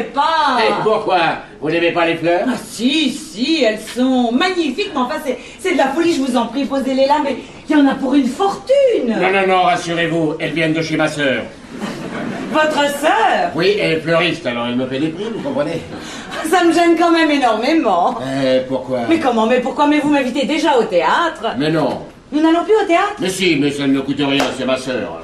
pourrez pas. Et pourquoi? Vous n'aimez pas les fleurs? Ah si, elles sont magnifiques, mais enfin c'est de la folie, je vous en prie, posez-les là, mais il y en a pour une fortune. Non, rassurez-vous, elles viennent de chez ma sœur. Votre sœur? Oui, elle est fleuriste, alors elle me fait des prix, vous comprenez? Ça me gêne quand même énormément. Pourquoi? Mais comment, mais pourquoi? Mais vous m'invitez déjà au théâtre. Mais non. Nous n'allons plus au théâtre? Mais si, mais ça ne me coûte rien, c'est ma sœur, alors.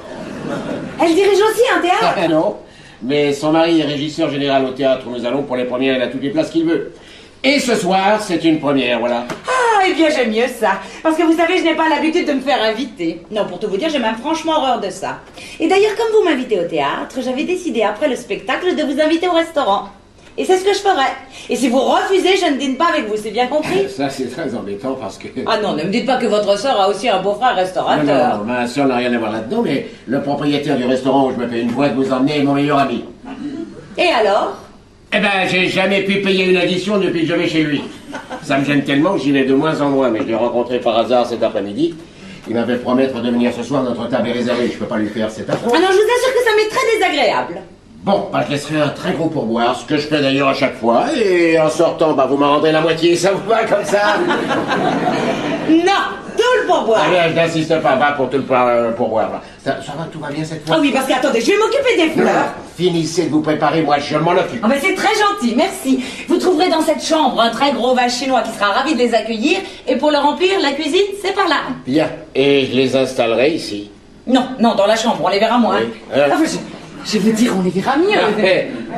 Elle dirige aussi un théâtre? Ah non, mais son mari est régisseur général au théâtre où nous allons pour les premières, il a toutes les places qu'il veut. Et ce soir, c'est une première, voilà. Ah, eh bien j'aime mieux ça. Parce que vous savez, je n'ai pas l'habitude de me faire inviter. Non, pour tout vous dire, j'ai même franchement horreur de ça. Et d'ailleurs, comme vous m'invitez au théâtre, j'avais décidé après le spectacle de vous inviter au restaurant. Et c'est ce que je ferai. Et si vous refusez, je ne dîne pas avec vous, c'est bien compris? Ça, c'est très embêtant parce que... Ah non, ne me dites pas que votre sœur a aussi un beau-frère restaurateur. Non, ma sœur n'a rien à voir là-dedans, mais le propriétaire du restaurant où je me fais une voix de vous emmener est mon meilleur ami. Et alors? Eh ben, j'ai jamais pu payer une addition depuis que je vais chez lui. Ça me gêne tellement que j'y vais de moins en moins, mais je l'ai rencontré par hasard cet après-midi. Il m'avait promis de venir ce soir, notre table est réservée, je peux pas lui faire cet affront. Ah non, je vous assure que ça m'est très désagréable. Bon, je laisserai un très gros pourboire, ce que je fais d'ailleurs à chaque fois, et en sortant, vous m'en rendrez la moitié, ça vous va comme ça? Non, tout le pourboire. Ah bien, je n'insiste pas, va pour tout le pourboire. Ça va, tout va bien cette fois? Ah oui, parce qu'attendez, je vais m'occuper des fleurs. Finissez de vous préparer, moi je m'en occupe. Ah ben c'est très gentil, merci. Vous trouverez dans cette chambre un très gros vase chinois qui sera ravi de les accueillir, et pour le remplir, la cuisine, c'est par là. Bien, et je les installerai ici. Non, dans la chambre, on les verra moins. Oui. Enfin, je veux dire, on les verra mieux.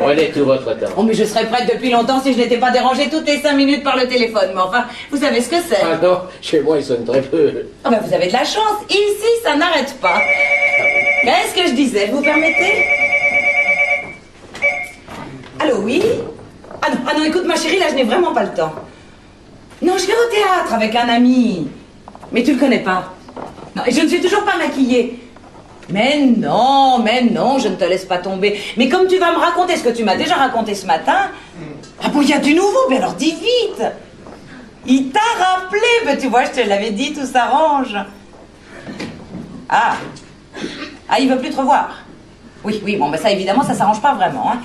Prenez tout votre temps. Oh, mais je serais prête depuis longtemps si je n'étais pas dérangée toutes les 5 minutes par le téléphone. Mais enfin, vous savez ce que c'est. Ah non, chez moi il sonne très peu. Ah ben vous avez de la chance. Ici, ça n'arrête pas. Qu'est-ce que je disais, vous permettez? Allô, oui? Ah non, écoute ma chérie, là je n'ai vraiment pas le temps. Non, je vais au théâtre avec un ami. Mais tu le connais pas. Non, et je ne suis toujours pas maquillée. Mais non, je ne te laisse pas tomber. Mais comme tu vas me raconter ce que tu m'as déjà raconté ce matin... Ah bon, il y a du nouveau, mais alors dis vite. Il t'a rappelé, mais tu vois, je te l'avais dit, tout s'arrange. Ah, il veut plus te revoir. Oui, bon, ça évidemment, ça s'arrange pas vraiment, hein.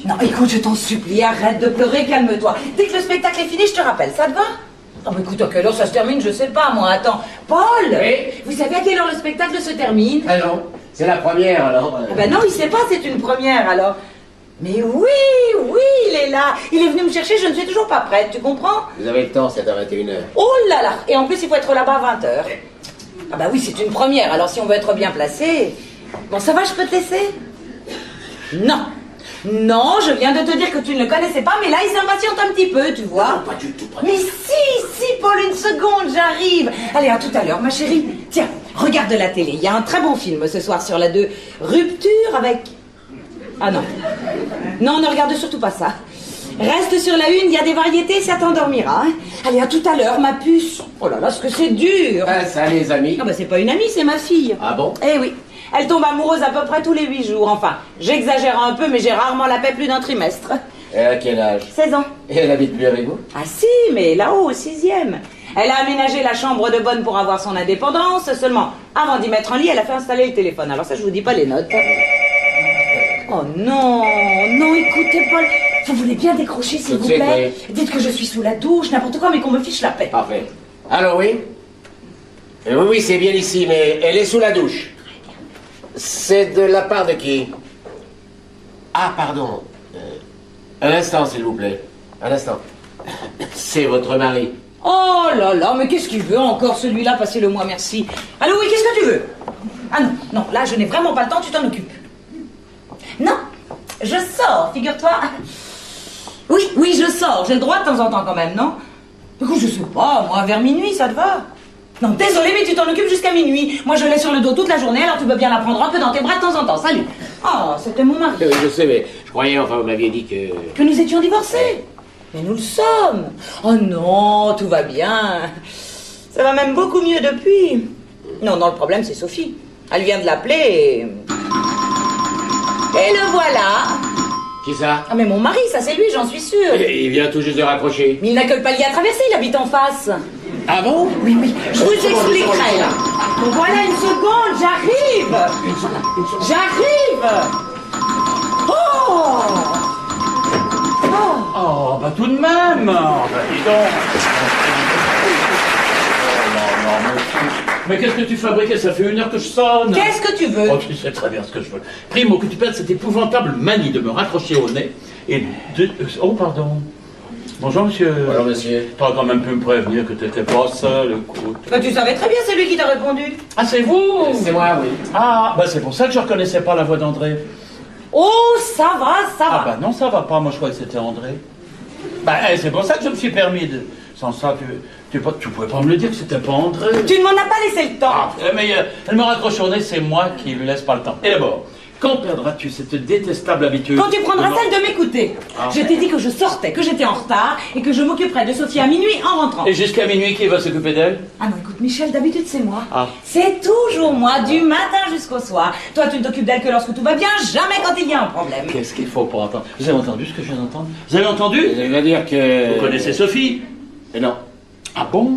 Non, écoute, je t'en supplie, arrête de pleurer, calme-toi. Dès que le spectacle est fini, je te rappelle, ça te va? Oh, mais écoute, à quelle heure ça se termine, je sais pas, moi, attends. Paul! Oui? Vous savez à quelle heure le spectacle se termine? Ah non, c'est la première alors. Ah ben non, il sait pas, c'est une première, alors. Mais oui, il est là. Il est venu me chercher, je ne suis toujours pas prête, tu comprends? Vous avez le temps, c'est à 21h. Oh là là! Et en plus, il faut être là-bas à 20h. Ah bah oui, c'est une première, alors si on veut être bien placé... Bon, ça va, je peux te laisser? Non, je viens de te dire que tu ne le connaissais pas, mais là, il s'impatiente un petit peu, tu vois. Non, pas du tout, pas Mais si, Paul, une seconde, j'arrive. Allez, à tout à l'heure, ma chérie. Tiens, regarde la télé. Il y a un très bon film ce soir sur la 2. Rupture avec... Ah non. Non, ne regarde surtout pas ça. Reste sur la 1, il y a des variétés, ça t'endormira. Hein. Allez, à tout à l'heure, ma puce. Oh là là, ce que c'est dur. Ah, ça, les amis. Ah bah c'est pas une amie, c'est ma fille. Ah bon? Eh oui. Elle tombe amoureuse à peu près tous les 8 jours. Enfin, j'exagère un peu, mais j'ai rarement la paix plus d'un trimestre. Et à quel âge? 16 ans. Et elle habite plus avec vous? Ah si, mais là-haut, au 6e. Elle a aménagé la chambre de bonne pour avoir son indépendance. Seulement, avant d'y mettre un lit, elle a fait installer le téléphone. Alors ça, je vous dis pas les notes. Oh non, écoutez, Paul. Vous voulez bien décrocher, s'il vous plaît? Dites que je suis sous la douche, n'importe quoi, mais qu'on me fiche la paix. Parfait. Alors oui? Oui, c'est bien ici, mais elle est sous la douche. C'est de la part de qui? Ah, pardon. Un instant, s'il vous plaît. Un instant. C'est votre mari. Oh là là, mais qu'est-ce qu'il veut encore, celui-là? Passez-le-moi, merci. Allô, oui, qu'est-ce que tu veux? Ah non, là, je n'ai vraiment pas le temps, tu t'en occupes. Non, je sors, figure-toi. Oui, je sors. J'ai le droit de temps en temps quand même, non? Écoute, je sais pas, moi, vers minuit, ça te va? Non, désolé, mais tu t'en occupes jusqu'à minuit. Moi, je l'ai sur le dos toute la journée, alors tu peux bien la prendre un peu dans tes bras de temps en temps. Salut. Oh, c'était mon mari. Oui, je sais, mais je croyais, enfin, vous m'aviez dit que... Que nous étions divorcés. Mais nous le sommes. Oh non, tout va bien. Ça va même beaucoup mieux depuis. Non, le problème, c'est Sophie. Elle vient de l'appeler et... Et le voilà. Qui ça? Ah mais mon mari, ça c'est lui, j'en suis sûre. Il vient tout juste de raccrocher. Mais il n'a que le palier à traverser, il habite en face. Ah bon? Oui, je vous expliquerai là. Bon, voilà une seconde, j'arrive. Oh! bah tout de même. Bah, dis donc. Mais qu'est-ce que tu fabriquais? Ça fait 1 heure que je sonne. Qu'est-ce que tu veux? Oh, tu sais très bien ce que je veux. Primo, que tu perdes cette épouvantable manie de me raccrocher au nez et de... Oh, pardon. Bonjour, monsieur. Bonjour, monsieur. T'aurais quand même pu me prévenir que t'étais pas seul, écoute. Bah, tu savais très bien, c'est lui qui t'a répondu. Ah, c'est vous? C'est moi, oui. Ah, bah c'est pour ça que je reconnaissais pas la voix d'André. Oh, ça va, ça va. Ah, bah non, ça va pas. Moi, je croyais que c'était André. Bah, c'est pour ça que je me suis permis de... Sans ça, tu pouvais pas me le dire que c'était pas André. Tu ne m'en as pas laissé le temps. Ah, mais elle me raccroche au nez, c'est moi qui lui laisse pas le temps. Et d'abord, quand perdras-tu cette détestable habitude? Quand tu prendras celle de m'écouter. Ah. Je t'ai dit que je sortais, que j'étais en retard et que je m'occuperais de Sophie à minuit en rentrant. Et jusqu'à minuit, qui va s'occuper d'elle? Ah non, écoute, Michel, d'habitude c'est moi. Ah. C'est toujours moi, du matin jusqu'au soir. Toi, tu ne t'occupes d'elle que lorsque tout va bien, jamais quand il y a un problème. Qu'est-ce qu'il faut pour entendre? Vous avez entendu ce que je viens d'entendre? Vous avez entendu? Ça veut dire que... Vous connaissez Sophie? Non. Ah bon?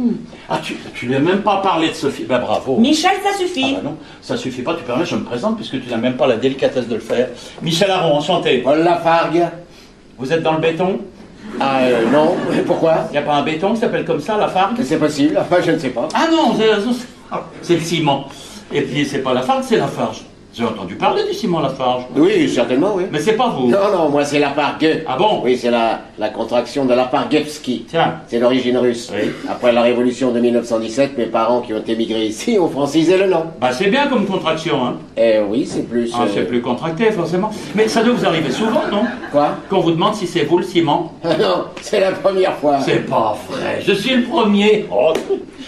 Ah, tu lui as même pas parlé de Sophie? Ben bravo. Michel, ça Ah suffit. bah non, ça suffit pas, tu permets, je me présente puisque tu n'as même pas la délicatesse de le faire. Michel Aron, enchanté. Paul Lafargue. Vous êtes dans le béton? Ah, non. Pourquoi? Il n'y a pas un béton qui s'appelle comme ça, la Fargue? C'est possible. Enfin, je ne sais pas. Ah non, c'est le ciment. Et puis c'est pas la Fargue, c'est la Farge. J'ai entendu parler du ciment Lafarge. Oui, certainement, oui. Mais c'est pas vous. Non, non, moi c'est Lafargue. Ah bon? Oui, c'est la contraction de Lafarguevski. Tiens. C'est d'origine russe. Oui. Après la révolution de 1917, mes parents qui ont émigré ici ont francisé le nom. Bah c'est bien comme contraction, hein. Oui, c'est plus... Ah, c'est plus contracté, forcément. Mais ça doit vous arriver souvent, non? Quoi? Qu'on vous demande si c'est vous le ciment. Ah non, c'est la première fois. C'est pas vrai. Je suis le premier. Oh,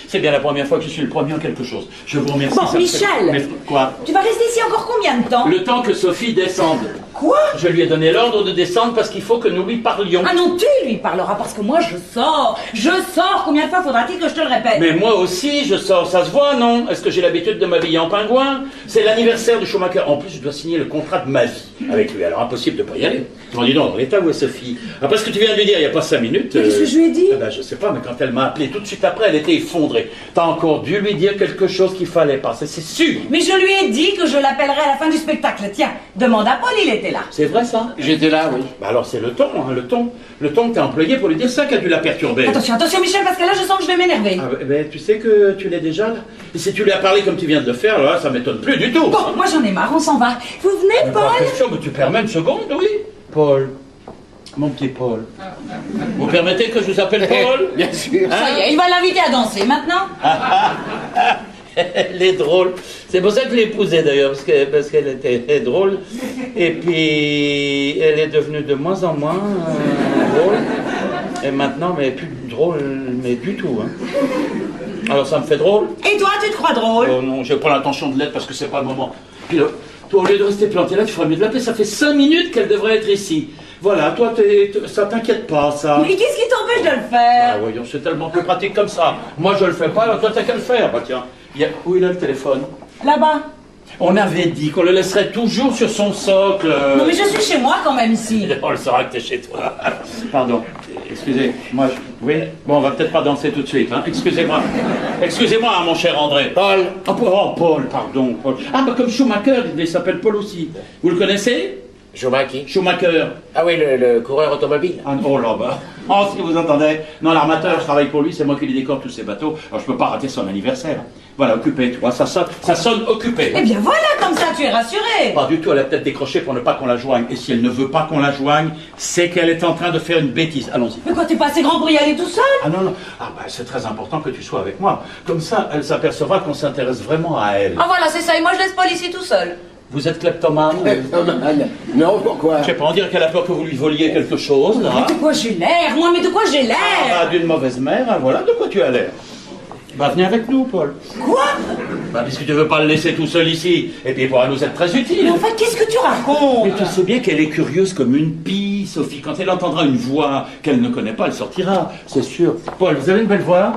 c'est bien la première fois que je suis le premier en quelque chose. Je vous remercie. Bon, ça me fait- Michel. Mais quoi? Tu vas rester ici encore combien de temps? Le temps que Sophie descende. Quoi? Je lui ai donné l'ordre de descendre parce qu'il faut que nous lui parlions. Ah non, tu lui parleras parce que moi je sors. Je sors. Combien de fois faudra-t-il que je te le répète? Mais moi aussi, je sors, ça se voit, non? Est-ce que j'ai l'habitude de m'habiller en pingouin? C'est l'anniversaire de Schumacher. En plus, je dois signer le contrat de ma vie avec lui, alors impossible de pas y aller. Je me dis non, dans l'état où est Sophie? Après ce que tu viens de lui dire il n'y a pas 5 minutes... Mais qu'est-ce que je lui ai dit? Eh ben, je sais pas, mais quand elle m'a appelé tout de suite après, elle était effondrée. T'as encore dû lui dire quelque chose qu'il fallait pas, c'est sûr. Mais je lui ai dit que je l'appellerai à la fin du spectacle. Tiens, demande à Paul, il était là. C'est vrai ça? J'étais là, oui. Bah alors c'est le ton, hein, le ton que t'as employé pour lui dire ça qui a dû la perturber. Attention, attention Michel, parce que là je sens que je vais m'énerver. Ah, ben, tu sais que tu l'es déjà là? Et si tu lui as parlé comme tu viens de le faire, alors là, ça m'étonne plus du tout. Bon, moi j'en ai marre, on s'en va. Vous venez, Pas Paul? question que tu permets une seconde, oui? Paul. Mon petit Paul. Vous permettez que je vous appelle Paul? Bien sûr. Ça y est, il va l'inviter à danser maintenant. Elle est drôle. C'est pour ça que je l'ai épousée d'ailleurs, parce qu'elle était drôle. Et puis, elle est devenue de moins en moins drôle. Et maintenant, mais plus drôle, mais du tout. Hein. Alors ça me fait drôle. Et toi, tu te crois drôle? Oh non, j'ai pas l'intention de l'être parce que c'est pas le moment. Puis là, toi, au lieu de rester planté là, tu ferais mieux de l'appeler. Ça fait 5 minutes qu'elle devrait être ici. Voilà, toi, ça t'inquiète pas, ça. Mais qu'est-ce qui t'empêche de le Ah, faire? voyons, c'est tellement plus pratique comme ça. Moi, je le fais pas, alors toi, t'as qu'à le faire. Bah tiens, où il a le téléphone? Là-bas. On avait dit qu'on le laisserait toujours sur son socle. Non mais je suis chez moi quand même ici. On le saura que t'es chez toi. Pardon, excusez, moi, oui. Bon, on va peut-être pas danser tout de suite, hein. Excusez-moi. Excusez-moi, hein, mon cher André. Paul. Oh, Paul, pardon, Paul. Ah, bah comme Schumacher, il s'appelle Paul aussi. Vous le connaissez? Schumacher. Schumacher. Ah oui, le coureur automobile. Ah, oh là bas. Oh, si vous entendez. Non, l'armateur, je travaille pour lui, c'est moi qui lui décore tous ses bateaux. Alors je peux pas rater son anniversaire. Voilà, occupé, tu vois, ça sonne occupé. Eh bien voilà, comme ça tu es rassuré. Pas du tout, elle a peut-être décroché pour ne pas qu'on la joigne. Et si elle ne veut pas qu'on la joigne, c'est qu'elle est en train de faire une bêtise. Allons-y. Mais quoi, t'es pas assez grand pour y aller tout seul? Ah non, non. Ah bah c'est très important que tu sois avec moi. Comme ça, elle s'apercevra qu'on s'intéresse vraiment à elle. Ah voilà, c'est ça, et moi je laisse Paul ici tout seul. Vous êtes kleptomane? Non, pourquoi? Je sais pas, on dirait qu'elle a peur que vous lui voliez quelque chose, là. Mais de quoi j'ai l'air, moi, mais de quoi j'ai l'air? Ah bah d'une mauvaise mère, hein, voilà de quoi tu as l'air. Bah venez avec nous, Paul. Quoi? Bah puisque tu veux pas le laisser tout seul ici, et puis il pourra nous être très utile. Mais en fait, qu'est-ce que tu racontes? Mais tu sais bien qu'elle est curieuse comme une pie, Sophie. Quand elle entendra une voix qu'elle ne connaît pas, elle sortira, c'est sûr. Paul, vous avez une belle voix?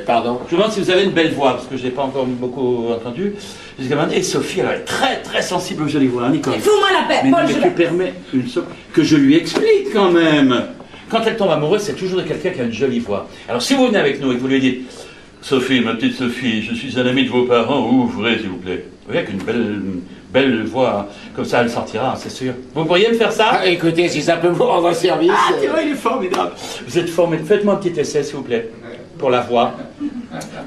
Pardon? Je me demande si vous avez une belle voix, parce que je n'ai pas encore beaucoup entendu. Jusqu'à maintenant. Et Sophie, elle est très très sensible aux jolies voix, hein, Nicole. Fous-moi la paix, Mais, Paul, mais je tu permets que je lui explique quand même. Quand elle tombe amoureuse, c'est toujours de quelqu'un qui a une jolie voix. Alors si vous venez avec nous et que vous lui dites « Sophie, ma petite Sophie, je suis un ami de vos parents, ouvrez s'il vous plaît. » Vous voyez, avec une belle voix, comme ça elle sortira, c'est sûr. Vous pourriez me faire ça? Ah, écoutez, si ça peut vous rendre service... Ah, tu vois, il est formidable. Vous êtes formidable. Faites-moi un petit essai, s'il vous plaît, pour la voix,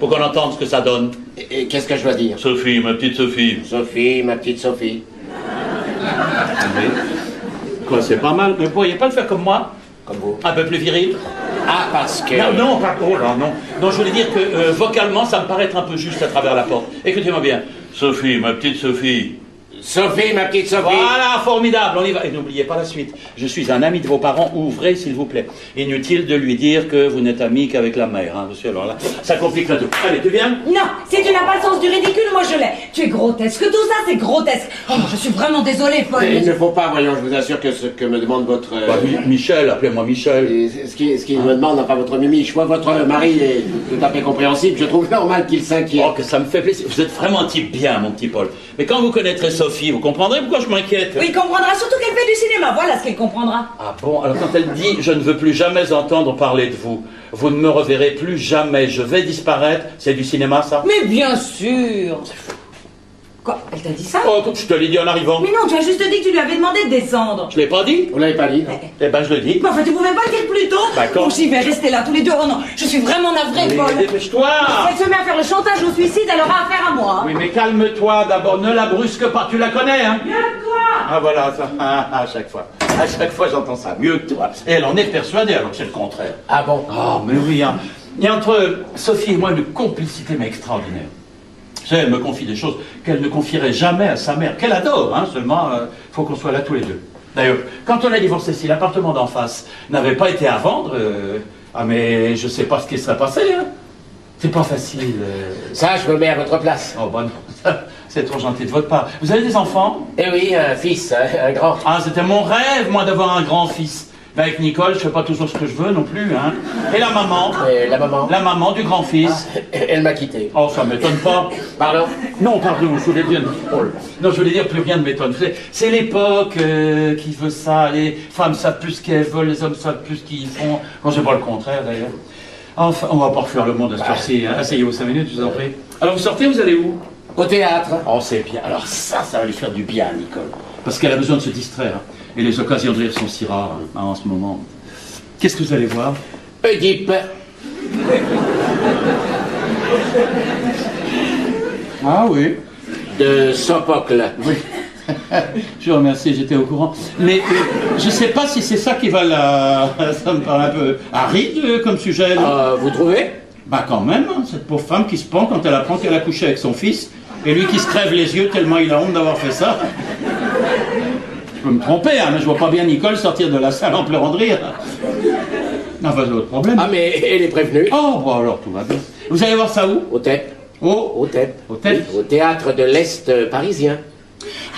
pour qu'on entende ce que ça donne. Et qu'est-ce que je dois dire? Sophie, ma petite Sophie. Sophie, ma petite Sophie. Quoi, c'est pas mal. Mais vous pourriez pas le faire comme moi? Comme vous. Un peu plus viril? Ah, parce que... Non, non, pas oh là, non. Non, je voulais dire que vocalement, ça me paraît être un peu juste à travers la porte. Écoutez-moi bien. Sophie, ma petite Sophie. Sophie, ma petite Sophie. Voilà, formidable, on y va. Et n'oubliez pas la suite. Je suis un ami de vos parents, ouvrez s'il vous plaît. Inutile de lui dire que vous n'êtes ami qu'avec la mère, hein, monsieur. Alors là, ça complique la tout. Allez, tu viens? Non, si tu n'as pas le sens du ridicule, moi je l'ai. Tu es grotesque, tout ça c'est grotesque. Oh, je suis vraiment désolée, Paul. Il ne faut pas, voyons, je vous assure que ce que me demande votre... Bah, Michel, appelez-moi Michel. Ce qui me demande, enfin, votre Mimi, je vois votre mari est tout à fait compréhensible, je trouve normal qu'il s'inquiète. Oh, que ça me fait plaisir. Vous êtes vraiment un type bien, mon petit Paul. Mais quand vous connaîtrez Sophie, vous comprendrez pourquoi je m'inquiète. Oui, il comprendra surtout qu'elle fait du cinéma, voilà ce qu'elle comprendra. Ah bon, alors quand elle dit « je ne veux plus jamais entendre parler de vous », vous ne me reverrez plus jamais, je vais disparaître, c'est du cinéma ça? Mais bien sûr. Quoi, elle t'a dit ça? Oh, écoute, je te l'ai dit en arrivant. Mais non, tu as juste dit que tu lui avais demandé de descendre. Je l'ai pas dit? Vous l'avez pas dit? Eh ben je le dis. Mais enfin, tu pouvais pas le dire plus tôt? D'accord. Donc j'y vais rester là tous les deux. Oh non, je suis vraiment navrée, Paul. Mais dépêche-toi! Si elle se met à faire le chantage au suicide, elle aura affaire à moi. Oui, mais calme-toi d'abord, ne la brusque pas, tu la connais, hein? Mieux que toi. Ah voilà, ça, à chaque fois. À chaque fois j'entends ça, mieux que toi. Et elle en est persuadée alors que c'est le contraire. Ah bon? Ah, mais oui, hein. Il y a entre Sophie et moi une complicité mais extraordinaire. Tu sais, elle me confie des choses qu'elle ne confierait jamais à sa mère, qu'elle adore, hein, seulement faut qu'on soit là tous les deux. D'ailleurs, quand on a divorcé, si l'appartement d'en face n'avait pas été à vendre, ah mais je sais pas ce qui serait passé, hein. C'est pas facile. Ça, je me mets à votre place. Oh bon, c'est trop gentil de votre part. Vous avez des enfants? Eh oui, un fils, un grand. Ah, c'était mon rêve, moi, d'avoir un grand-fils. Mais avec Nicole, je fais pas toujours ce que je veux non plus, hein. Et la maman? La maman? La maman du grand-fils. Ah, elle m'a quitté. Oh, ça m'étonne pas. Pardon? Non, pardon, je voulais dire... Oh là. Non, je voulais dire plus rien ne m'étonne. C'est l'époque qui veut ça. Les femmes savent plus ce qu'elles veulent, les hommes savent plus ce qu'ils font. Quand c'est pas le contraire, d'ailleurs. Enfin, on va pas refaire le monde à ce temps-ci, hein. Asseyez-vous 5 minutes, je vous en prie. Alors, vous sortez, vous allez où? Au théâtre. Oh, c'est bien. Alors ça va lui faire du bien, Nicole. Parce qu'elle a besoin de se distraire. Hein. Et les occasions de rire sont si rares hein, en ce moment. Qu'est-ce que vous allez voir? Oedipe. Ah oui. De Sophocle. Oui. Je vous remercie, j'étais au courant. Mais je sais pas si c'est ça qui va la... Ça me paraît un peu aride comme sujet. Vous trouvez? Bah quand même, hein, cette pauvre femme qui se pend quand elle apprend qu'elle a couché avec son fils, et lui qui se crève les yeux tellement il a honte d'avoir fait ça. Je peux me tromper, hein, mais je vois pas bien Nicole sortir de la salle en pleurant de rire. Enfin, c'est votre problème. Ah, mais elle est prévenue. Oh, bon alors tout va bien. Vous allez voir ça où? Au TEP. Oh, Au TEP. Au TEP. Oui, au théâtre de l'Est parisien.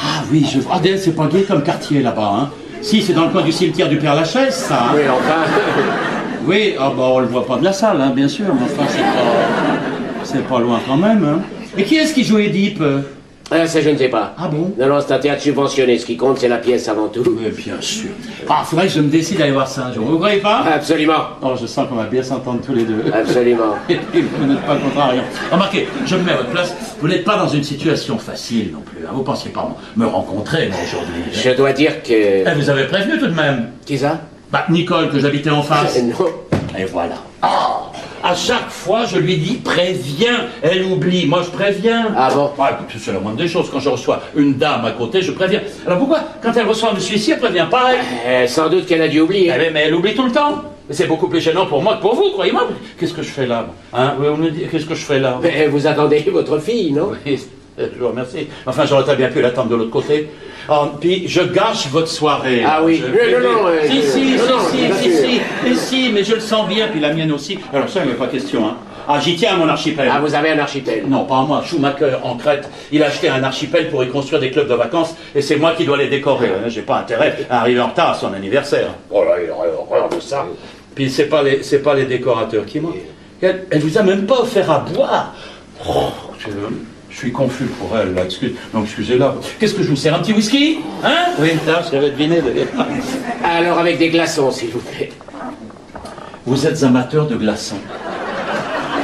Ah oui, je vois. Ah, c'est pas gai comme quartier là-bas, hein. Si, c'est dans le coin du cimetière du Père-Lachaise, ça. Hein. Oui, enfin. Oui, ah bah on le voit pas de la salle, hein, bien sûr, mais enfin c'est pas loin quand même, hein. Et qui est-ce qui joue Édipe? Ça, je ne sais pas. Ah bon? Non, non, c'est un théâtre subventionné. Ce qui compte, c'est la pièce avant tout. Oui, bien sûr. Ah, faudrait que je me décide à aller voir ça un jour. Vous ne croyez pas? Absolument. Oh, je sens qu'on va bien s'entendre tous les deux. Absolument. Et puis, vous n'êtes pas contrariant. Remarquez, je me mets à votre place. Vous n'êtes pas dans une situation facile non plus. Hein. Vous pensiez pas me rencontrer, moi, aujourd'hui. Je dois dire que... Eh, vous avez prévenu tout de même. Qui ça? Bah, Nicole, que j'habitais en face. Non. Et voilà. Ah, à chaque fois, je lui dis préviens. Elle oublie. Moi, je préviens. Ah bon? Ah, écoute, c'est la moindre des choses. Quand je reçois une dame à côté, je préviens. Alors pourquoi, quand elle reçoit le suicide, elle prévient pas elle? Sans doute qu'elle a dû oublier. Eh, mais elle oublie tout le temps. C'est beaucoup plus gênant pour moi que pour vous, croyez-moi. Qu'est-ce que je fais là? Hein? Vous me dites, qu'est-ce que je fais là? Mais vous attendez votre fille, non? Oui, je vous remercie. Enfin, j'aurais très bien pu l'attendre de l'autre côté. Oh, puis je gâche votre soirée. Ah oui. Si, mais je le sens bien, puis la mienne aussi. Alors ça, il n'y a pas question, hein. Ah, j'y tiens à mon archipel. Ah, vous avez un archipel? Non, pas moi. Schumacher, en Crète, il a acheté un archipel pour y construire des clubs de vacances, et c'est moi qui dois les décorer. Hein. J'ai pas intérêt à arriver en retard à son anniversaire. Oh là, il aurait horreur de ça. Puis c'est pas les décorateurs qui manquent. Elle vous a même pas offert à boire. Oh, je suis confus pour elle, là. Donc, excusez-la. Qu'est-ce que je vous sers? Un petit whisky? Hein? Oui, là, j'avais deviné. Alors, avec des glaçons, s'il vous plaît. Vous êtes amateur de glaçons.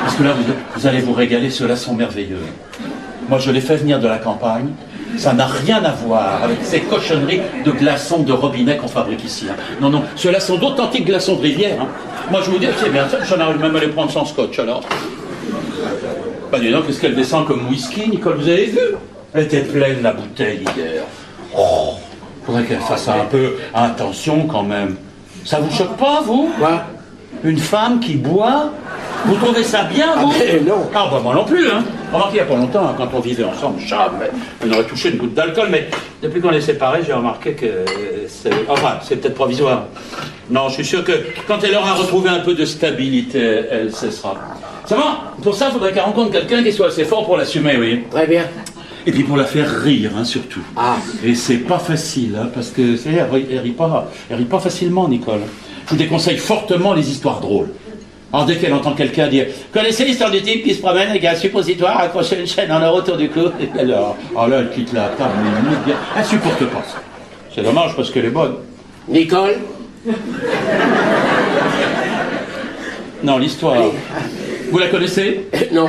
Parce que là, vous allez vous régaler, ceux-là sont merveilleux. Moi, je les fais venir de la campagne. Ça n'a rien à voir avec ces cochonneries de glaçons de robinet qu'on fabrique ici. Hein. Non, non, ceux-là sont d'authentiques glaçons de rivière. Hein. Moi, je vous dis, c'est bien ça, j'en arrive même à les prendre sans scotch, alors. Bah, dis donc, qu'est-ce qu'elle descend comme whisky, Nicole, vous avez vu? Elle était pleine, la bouteille, hier. Oh, faudrait qu'elle fasse un peu attention, quand même. Ça vous choque pas, vous? Quoi? Une femme qui boit? Vous trouvez ça bien, vous? Non. Ah, bah moi non plus, hein. Remarquez, il n'y a pas longtemps, hein, quand on vivait ensemble, jamais on aurait touché une goutte d'alcool, mais depuis qu'on est séparés, j'ai remarqué que c'est... Enfin, c'est peut-être provisoire. Non, je suis sûr que quand elle aura retrouvé un peu de stabilité, elle cessera. Ça va? Pour ça, il faudrait qu'elle rencontre quelqu'un qui soit assez fort pour l'assumer, oui. Très bien. Et puis pour la faire rire, hein, surtout. Ah. Et c'est pas facile, hein, parce que, c'est, elle rit pas facilement, Nicole. Je vous déconseille fortement les histoires drôles. Alors dès qu'elle entend quelqu'un dire « Connaissez l'histoire du type qui se promène avec un suppositoire accroché à une chaîne en or autour du cou ?» Alors, là, elle quitte la table, elle supporte pas ça. C'est dommage parce qu'elle est bonne. Nicole? Non, l'histoire. Vous la connaissez? Non.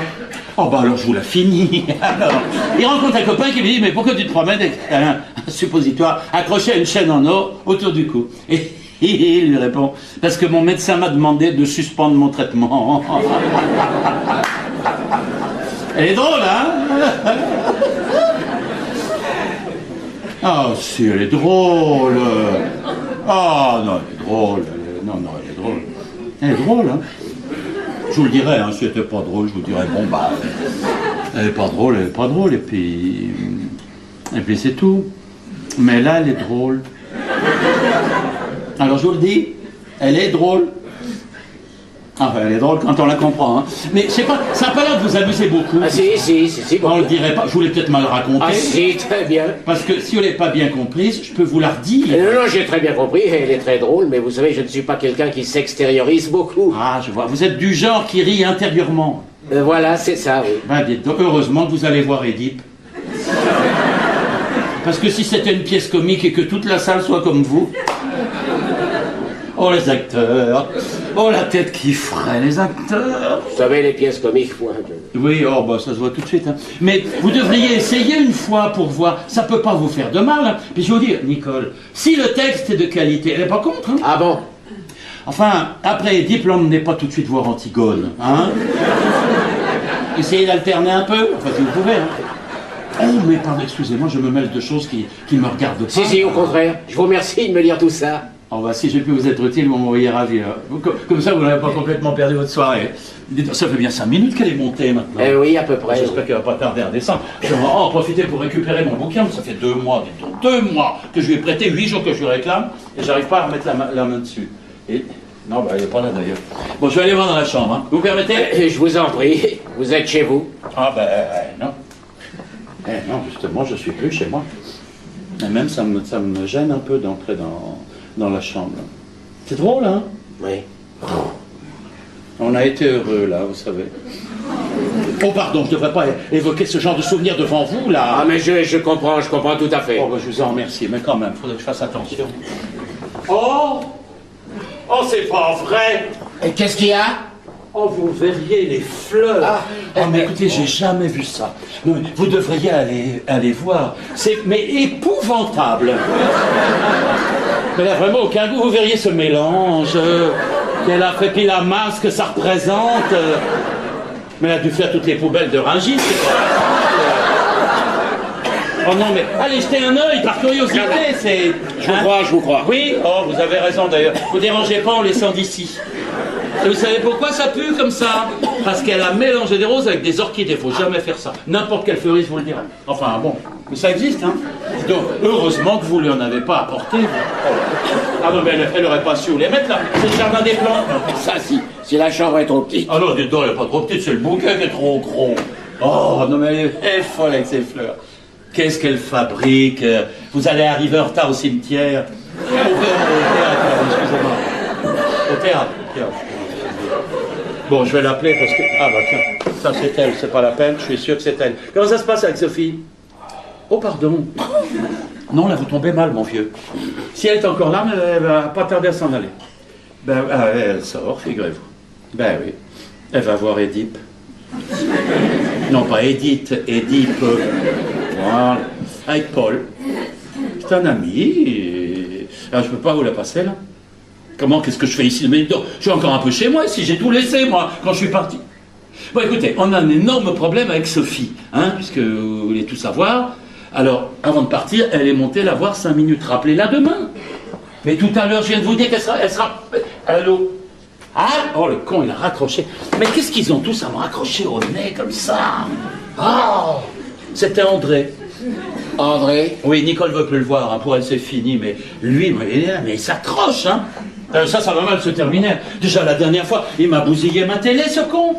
Oh bah alors je vous la finis. Alors, il rencontre un copain qui lui dit « Mais pourquoi tu te promènes avec un suppositoire accroché à une chaîne en or autour du cou ?» Et il lui répond « Parce que mon médecin m'a demandé de suspendre mon traitement. » Elle est drôle, hein? Ah si, elle est drôle. Ah non, elle est drôle. Non, elle est drôle. Elle est drôle, hein? Je vous le dirais, hein, si elle n'était pas drôle, je vous dirais, bon bah, elle est pas drôle, et puis c'est tout. Mais là, elle est drôle. Alors je vous le dis, elle est drôle. Enfin, elle est drôle quand on la comprend, hein. Mais je sais pas, ça n'a pas l'air de vous amuser beaucoup. Ah si, On le dirait pas, je vous l'ai peut-être mal raconté. Ah si, très bien. Parce que si vous l'avez pas bien comprise, je peux vous la redire. Non, j'ai très bien compris, elle est très drôle, mais vous savez, je ne suis pas quelqu'un qui s'extériorise beaucoup. Ah, je vois, vous êtes du genre qui rit intérieurement. Voilà, c'est ça, oui. Ben, dites donc, heureusement que vous allez voir Édipe. Parce que si c'était une pièce comique et que toute la salle soit comme vous... Oh, les acteurs! Oh, la tête qui ferait, les acteurs! Vous savez, les pièces comiques, moi... Oui, oh, bah, ça se voit tout de suite. Hein. Mais vous devriez essayer une fois pour voir. Ça peut pas vous faire de mal. Hein. Puis je vais vous dire, Nicole, si le texte est de qualité, elle n'est pas contre. Hein. Ah bon? Enfin, après, diplôme n'est pas tout de suite voir Antigone. Hein. Essayez d'alterner un peu, enfin si vous pouvez. Hein. Oh, mais pardon, excusez-moi, je me mêle de choses qui me regardent pas. Si, au contraire. Je vous remercie de me lire tout ça. Oh, bah, si j'ai pu vous être utile, vous m'envoyez ravi. Comme ça, vous n'avez pas complètement perdu votre soirée. Ça fait bien 5 minutes qu'elle est montée maintenant. Oui, à peu près. J'espère qu'elle va pas tarder à descendre. Je vais en profiter pour récupérer mon bouquin. Ça fait 2 mois, dites donc, 2 mois que je lui ai prêté, 8 jours que je lui réclame, et j'arrive pas à remettre la main dessus. Et non, bah, il n'est pas là d'ailleurs. Bon, je vais aller voir dans la chambre. Hein. Vous permettez? Je vous en prie. Vous êtes chez vous? Ah, ben, non. Non, justement, je suis plus chez moi. Et même, ça me gêne un peu d'entrer dans la chambre. C'est drôle, hein? Oui. On a été heureux, là, vous savez. Oh, pardon, je ne devrais pas évoquer ce genre de souvenirs devant vous, là. Ah, mais je comprends tout à fait. Oh, ben, je vous en remercie, mais quand même, il faudrait que je fasse attention. Oh! Oh, c'est pas vrai! Et qu'est-ce qu'il y a? Oh, vous verriez les fleurs. Ah. Oh, mais écoutez, j'ai jamais vu ça. Non, mais vous devriez aller voir. C'est mais épouvantable. Mais là, vraiment, aucun goût. Vous verriez ce mélange qu'elle a fait, puis la masse que ça représente. Mais elle a dû faire toutes les poubelles de Rungis. Oh non, mais allez jeter un œil par curiosité, c'est... Je vous crois. Oui, oh, vous avez raison d'ailleurs. Vous dérangez pas en laissant d'ici. Et vous savez pourquoi ça pue comme ça? Parce qu'elle a mélangé des roses avec des orchidées. Faut jamais faire ça. N'importe quelle fleuriste vous le dira. Enfin bon, mais ça existe, hein. Donc, heureusement que vous lui en avez pas apporté. Ah non, mais elle aurait pas su où les mettre là. C'est le jardin des plantes. Ça, si la chambre est trop petite. Ah non, dis donc, elle est pas trop petite, c'est le bouquet qui est trop gros. Oh non, mais elle est folle avec ses fleurs. Qu'est-ce qu'elle fabrique? Vous allez arriver en retard au cimetière. Au théâtre, excusez-moi. Au théâtre. Bon, je vais l'appeler parce que... Ah bah tiens, ça c'est elle, c'est pas la peine, je suis sûr que c'est elle. Comment ça se passe avec Sophie? Oh pardon. Non, là vous tombez mal, mon vieux. Si elle est encore là, elle va pas tarder à s'en aller. Ben, elle sort, figurez-vous. Ben oui, elle va voir Édipe. Non, pas Édith, Édipe. Voilà. avec Paul. C'est un ami, et... Alors, je peux pas vous la passer, là. Comment, qu'est-ce que je fais ici? Mais non, je suis encore un peu chez moi ici, j'ai tout laissé, moi, quand je suis parti. Bon, écoutez, on a un énorme problème avec Sophie, hein, puisque vous voulez tout savoir. Alors, avant de partir, elle est montée la voir 5 minutes. Rappelez-la demain. Mais tout à l'heure, je viens de vous dire qu'elle sera... Allô? Ah, oh, le con, il a raccroché. Mais qu'est-ce qu'ils ont tous à me raccrocher au nez comme ça? Oh, c'était André. André? Oui, Nicole veut plus le voir, hein, pour elle c'est fini, mais lui, mais il s'accroche, hein. Ça va mal se terminer. Déjà, la dernière fois, il m'a bousillé ma télé, ce con.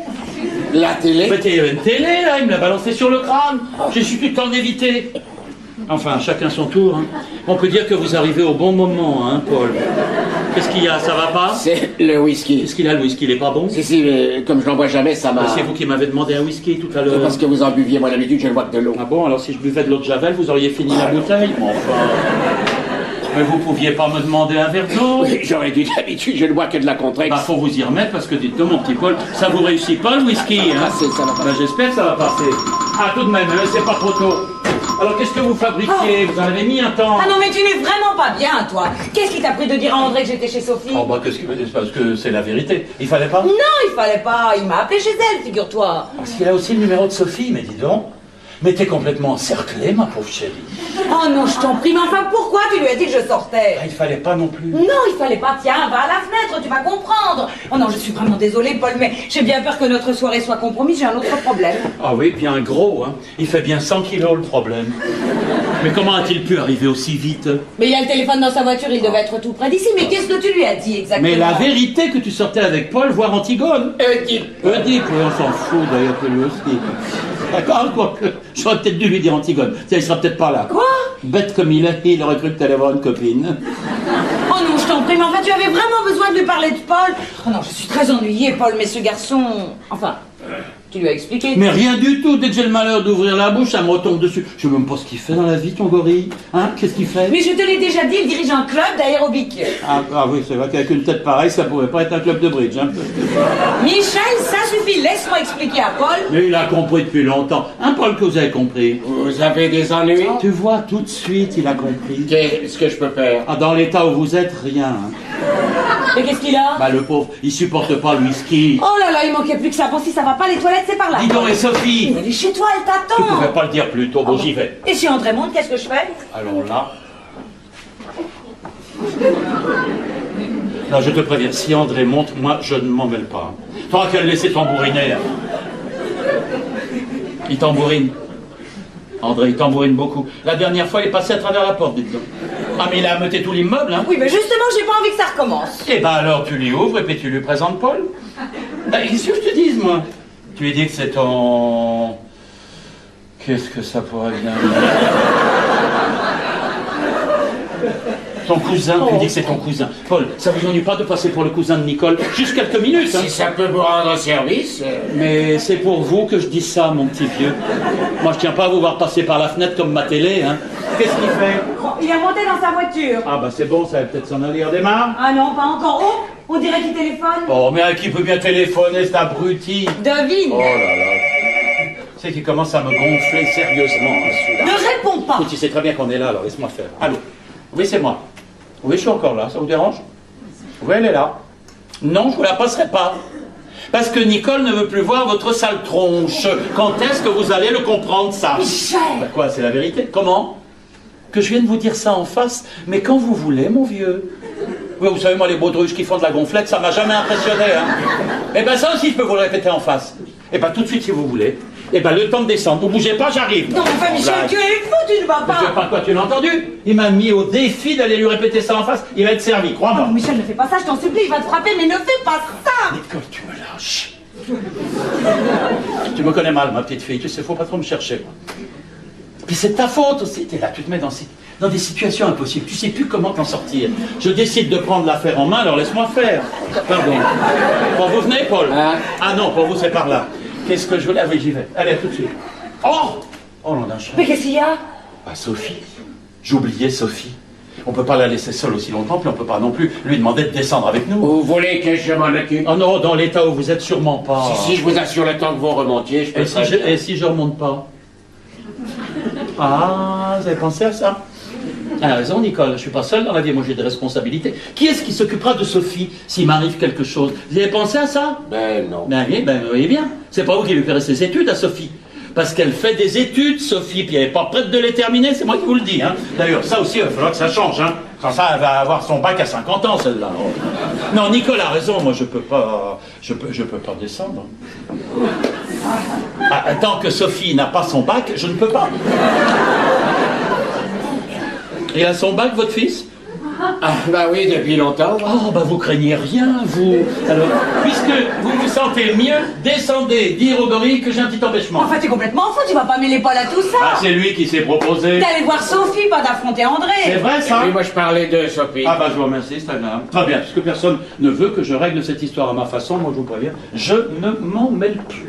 La télé? Mais il y avait une télé, là, il me l'a balancé sur le crâne. J'ai su tout le temps d'éviter. Enfin, chacun son tour, hein. On peut dire que vous arrivez au bon moment, hein, Paul. Qu'est-ce qu'il y a, ça va pas? C'est le whisky. Qu'est-ce qu'il a, le whisky, il est pas bon? Si, mais comme je n'en bois jamais, ça m'a... C'est vous qui m'avez demandé un whisky tout à C'est l'heure. parce que vous en buviez, moi d'habitude, je ne bois que de l'eau. Ah bon, alors si je buvais de l'eau de Javel, vous auriez fini la bouteille? Bon, enfin... Mais vous pouviez pas me demander un verre d'eau? Oui, j'aurais dû d'habitude, je ne bois que de la Contrex. Bah, faut vous y remettre, parce que dites-donc, mon petit Paul, ça vous réussit pas, le whisky, hein? Ça va passer. Bah, j'espère que ça va passer. Ah, tout de même, hein, c'est pas trop tôt. Alors, qu'est-ce que vous fabriquiez? Vous en avez mis un temps? Ah non, mais tu n'es vraiment pas bien, toi. Qu'est-ce qui t'a pris de dire à André que j'étais chez Sophie? Oh, bah, qu'est-ce que... Parce que c'est la vérité. Il fallait pas? Non, il fallait pas. Il m'a appelé chez elle, figure-toi. Parce qu'il a aussi le numéro de Sophie, mais dis donc. Mais t'es complètement encerclée, ma pauvre chérie. Oh non, je t'en prie, mais enfin, pourquoi tu lui as dit que je sortais? Ah, il fallait pas non plus. Non, il fallait pas. Tiens, va à la fenêtre, tu vas comprendre. Oh non, je suis vraiment désolée, Paul, mais j'ai bien peur que notre soirée soit compromise. J'ai un autre problème. Ah oui, puis un gros, hein. Il fait bien 100 kilos, le problème. Mais comment a-t-il pu arriver aussi vite? Mais il y a le téléphone dans sa voiture, il devait être tout près d'ici. Mais qu'est-ce que tu lui as dit exactement? Mais la vérité que tu sortais avec Paul, voir Antigone. Oedipe, oui, on s'en fout d'ailleurs que lui aussi. D'accord, quoique, j'aurais peut-être dû lui dire Antigone. Tiens, il sera peut-être pas là. Quoi? Bête comme il aurait cru que t'allais avoir une copine. Oh non, je t'en prie, mais en fait, tu avais vraiment besoin de lui parler de Paul. Oh non, je suis très ennuyée, Paul, mais ce garçon... Enfin, tu lui as expliqué. Mais rien du tout, dès que j'ai le malheur d'ouvrir la bouche, ça me retombe dessus. Je sais même pas ce qu'il fait dans la vie, ton gorille. Hein, qu'est-ce qu'il fait? Mais je te l'ai déjà dit, il dirige un club d'aérobic. Ah oui, c'est vrai qu'avec une tête pareille, ça pourrait pas être un club de bridge. Hein. Michel, ça suffit, laisse-moi expliquer à Paul. Mais il a compris depuis longtemps. Hein, Paul, que vous avez compris? Vous avez des ennuis? Tu vois, tout de suite, il a compris. Qu'est-ce que je peux faire? Ah, dans l'état où vous êtes, rien. Hein. Mais qu'est-ce qu'il a? Bah, le pauvre, il supporte pas le whisky. Oh là là, il manquait plus que ça. Bon, si ça va pas, les toilettes, c'est par là. Dis donc, et Sophie? Mais elle est chez toi, elle Tu t'attend. pouvais pas le dire plus tôt, bon, j'y vais. Et si André monte, qu'est-ce que je fais? Alors là... Là, je te préviens, si André monte, moi, je ne m'en mêle pas. T'auras qu'à le laisser tambouriner. Il tambourine. André, il tambourine beaucoup. La dernière fois, il est passé à travers la porte, dites donc. Ah, mais il a ameuté tout l'immeuble, hein. Oui, mais justement, j'ai pas envie que ça recommence. Eh ben alors, tu lui ouvres et puis tu lui présentes Paul. Ben, qu'est-ce que je te dise, moi? Tu lui dis que c'est ton... Qu'est-ce que ça pourrait bien dire? Ton cousin, tu lui dis que c'est ton cousin. Paul, ça vous ennuie pas de passer pour le cousin de Nicole? Juste quelques minutes, hein. Si ça peut vous rendre service... Mais c'est pour vous que je dis ça, mon petit vieux. Moi, je tiens pas à vous voir passer par la fenêtre comme ma télé, hein. Qu'est-ce qu'il fait? Bon, il est monté dans sa voiture. Ah bah c'est bon, ça va peut-être s'en aller, redémarre. Ah non, pas encore. Oh, on dirait qu'il téléphone. Oh, mais à qui peut bien téléphoner, cet abruti? Devine. Oh là là. C'est qu'il commence à me gonfler sérieusement, hein, celui-là. Ne réponds pas. Écoute, tu sais très bien qu'on est là, alors laisse-moi faire. Allô? Oui, c'est moi. Oui, je suis encore là, ça vous dérange? Oui, elle est là. Non, je vous la passerai pas. Parce que Nicole ne veut plus voir votre sale tronche. Quand est-ce que vous allez le comprendre, ça? Michel. Bah quoi, c'est la vérité? Comment? Que je vienne vous dire ça en face, mais quand vous voulez, mon vieux. Oui, vous savez, moi, les baudruches qui font de la gonflette, ça m'a jamais impressionné, hein. Eh ben ça aussi, je peux vous le répéter en face. Eh ben tout de suite, si vous voulez. Eh ben le temps de descendre. Vous bougez pas, j'arrive. Non, enfin, Michel, Blague. tu es fou, tu ne vas Mais je pas. sais pas quoi, tu l'as entendu? Il m'a mis au défi d'aller lui répéter ça en face. Il va être servi, crois-moi. Non, Michel, ne fais pas ça, je t'en supplie, il va te frapper, mais ne fais pas ça. Nicole, tu me lâches. Tu me connais mal, ma petite fille. Tu sais, faut pas trop me chercher. Moi. Puis c'est ta faute aussi. T'es là, tu te mets dans des situations impossibles. Tu sais plus comment t'en sortir. Je décide de prendre l'affaire en main, alors laisse-moi faire. Pardon. Bon, vous venez, Paul? Ah non, pour vous, c'est par là. Qu'est-ce que je voulais? Ah oui, j'y vais. Allez, à tout de suite. Oh! Oh, l'on d'un chat. Mais qu'est-ce qu'il y a? Ah, Sophie. J'oubliais Sophie. On peut pas la laisser seule aussi longtemps, puis on peut pas non plus lui demander de descendre avec nous. Vous voulez que je m'en occupe? Oh non, dans l'état où vous êtes, sûrement pas. Si, je vous assure, le temps que vous remontiez, je peux... Et si je remonte pas? Ah, Vous avez pensé à ça? Elle a raison, Nicole, je suis pas seul dans la vie, moi j'ai des responsabilités. Qui est-ce qui s'occupera de Sophie s'il m'arrive quelque chose? Vous avez pensé à ça? Ben non. Ben oui, ben vous voyez bien. C'est pas vous qui lui ferez ses études à Sophie. Parce qu'elle fait des études, Sophie, puis elle n'est pas prête de les terminer, c'est moi qui vous le dis. Hein. D'ailleurs, ça aussi, il va falloir que ça change. Hein. Sans ça, elle va avoir son bac à 50 ans, celle-là. Non, Nicole a raison, moi je peux pas descendre. Ah, tant que Sophie n'a pas son bac, je ne peux pas. Il a son bac, votre fils? Ah, bah oui, depuis longtemps. Oh, bah vous craignez rien, vous. Alors, puisque vous vous sentez mieux, descendez, dire au gorille que j'ai un petit empêchement. Enfin, t'es complètement fou, tu vas pas mêler Paul à tout ça. Ah, c'est lui qui s'est proposé. D'aller voir Sophie, pas d'affronter André. C'est vrai, ça? Oui, moi je parlais de Sophie. Ah, bah je vous remercie, c'est agréable. Très bien, puisque personne ne veut que je règle cette histoire à ma façon, moi je vous préviens, je ne m'en mêle plus.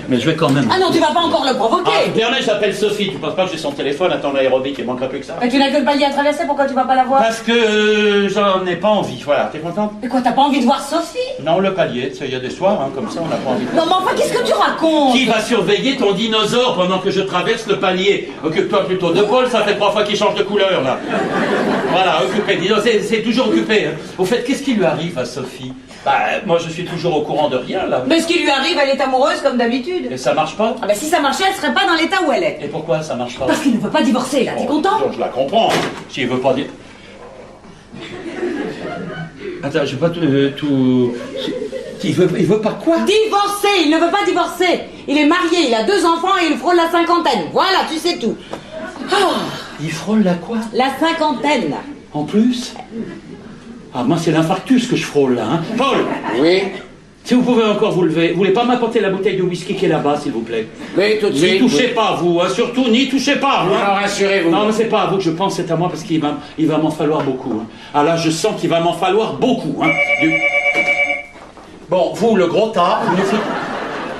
Mais je vais quand même... Ah non, tu vas pas encore le provoquer. Ah, Bernard, j'appelle Sophie, tu penses pas que j'ai son téléphone, attends l'aérobic, il manquera plus que ça. Mais tu n'as que le palier à traverser, pourquoi tu vas pas la voir? Parce que j'en ai pas envie, voilà, t'es contente? Mais quoi, t'as pas envie de voir Sophie? Non, le palier, il y a des soirs, hein, comme ça, on n'a pas envie de... Non mais enfin, qu'est-ce que tu racontes? Qui va surveiller ton dinosaure pendant que je traverse le palier? Occupe-toi plutôt de Paul, ça fait 3 fois qu'il change de couleur, là. Voilà, occupé, dis donc, c'est toujours occupé. Hein. Au fait, qu'est-ce qui lui arrive à Sophie? Bah, moi je suis toujours au courant de rien, là. Mais ce qui lui arrive, elle est amoureuse comme d'habitude. Et ça marche pas? Ah ben si ça marchait, elle serait pas dans l'état où elle est. Et pourquoi ça marche pas? Parce qu'il ne veut pas divorcer, là, t'es content? Je la comprends. S'il veut pas dire... Attends, je vais pas tout... Il veut pas quoi? Divorcer, il ne veut pas divorcer. Il est marié, il a 2 enfants et il frôle la cinquantaine. Voilà, tu sais tout. Ah, Il frôle la quoi? la cinquantaine. En plus? Ah, moi c'est l'infarctus que je frôle, là, hein. Paul! Oui. Si vous pouvez encore vous lever, vous voulez pas m'apporter la bouteille de whisky qui est là-bas, s'il vous plaît? Mais tout de N'y suite. touchez pas, vous, hein, surtout, n'y touchez pas, Non, hein. rassurez-vous. Non, mais c'est pas à vous que je pense, c'est à moi, parce qu'il va m'en falloir beaucoup. Hein. Ah là, je sens qu'il va m'en falloir beaucoup. Hein. Bon, vous, le gros tas, vous nous foutez-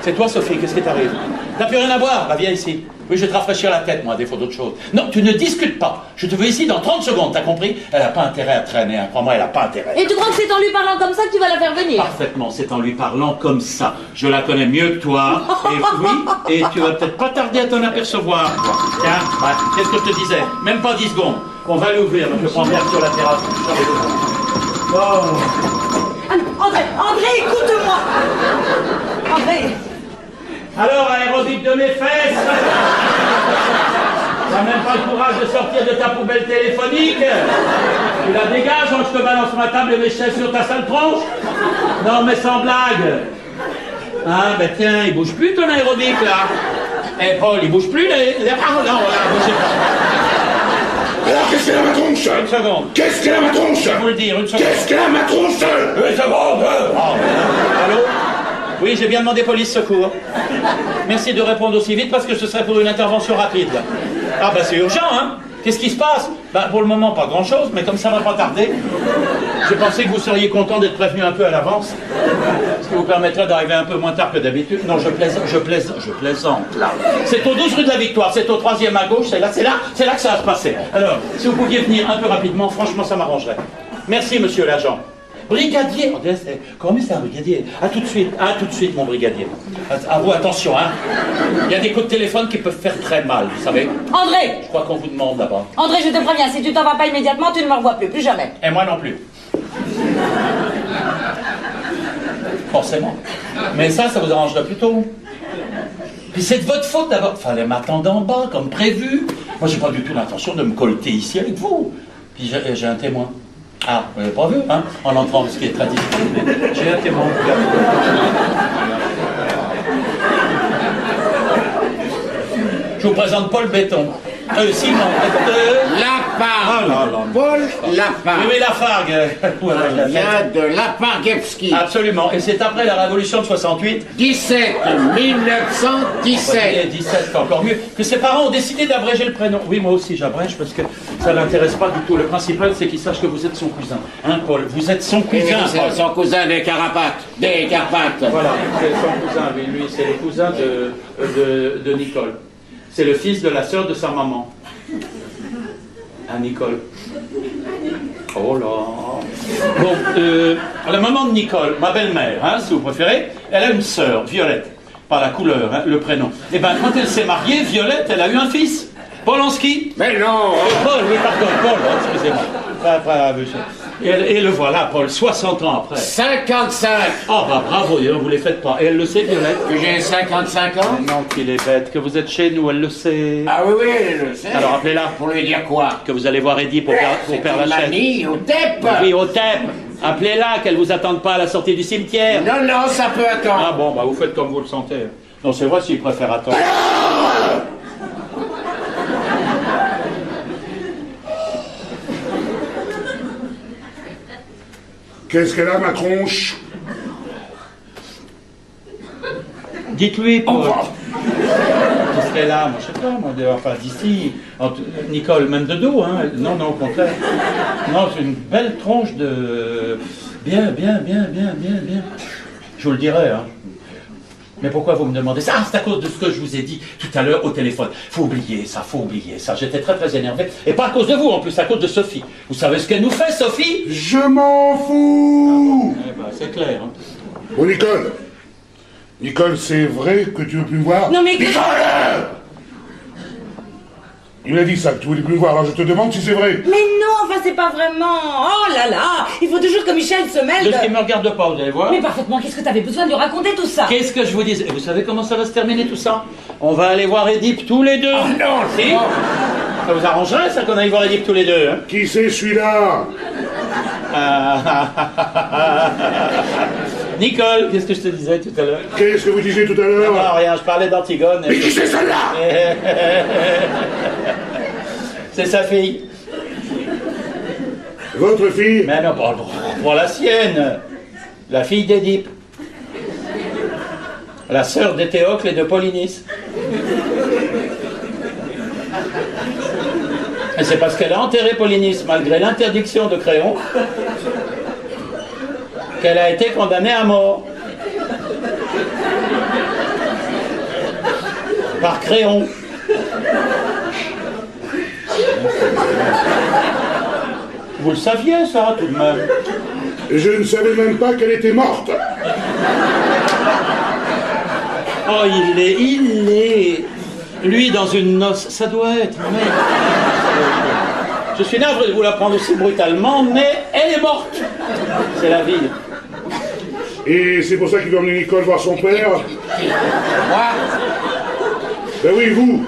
C'est toi, Sophie, qu'est-ce qui t'arrive? T'as plus rien à boire? Bah, viens ici. Oui, je vais te rafraîchir la tête, moi, à défaut d'autre chose. Non, tu ne discutes pas. Je te veux ici dans 30 secondes, t'as compris? Elle n'a pas intérêt à traîner, hein. Crois-moi, elle n'a pas intérêt. Et tu crois que c'est en lui parlant comme ça que tu vas la faire venir? Parfaitement, c'est en lui parlant comme ça. Je la connais mieux que toi. Et oui, et tu vas peut-être pas tarder à t'en apercevoir. Tiens, ouais, qu'est-ce que je te disais? Même pas 10 secondes. On va l'ouvrir, je prends bien sur la terrasse. Oh. Ah non, André, écoute-moi. André. Alors, aérobic de mes fesses. T'as même pas le courage de sortir de ta poubelle téléphonique. Tu la dégages, quand je te balance ma table et mes chaises sur ta sale tronche. Non, mais sans blague. Ah, ben tiens, il bouge plus ton aérobic, là. Eh, Paul, il bouge plus, les... Ah, non, voilà, bougez pas. Alors qu'est-ce qu'elle a ma tronche? Une seconde. Qu'est-ce qu'elle a ma tronche? Je vais vous le dire, une seconde. Qu'est-ce qu'elle a ma tronche? Une seconde. Allô? Oui, j'ai bien demandé police secours. Merci de répondre aussi vite parce que ce serait pour une intervention rapide. Ah bah c'est urgent, hein? Qu'est-ce qui se passe? Bah pour le moment pas grand-chose, mais comme ça va pas tarder, je pensais que vous seriez content d'être prévenu un peu à l'avance. Ce qui vous permettrait d'arriver un peu moins tard que d'habitude. Non, je plaisante, là. C'est au 12 rue de la Victoire, c'est au 3e à gauche, c'est là que ça va se passer. Alors, si vous pouviez venir un peu rapidement, franchement ça m'arrangerait. Merci monsieur l'agent. Brigadier, comment c'est un brigadier? À tout de suite mon brigadier. À vous, attention, hein. Il y a des coups de téléphone qui peuvent faire très mal, vous savez. André. Je crois qu'on vous demande là-bas. André, je te préviens, si tu t'en vas pas immédiatement, tu ne me revois plus jamais. Et moi non plus. Forcément. Mais ça vous arrangerait plutôt. Puis c'est de votre faute d'abord. Fallait m'attendre en bas, comme prévu. Moi, j'ai pas du tout l'intention de me colter ici avec vous. Puis j'ai un témoin. Ah, vous l'avez pas vu, hein, en entrant, ce qui est très difficile, mais j'ai un témoin. Je vous présente Paul Béton. Simon. Lafargue. Ah là là. Paul Lafargue. Oui, Lafargue. Il vient de Lafarguevski. Absolument. Et c'est après la révolution de 68. 1917. 17, c'est encore mieux. Que ses parents ont décidé d'abréger le prénom. Oui, moi aussi, j'abrège parce que ça ne l'intéresse pas du tout. Le principal, c'est qu'il sache que vous êtes son cousin. Hein, Paul? Vous êtes son Oui, cousin. c'est Paul. son cousin des Carapates. Des Carpates. Voilà, c'est son cousin. Lui, c'est le cousin de Nicole. C'est le fils de la sœur de sa maman. À Nicole. Oh là. Bon, la maman de Nicole, ma belle-mère, hein, si vous préférez, elle a une sœur, Violette. Pas la couleur, hein, le prénom. Et bien, quand elle s'est mariée, Violette, elle a eu un fils. Paul en ski. Mais non. Paul, oui, pardon, Paul, excusez-moi. Et le voilà, Paul, 60 ans après. 55. Oh, bah bravo, vous les faites pas. Et elle le sait, Violette. Que j'ai 55 ans? Mais non, qu'il est bête, que vous êtes chez nous, elle le sait. Ah oui, oui, je le sais. Alors appelez-la. Pour lui dire quoi? Que vous allez voir Eddie pour Père Lachaise. Mamie, au TEP. Oui, au TEP. Appelez-la, qu'elle vous attende pas à la sortie du cimetière. Non, non, ça peut attendre. Ah bon, bah vous faites comme vous le sentez. Non, c'est vrai s'il préfère attendre. Qu'est-ce qu'elle a, ma tronche? Dites-lui, Paul. revoir. Qu'est-ce qu'elle a? Moi, je sais pas, moi, enfin, d'ici. Nicole, même de dos, hein. Non, non, au contraire. Non, c'est une belle tronche de... Bien. Je vous le dirai, hein. Mais pourquoi vous me demandez ça? Ah, c'est à cause de ce que je vous ai dit tout à l'heure au téléphone. Faut oublier ça. J'étais très énervé. Et pas à cause de vous, en plus, à cause de Sophie. Vous savez ce qu'elle nous fait, Sophie? Je m'en fous. Eh ben, c'est clair, hein. Bon, Nicole. Nicole, c'est vrai que tu veux plus me voir? Non mais... Nicole! Il m'a dit ça, que tu voulais plus me voir, alors je te demande si c'est vrai. Mais non, enfin c'est pas vraiment... Oh là là, il faut toujours que Michel se mêle De de... ce qui me regarde pas, vous allez voir. Mais parfaitement, qu'est-ce que t'avais besoin de lui raconter tout ça? Qu'est-ce que je vous disais? Et vous savez comment ça va se terminer tout ça? On va aller voir Édipe tous les deux. Oh non, Si? Ça vous arrangerait ça qu'on aille voir Édipe tous les deux, hein? Qui c'est celui-là? Nicole, qu'est-ce que je te disais tout à l'heure? Qu'est-ce que vous disiez tout à l'heure? Non, rien, je parlais d'Antigone. Mais qui c'est celle-là? C'est sa fille. Votre fille? Mais non, pour la sienne. La fille d'Édipe. La sœur d'Éthéocle et de Polynice. Et c'est parce qu'elle a enterré Polynice, malgré l'interdiction de Créon, qu'elle a été condamnée à mort. Par Créon. Vous le saviez, ça, tout de même? Je ne savais même pas qu'elle était morte. Oh, il l'est. Lui, dans une noce, ça doit être, mec. Je suis navré de vous la prendre aussi brutalement, mais elle est morte. C'est la vie. Et c'est pour ça qu'il veut emmener Nicole voir son père? Moi? Ben oui, vous.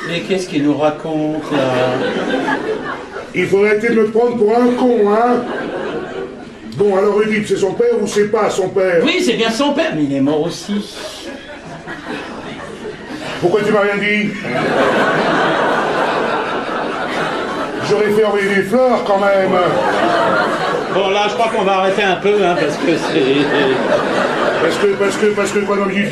Mais qu'est-ce qu'il nous raconte, là? Il faut arrêter de me prendre pour un con, hein? Bon, alors Oedipe, c'est son père ou c'est pas son père? Oui, c'est bien son père, mais il est mort aussi. Pourquoi tu m'as rien dit? J'aurais fait envoyer des fleurs quand même. Bon, là, je crois qu'on va arrêter un peu, hein, parce que c'est... Parce que, quoi, non, dites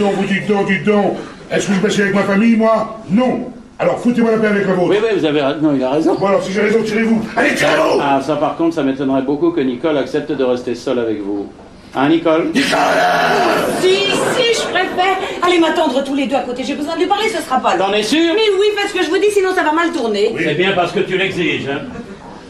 donc. Est-ce que je passe avec ma famille, moi? Non. Alors, foutez-moi la paix avec la vôtre. Oui, vous avez... Non, il a raison. Bon, alors, si j'ai raison, tirez-vous. Allez, tirez-vous! Ah, ça, par contre, ça m'étonnerait beaucoup que Nicole accepte de rester seule avec vous. Hein, Nicole? Si, je préfère. Allez m'attendre tous les deux à côté, j'ai besoin de lui parler, ce sera pas long. T'en es sûr? Mais oui, faites ce que je vous dis, sinon ça va mal tourner. C'est bien parce que tu l'exiges, hein.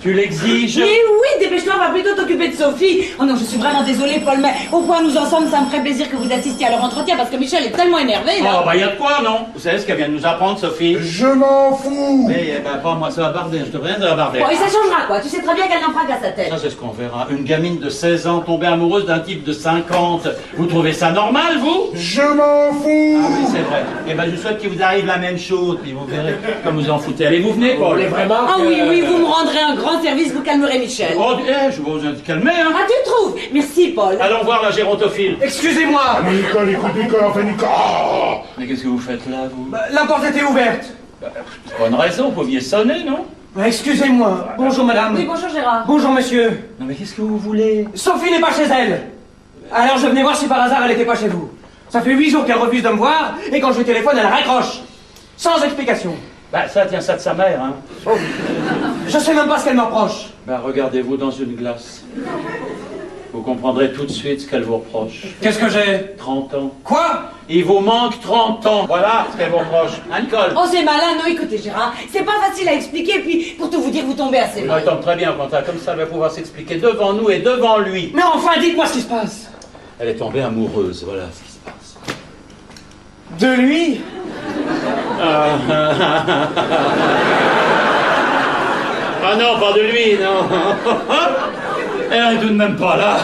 Tu l'exiges. Mais oui, dépêche-toi, on va plutôt t'occuper de Sophie. Oh non, je suis vraiment désolée, Paul, mais au point où nous en sommes, ça me ferait plaisir que vous assistiez à leur entretien parce que Michel est tellement énervé, là. Oh, bah, y a de quoi, non? Vous savez ce qu'elle vient de nous apprendre, Sophie? Je m'en fous! Mais, bah, pas moi, ça va barder, je te rien de la barder. Bon, et ça changera, quoi. Tu sais très bien qu'elle n'en fera qu'à sa tête. Ça, c'est ce qu'on verra. Une gamine de 16 ans tombée amoureuse d'un type de 50. Vous trouvez ça normal, vous? Je m'en fous! Ah oui, c'est vrai. Eh ben, je souhaite qu'il vous arrive la même chose, puis vous verrez comme vous en foutez. Allez, vous venez, Vous Paul. voulez vraiment Ah que... oui, vous me rendrez un grand service, vous calmerez Michel. Oh, je vous calmer, hein. Ah, tu trouves? Merci, Paul. Allons voir la gérontophile. Excusez-moi, Ah non, Nicole, écoute, Nicole, enfin, Nicole! Oh, Mais qu'est-ce que vous faites là, vous? la porte était ouverte. Bonne raison, vous pouviez sonner, non? Excusez-moi. Bonjour madame. Oui, bonjour Gérard. Bonjour monsieur. Non, mais qu'est-ce que vous voulez? Sophie n'est pas chez elle. Alors je venais voir si par hasard elle n'était pas chez vous. Ça fait 8 jours qu'elle refuse de me voir, et quand je lui téléphone, elle raccroche. Sans explication. Bah, ça tient ça de sa mère, hein. Oh. Je sais même pas ce qu'elle me reproche. Bah, regardez-vous dans une glace. Vous comprendrez tout de suite ce qu'elle vous reproche. Qu'est-ce que j'ai? 30 ans. Quoi? Il vous manque 30 ans. Voilà ce qu'elle vous reproche. Hein, Nicole? Oh, c'est malin. Non, écoutez, Gérard, c'est pas facile à expliquer, puis pour tout vous dire, vous tombez assez Non, mal. il tombe très bien, Quentin. Comme ça, elle va pouvoir s'expliquer devant nous et devant lui. Mais enfin, dites-moi ce qui se passe. Elle est tombée amoureuse, voilà ce qui se passe. De lui? Ah non, pas de lui, non. Elle est tout de même pas là.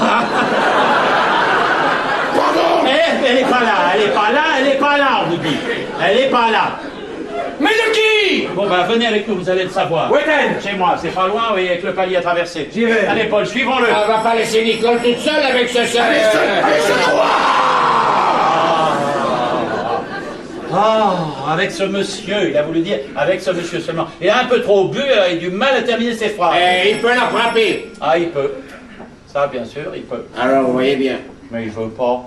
Pardon! Elle est pas là, elle est pas là, elle est pas là, on vous dit. Elle est pas là. Mais de qui? Bon, bah, venez avec nous, vous allez le savoir. Où est-elle? Chez moi, c'est pas loin, oui, avec le palier à traverser. J'y vais. Allez, Paul, suivons-le. On va pas laisser Nicole toute seule avec ce Avec ce monsieur, il a voulu dire avec ce monsieur seulement. Il a un peu trop bu, il a du mal à terminer ses phrases. Il peut la frapper. Ah, il peut. Ça, bien sûr, il peut. Alors, vous voyez bien. Mais il veut pas.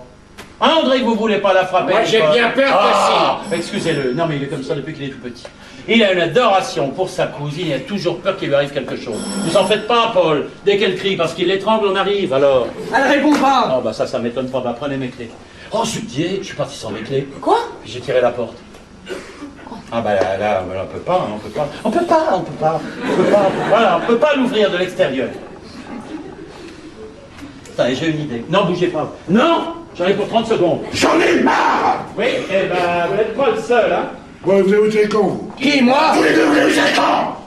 Ah, André, vous voulez pas la frapper? Moi, j'ai Nicole? bien peur que Excusez-le. Non, mais il est comme ça depuis qu'il est tout petit. Il a une adoration pour sa cousine, il a toujours peur qu'il lui arrive quelque chose. Vous en faites pas, Paul. Dès qu'elle crie, parce qu'il l'étrangle, on arrive, alors. Elle répond pas. Oh, bah ça m'étonne pas. Bah, prenez mes clés. Oh, je suis parti sans mes clés. Quoi? Puis j'ai tiré la porte. Ah bah là, on peut pas, on peut pas l'ouvrir de l'extérieur. Attendez, j'ai une idée. Non, bougez pas. Non, j'en ai pour 30 secondes. J'en ai marre! Oui, eh ben, vous n'êtes pas le seul, hein. Ouais, vous avez tiré quand, vous? Qui, moi? Vous les deux, vous avez tiré quand?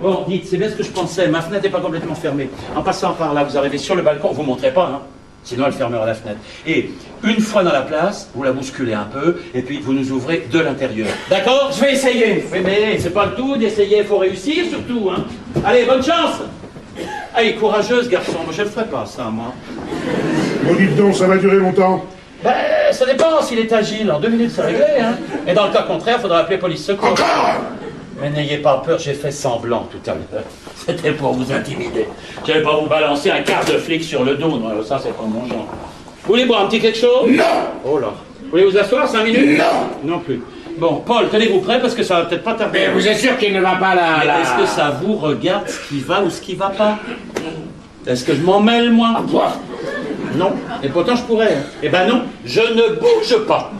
Bon, dites, c'est bien ce que je pensais. Ma fenêtre n'est pas complètement fermée. En passant par là, vous arrivez sur le balcon, vous ne montrez pas, hein. Sinon, elle fermera la fenêtre. Et une fois dans la place, vous la bousculez un peu, et puis vous nous ouvrez de l'intérieur. D'accord? Je vais essayer. Oui, mais c'est pas le tout d'essayer, il faut réussir surtout, hein. Allez, bonne chance! Allez, courageuse, garçon. Moi, je ne ferai pas ça, moi. Bon, dites donc, ça va durer longtemps? Ben, ça dépend s'il est agile. En 2 minutes, c'est réglé, hein. Et dans le cas contraire, il faudra appeler police secours. Encore! Mais n'ayez pas peur, j'ai fait semblant tout à l'heure. C'était pour vous intimider. Je n'allais pas vous balancer un quart de flic sur le dos. Non, ça, c'est pas mon genre. Vous voulez boire un petit quelque chose? Non! Oh là. Vous voulez vous asseoir 5 minutes? Non! Non plus. Bon, Paul, tenez-vous prêt parce que ça va peut-être pas tarder. Mais vous êtes sûr qu'il ne va pas là? Mais est-ce que ça vous regarde ce qui va ou ce qui va pas? Est-ce que je m'en mêle, moi? Non. Et pourtant, je pourrais. Hein. Eh ben non, je ne bouge pas.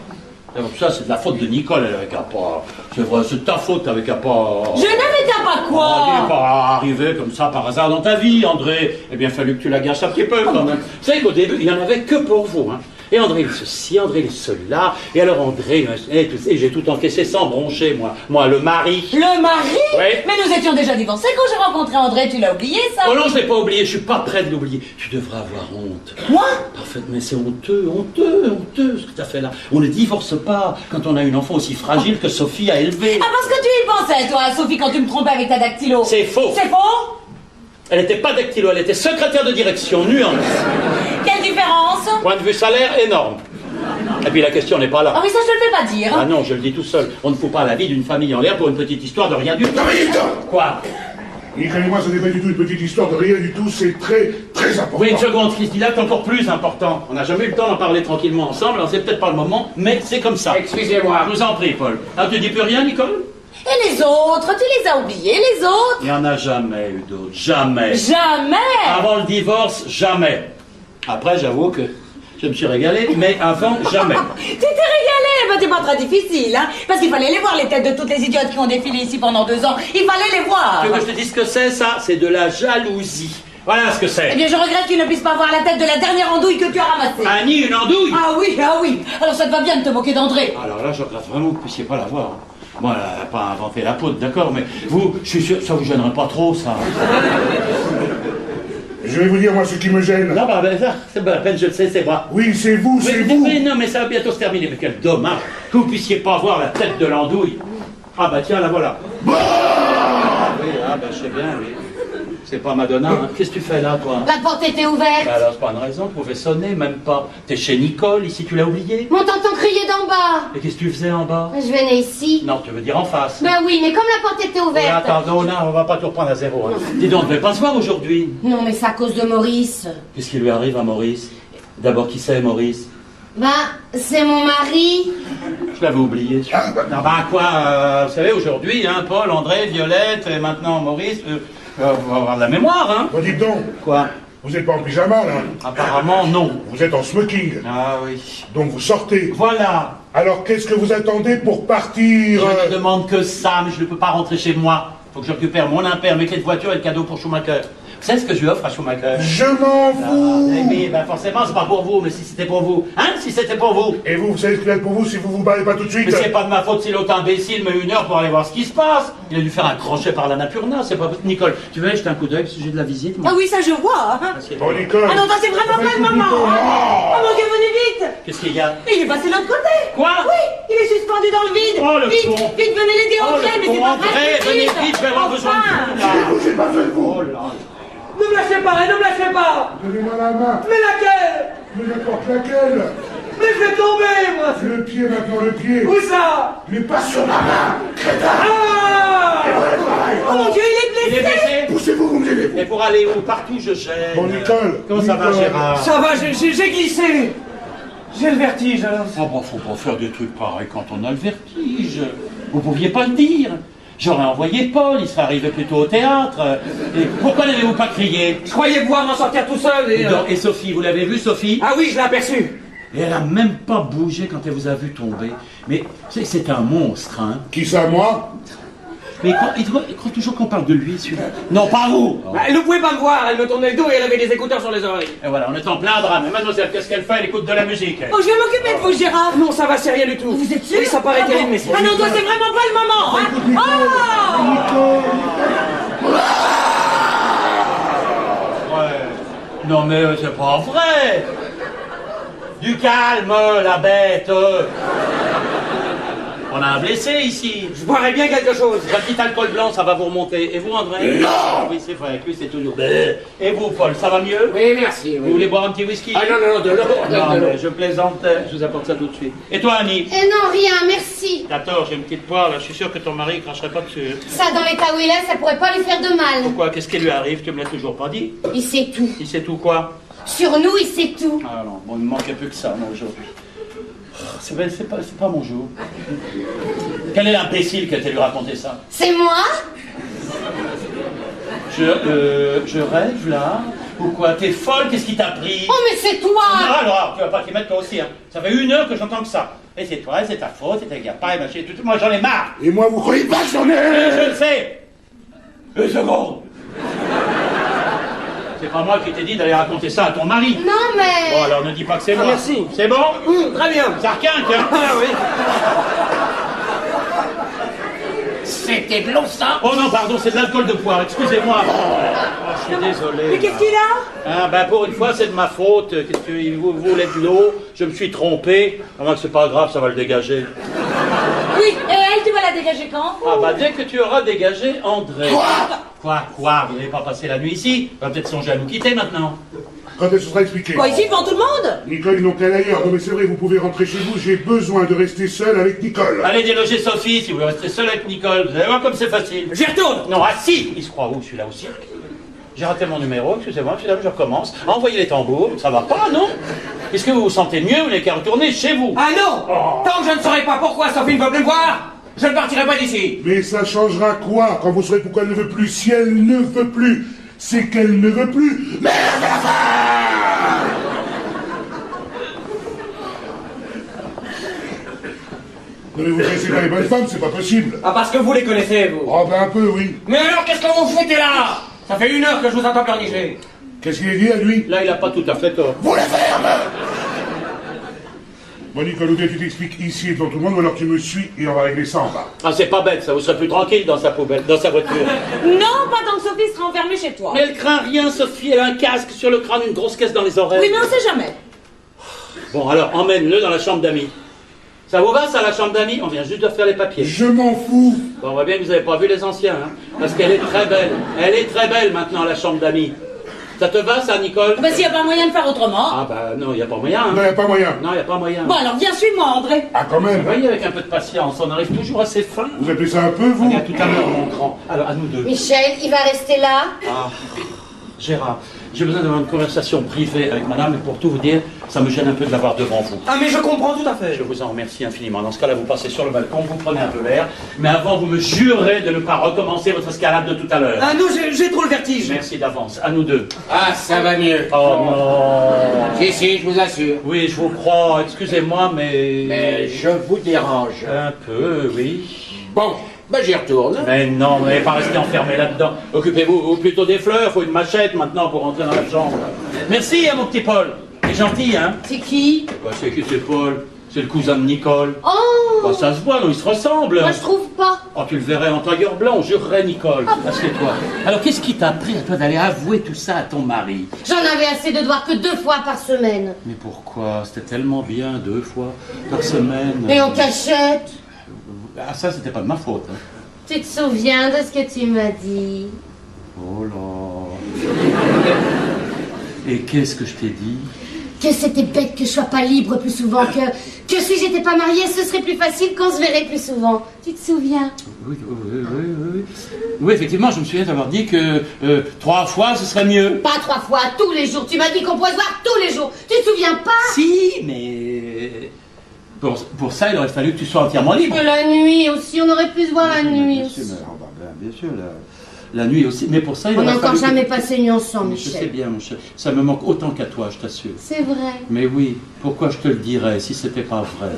Donc ça, c'est de la faute de Nicole, elle avait qu'à pas... C'est vrai, c'est de ta faute, t'avais qu'à pas... Je n'avais qu'à pas Oh, quoi? t'es pas arrivé comme ça par hasard dans ta vie, André. Eh bien, fallu que tu la gâches un petit peu, quand même. Vous savez qu'au début, il n'y en avait que pour vous, hein. Et André, ceci, André, celui-là. Et alors, André, et j'ai tout encaissé sans broncher, moi. Moi, le mari. Le mari? Oui. Mais nous étions déjà divorcés quand j'ai rencontré André, tu l'as oublié ça? Oh non, je l'ai pas oublié, je suis pas prêt de l'oublier. Tu devrais avoir honte. Moi? Parfait, mais c'est honteux ce que tu as fait là. On ne divorce pas quand on a une enfant aussi fragile que Sophie a élevée. Ah, parce que tu y pensais, toi, Sophie, quand tu me trompais avec ta dactylo. C'est faux. C'est faux? Elle n'était pas dactylo, elle était secrétaire de direction, nuance. Quelle différence? Point de vue salaire, énorme. Et puis la question n'est pas Ah là. oui, ça je le fais pas dire. Ah non, je le dis tout seul. On ne fout pas la vie d'une famille en l'air pour une petite histoire de rien du tout. Non, mais dites! Quoi? Nicole et moi, ce n'est pas du tout une petite histoire de rien du tout, c'est très, très important. Oui, une seconde, ce qui se dit là est encore plus important. On n'a jamais eu le temps d'en parler tranquillement ensemble, alors c'est peut-être pas le moment, mais c'est comme ça. Excusez-moi. Je vous en prie, Paul. Ah, tu dis plus rien, Nicole? Et les autres, tu les as oubliés, les autres? Il n'y en a jamais eu d'autres. Jamais. Jamais! Avant le divorce, jamais. Après, j'avoue que je me suis régalé, mais avant, jamais. Tu t'es régalé, mais t'es pas très difficile, hein? Parce qu'il fallait les voir, les têtes de toutes les idiotes qui ont défilé ici pendant 2 ans. Il fallait les voir! Tu veux que je te dise ce que c'est, ça? C'est de la jalousie. Voilà ce que Eh c'est. bien, je regrette qu'il ne puisse pas voir la tête de la dernière andouille que tu as ramassée. Annie, une andouille. Ah oui. Alors ça te va bien de te moquer d'André. Alors là, je regrette vraiment que vous ne puissiez pas la voir. Moi, elle n'a pas inventé la poudre, d'accord, mais vous, je suis sûr, ça vous gênerait pas trop, ça. Je vais vous dire, moi, ce qui me gêne. Non, bah, ça, c'est pas la peine, je le sais, c'est moi. Oui, c'est vous, c'est Mais, vous. mais non, mais ça va bientôt se terminer. Mais quel dommage que vous puissiez pas voir la tête de l'andouille. Ah bah tiens, la voilà. Oui, ah bah je sais bien, oui. C'est pas Madonna, hein. Qu'est-ce que tu fais là, toi? La porte était ouverte. Bah alors, c'est pas une raison, tu pouvais sonner, même pas. T'es chez Nicole, ici, tu l'as oublié. Mon tonton criait d'en bas. Et qu'est-ce que tu faisais en bas? Je venais ici. Non, tu veux dire en face. Ben oui, mais comme la porte était Mais ouverte. attends, Donna, on va pas tout reprendre à zéro. Hein. Dis donc, on ne devait pas se voir aujourd'hui. Non, mais c'est à cause de Maurice. Qu'est-ce qui lui arrive à Maurice? D'abord, qui c'est, Maurice? Ben, c'est mon mari. Je l'avais oublié. Non, bah quoi, vous savez, aujourd'hui, hein, Paul, André, Violette, et maintenant Maurice, on va avoir de la mémoire, hein? Bon, dites donc, Quoi? vous n'êtes pas en pyjama, là. Apparemment, non. Vous êtes en smoking. Ah oui. Donc vous sortez. Voilà. Alors qu'est-ce que vous attendez pour partir Je ne demande que ça, mais je ne peux pas rentrer chez moi. Faut que je récupère mon impair, mes clés de voiture et le cadeau pour Schumacher. Vous savez ce que je lui offre à Schumacher? Je m'en fous. Mais ben forcément, c'est pas pour vous, mais si c'était pour vous. Hein? Si c'était pour vous. Et vous savez ce qu'il y a pour vous si vous vous barrez pas tout de suite? Mais c'est pas de ma faute si l'autre imbécile met 1 heure pour aller voir ce qui se passe. Il a dû faire un crochet par la Napurna, c'est pas... Nicole, tu veux aller jeter un coup d'œil au sujet de la visite, moi? Ah oui, ça je vois. Hein. Assieds-toi. Bon, Nicole. Ah non, ça c'est vraiment pas le moment. Hein. Oh mon Dieu, venez vite. Qu'est-ce qu'il y a? Il est passé de l'autre côté. Quoi? Oui, il est suspendu dans le vide. Oh, le vite, con. vite, venez l'aider à Oh, entrer, le mais con, c'est pas André, vrai. venez vite, je vais avoir besoin de vous, là. J'ai pas besoin de vous. Oh là. Ne me lâchez pas, ne me lâchez pas. Donnez-moi la main. Mais laquelle? Mais n'importe laquelle. Mais je vais tomber, moi. Le pied maintenant, le pied. Où ça? Mais pas sur ma main. Crétin. Ah! Oh mon Dieu, il Il est est blessé. blessé? Poussez-vous, vous me aidez. Et pour aller où? Partout je gêne. Bon, Nicole. Comment ça va, Nicole. Gérard? Ça va, j'ai glissé. J'ai le vertige, alors. Oh, bon, faut pas faire des trucs pareils quand on a le vertige. Vous pouviez pas le dire. J'aurais envoyé Paul, il serait arrivé plus tôt au théâtre. Et pourquoi n'avez-vous pas crié? Je croyais pouvoir m'en sortir tout seul et... Et Sophie, vous l'avez vue, Sophie? Ah oui, je l'ai aperçu. Et elle a même pas bougé quand elle vous a vu tomber. Mais c'est un monstre, hein. Qui ça, moi? Mais il croit toujours qu'on parle de lui, celui-là. Non, pas vous. Bah, elle ne pouvait pas me voir, elle me tournait le dos et elle avait des écouteurs sur les oreilles. Et voilà, on est en plein drame. Et mademoiselle, qu'est-ce qu'elle fait? Elle écoute de la musique. Oh, je vais m'occuper de vous, Gérard. Non, ça va, c'est rien du tout. Vous êtes sûr? Oui, ça paraît terrible, mais c'est... Ah non, toi, c'est vraiment pas le moment. Hein. Oh. Ouais. Non mais c'est pas vrai. Du calme, la bête. On a un blessé ici. Je boirais bien quelque chose. Un petit alcool blanc, ça va vous remonter. Et vous, André? Non. Oui, c'est vrai, lui, c'est toujours... Et vous, Paul, ça va mieux? Oui, merci. Vous Oui. voulez boire un petit whisky? Ah non, non, de l'eau. Non, de l'eau. mais je plaisante, je vous apporte ça tout de suite. Et toi, Annie? Non, rien, merci. D'accord, j'ai une petite poire, là, je suis sûr que ton mari cracherait pas dessus. Ça, dans l'état où il est, ça pourrait pas lui faire de mal. Pourquoi? Qu'est-ce qui lui arrive? Tu me l'as toujours pas dit? Il sait tout. Il sait tout quoi? Sur nous, il sait tout. Ah non, bon, il me manquait plus que ça, non, aujourd'hui. C'est pas mon jour. Quel est l'imbécile qui a été lui raconter ça? C'est moi? Je rêve, là? Ou quoi? T'es folle? Qu'est-ce qui t'a pris? Oh, mais c'est toi! Non, alors, tu vas pas t'y mettre toi aussi, hein. Ça fait 1 heure que j'entends que ça. Et c'est toi, c'est ta faute, c'est ta gapa, et machin, tout. Moi, j'en ai marre. Et moi, vous croyez pas que j'en ai? Je le sais. 2 secondes. C'est pas moi qui t'ai dit d'aller raconter ça à ton mari. Non, mais... Bon, alors ne dis pas que c'est moi. merci. C'est bon? Très bien. Ça requinque, hein? Ah oui. C'était de l'eau, ça. Oh non, pardon, c'est de l'alcool de poire, excusez-moi. Oh, je suis désolé. Mais qu'est-ce qu'il a? Ah, ben pour une fois, c'est de ma faute. Qu'est-ce que vous voulez de l'eau? Je me suis trompé. Ah, c'est pas grave, ça va le dégager. Oui, et elle, tu vas la dégager quand? Ah, bah dès que tu auras dégagé André. Quoi? Vous n'avez pas passé la nuit ici? On va peut-être songer à nous quitter maintenant. Quand elle se sera expliquée. Quoi, ici, devant tout le monde? Nicole, ils n'ont qu'à ailleurs. Non, mais c'est vrai, vous pouvez rentrer chez vous. J'ai besoin de rester seul avec Nicole. Allez déloger Sophie si vous voulez rester seul avec Nicole. Vous allez voir comme c'est facile. J'y retourne. Non, assis. Il se croit où celui-là au cirque? J'ai raté mon numéro, excusez-moi, je recommence. Envoyez les tambours, ça va pas, non? Est-ce que vous vous sentez mieux? Vous n'avez qu'à retourner chez vous. Ah non! Tant que je ne saurai pas pourquoi Sophie ne veut plus me voir, je ne partirai pas d'ici. Mais ça changera quoi quand vous saurez pourquoi elle ne veut plus? Si elle ne veut plus, c'est qu'elle ne veut plus. Merde à la fin! Non mais vous connaissez pas les bonnes femmes, c'est pas possible. Ah, parce que vous les connaissez, vous. Oh ben un peu, oui. Mais alors, qu'est-ce que vous foutez là? Ça fait 1 heure que je vous entends pleurnicher. Qu'est-ce qu'il a dit à lui? Là, il a pas tout à fait tort. Vous la ferme! Bon Nicole, ou bien tu t'expliques ici devant tout le monde, ou alors tu me suis et on va régler ça en bas. Ah, c'est pas bête, ça vous serez plus tranquille dans sa poubelle, dans sa voiture. Non, pas tant que Sophie sera enfermée chez toi. Mais elle craint rien, Sophie, elle a un casque sur le crâne, une grosse caisse dans les oreilles. Oui, mais on sait jamais. Bon, alors, emmène-le dans la chambre d'amis. Ça vous va, ça, la chambre d'amis? On vient juste de faire les papiers. Je m'en fous! Bon, on voit bien que vous n'avez pas vu les anciens, hein, parce qu'elle est très belle. Elle est très belle, maintenant, la chambre d'amis. Ça te va, ça, Nicole? Bah, s'il n'y a pas moyen de faire autrement. Ah, bah, non, il n'y a pas moyen, Non, hein. y a pas moyen. Non, il n'y a pas moyen. Bon, alors viens, suis-moi, André. Ah quand même! Vous voyez, avec un peu de patience, on arrive toujours à ses fins. Vous appelez ça un peu, vous? Allez, à tout à l'heure, mon grand. Alors, à nous deux. Michel, il va rester là? Ah, Gérard, j'ai besoin d'avoir une conversation privée avec madame, et pour tout vous dire, ça me gêne un peu de l'avoir devant vous. Ah, mais je comprends tout à fait. Je vous en remercie infiniment. Dans ce cas-là, vous passez sur le balcon, vous prenez un peu l'air, mais avant, vous me jurez de ne pas recommencer votre escalade de tout à l'heure. Ah non, j'ai trop le vertige. Merci d'avance. À nous deux. Ah, ça va mieux. Oh non. Si, je vous assure. Oui, je vous crois. Excusez-moi, mais... Mais je vous dérange. Un peu, oui. Bon, Bah, j'y retourne. Mais non, mais pas rester enfermé là-dedans. Occupez-vous plutôt des fleurs, faut une machette maintenant pour rentrer dans la chambre. Merci, hein, mon petit Paul. T'es gentil, hein? C'est qui? Bah, c'est qui c'est Paul? C'est le cousin de Nicole. Oh! Bah, ça se voit, non, ils se ressemblent. Moi, je trouve pas. Oh, tu le verrais en tailleur blanc, on jurerait, Nicole. Assieds-toi. Alors, qu'est-ce qui t'a pris à toi d'aller avouer tout ça à ton mari? J'en avais assez de devoirs que 2 fois par semaine. Mais pourquoi? C'était tellement bien, 2 fois par semaine. Et en cachette. Ah, ça, c'était pas de ma faute. Hein. Tu te souviens de ce que tu m'as dit? Oh là. Et qu'est-ce que je t'ai dit? Que c'était bête que je sois pas libre plus souvent, que si j'étais pas mariée, ce serait plus facile qu'on se verrait plus souvent. Tu te souviens? Oui. Oui, effectivement, je me souviens d'avoir dit que 3 fois, ce serait mieux. Pas 3 fois, tous les jours. Tu m'as dit qu'on pourrait se voir tous les jours. Tu te souviens pas? Si, mais... Pour ça, il aurait fallu que tu sois entièrement libre. La nuit aussi, on aurait pu se voir la nuit Bien sûr, aussi. bien sûr, la nuit aussi. Mais pour ça, il On aurait n'a encore fallu... jamais passé une nuit ensemble, Je sais Michel. bien, mon cher. Ça me manque autant qu'à toi, je t'assure. C'est vrai. Mais oui, pourquoi je te le dirais si c'était pas vrai?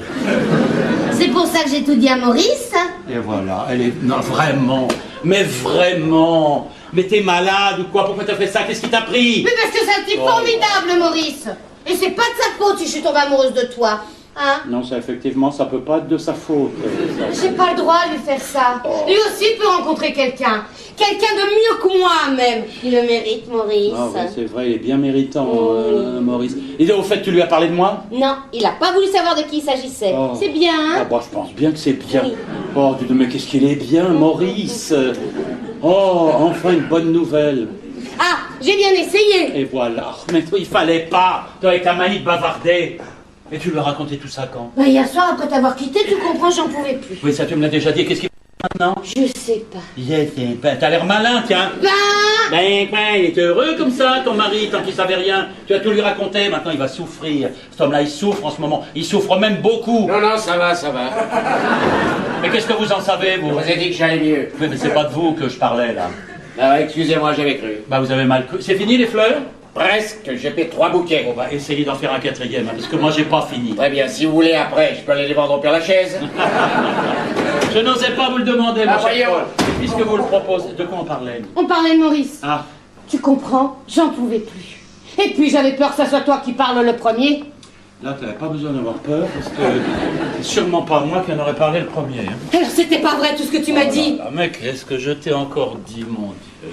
C'est pour ça que j'ai tout dit à Maurice. Et voilà, elle est... Non, vraiment. Mais vraiment. Mais t'es malade ou quoi? Pourquoi t'as fait ça? Qu'est-ce qui t'a pris? Mais parce que c'est un type formidable, Maurice. Et c'est pas de sa faute si je suis tombée amoureuse de toi. Hein? Non, ça, effectivement, ça peut pas être de sa faute. J'ai pas le droit de lui faire ça. Lui aussi peut rencontrer quelqu'un. Quelqu'un de mieux que moi, même. Il le mérite, Maurice. Ah oui, c'est vrai, il est bien méritant, Maurice. Et au fait, tu lui as parlé de moi? Non, il a pas voulu savoir de qui il s'agissait. Oh. C'est bien, Ah hein? bah, je pense bien que c'est bien. Oui. Oh, dis donc, mais qu'est-ce qu'il est bien, Maurice. Oh, enfin une bonne nouvelle. Ah, j'ai bien essayé. Et voilà. Mais toi, il fallait pas. Toi, avec ta manie de bavarder. Et tu lui as raconté tout ça quand? Bah, hier soir, après t'avoir quitté, tu comprends, j'en pouvais plus. Oui, ça, tu me l'as déjà dit. Qu'est-ce qu'il fait maintenant? Je sais pas. T'as l'air malin, tiens. Ben, il est heureux comme ça, ton mari, tant qu'il savait rien. Tu as tout lui raconté, maintenant il va souffrir. Cet homme-là, il souffre en ce moment. Il souffre même beaucoup. Non, ça va, ça va. Mais qu'est-ce que vous en savez, vous? Je vous ai dit que j'allais mieux. Oui, mais c'est pas de vous que je parlais, là. Ah, excusez-moi, j'avais cru. Bah, vous avez mal cru. C'est fini, les fleurs? Presque, j'ai fait 3 bouquets. On va essayer d'en faire un 4e, hein, parce que moi, j'ai pas fini. Très bien, si vous voulez, après, je peux aller les vendre au Père-Lachaise. Je n'osais pas vous le demander, mon cher voyons. Paul. Puisque vous le proposez, de quoi on parlait? On parlait de Maurice. Ah, Tu comprends? J'en pouvais plus. Et puis j'avais peur que ça soit toi qui parle le premier. là, t'avais pas besoin d'avoir peur, parce que c'est sûrement pas moi qui en aurais parlé le premier. Hein. Alors c'était pas vrai tout ce que tu m'as dit. Ah, mais qu'est-ce que je t'ai encore dit, mon Dieu?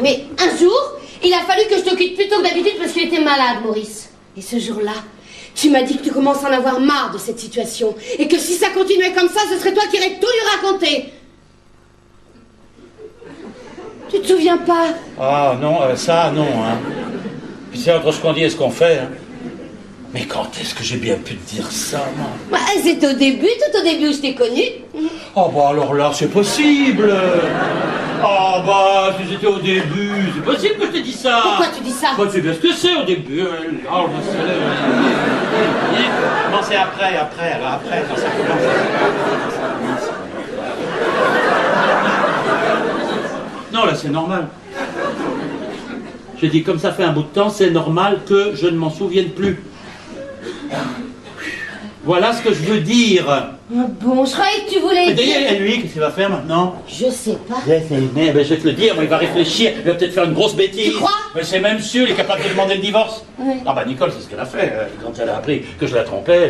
Mais un jour, il a fallu que je te quitte plus tôt que d'habitude parce qu'il était malade, Maurice. Et ce jour-là, tu m'as dit que tu commences à en avoir marre de cette situation. Et que si ça continuait comme ça, ce serait toi qui irais tout lui raconter. Tu te souviens pas? Ah non, ça non, hein. Puis c'est entre ce qu'on dit et ce qu'on fait, hein. Mais quand est-ce que j'ai bien pu te dire ça, moi? Bah, c'est au début, tout au début où je t'ai connu. Oh bah alors là, c'est possible. Oh bah, si c'était au début, c'est possible que je t'ai dit ça. Pourquoi tu dis ça? Bah, tu sais bien ce que c'est au début. Oh, non, c'est après, alors après, quand ça commence. Non, là, c'est normal. J'ai dit, comme ça fait un bout de temps, c'est normal que je ne m'en souvienne plus. Voilà ce que je veux dire. Ah bon, je croyais que tu voulais Et dire... lui, qu'est-ce qu'il va faire maintenant? Je sais pas. Mais je vais te le dire, moi, il va réfléchir, il va peut-être faire une grosse bêtise. Tu crois? Mais c'est même sûr, il est capable de demander le divorce. Oui. Ah bah Nicole, c'est ce qu'elle a fait. Quand elle a appris que je la trompais,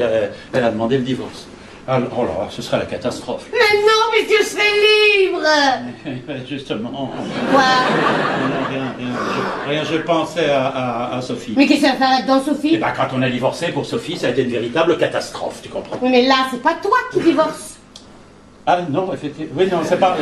elle a demandé le divorce. Alors, oh là, ce serait la catastrophe. Mais non, mais tu serais libre. Justement. Quoi? Rien, je pensais à Sophie. Mais qu'est-ce que ça va faire dans Sophie? Et bah quand on a divorcé pour Sophie, ça a été une véritable catastrophe, tu comprends? Oui, mais là, c'est pas toi qui divorce. Ah non, effectivement. Oui, non, c'est pas...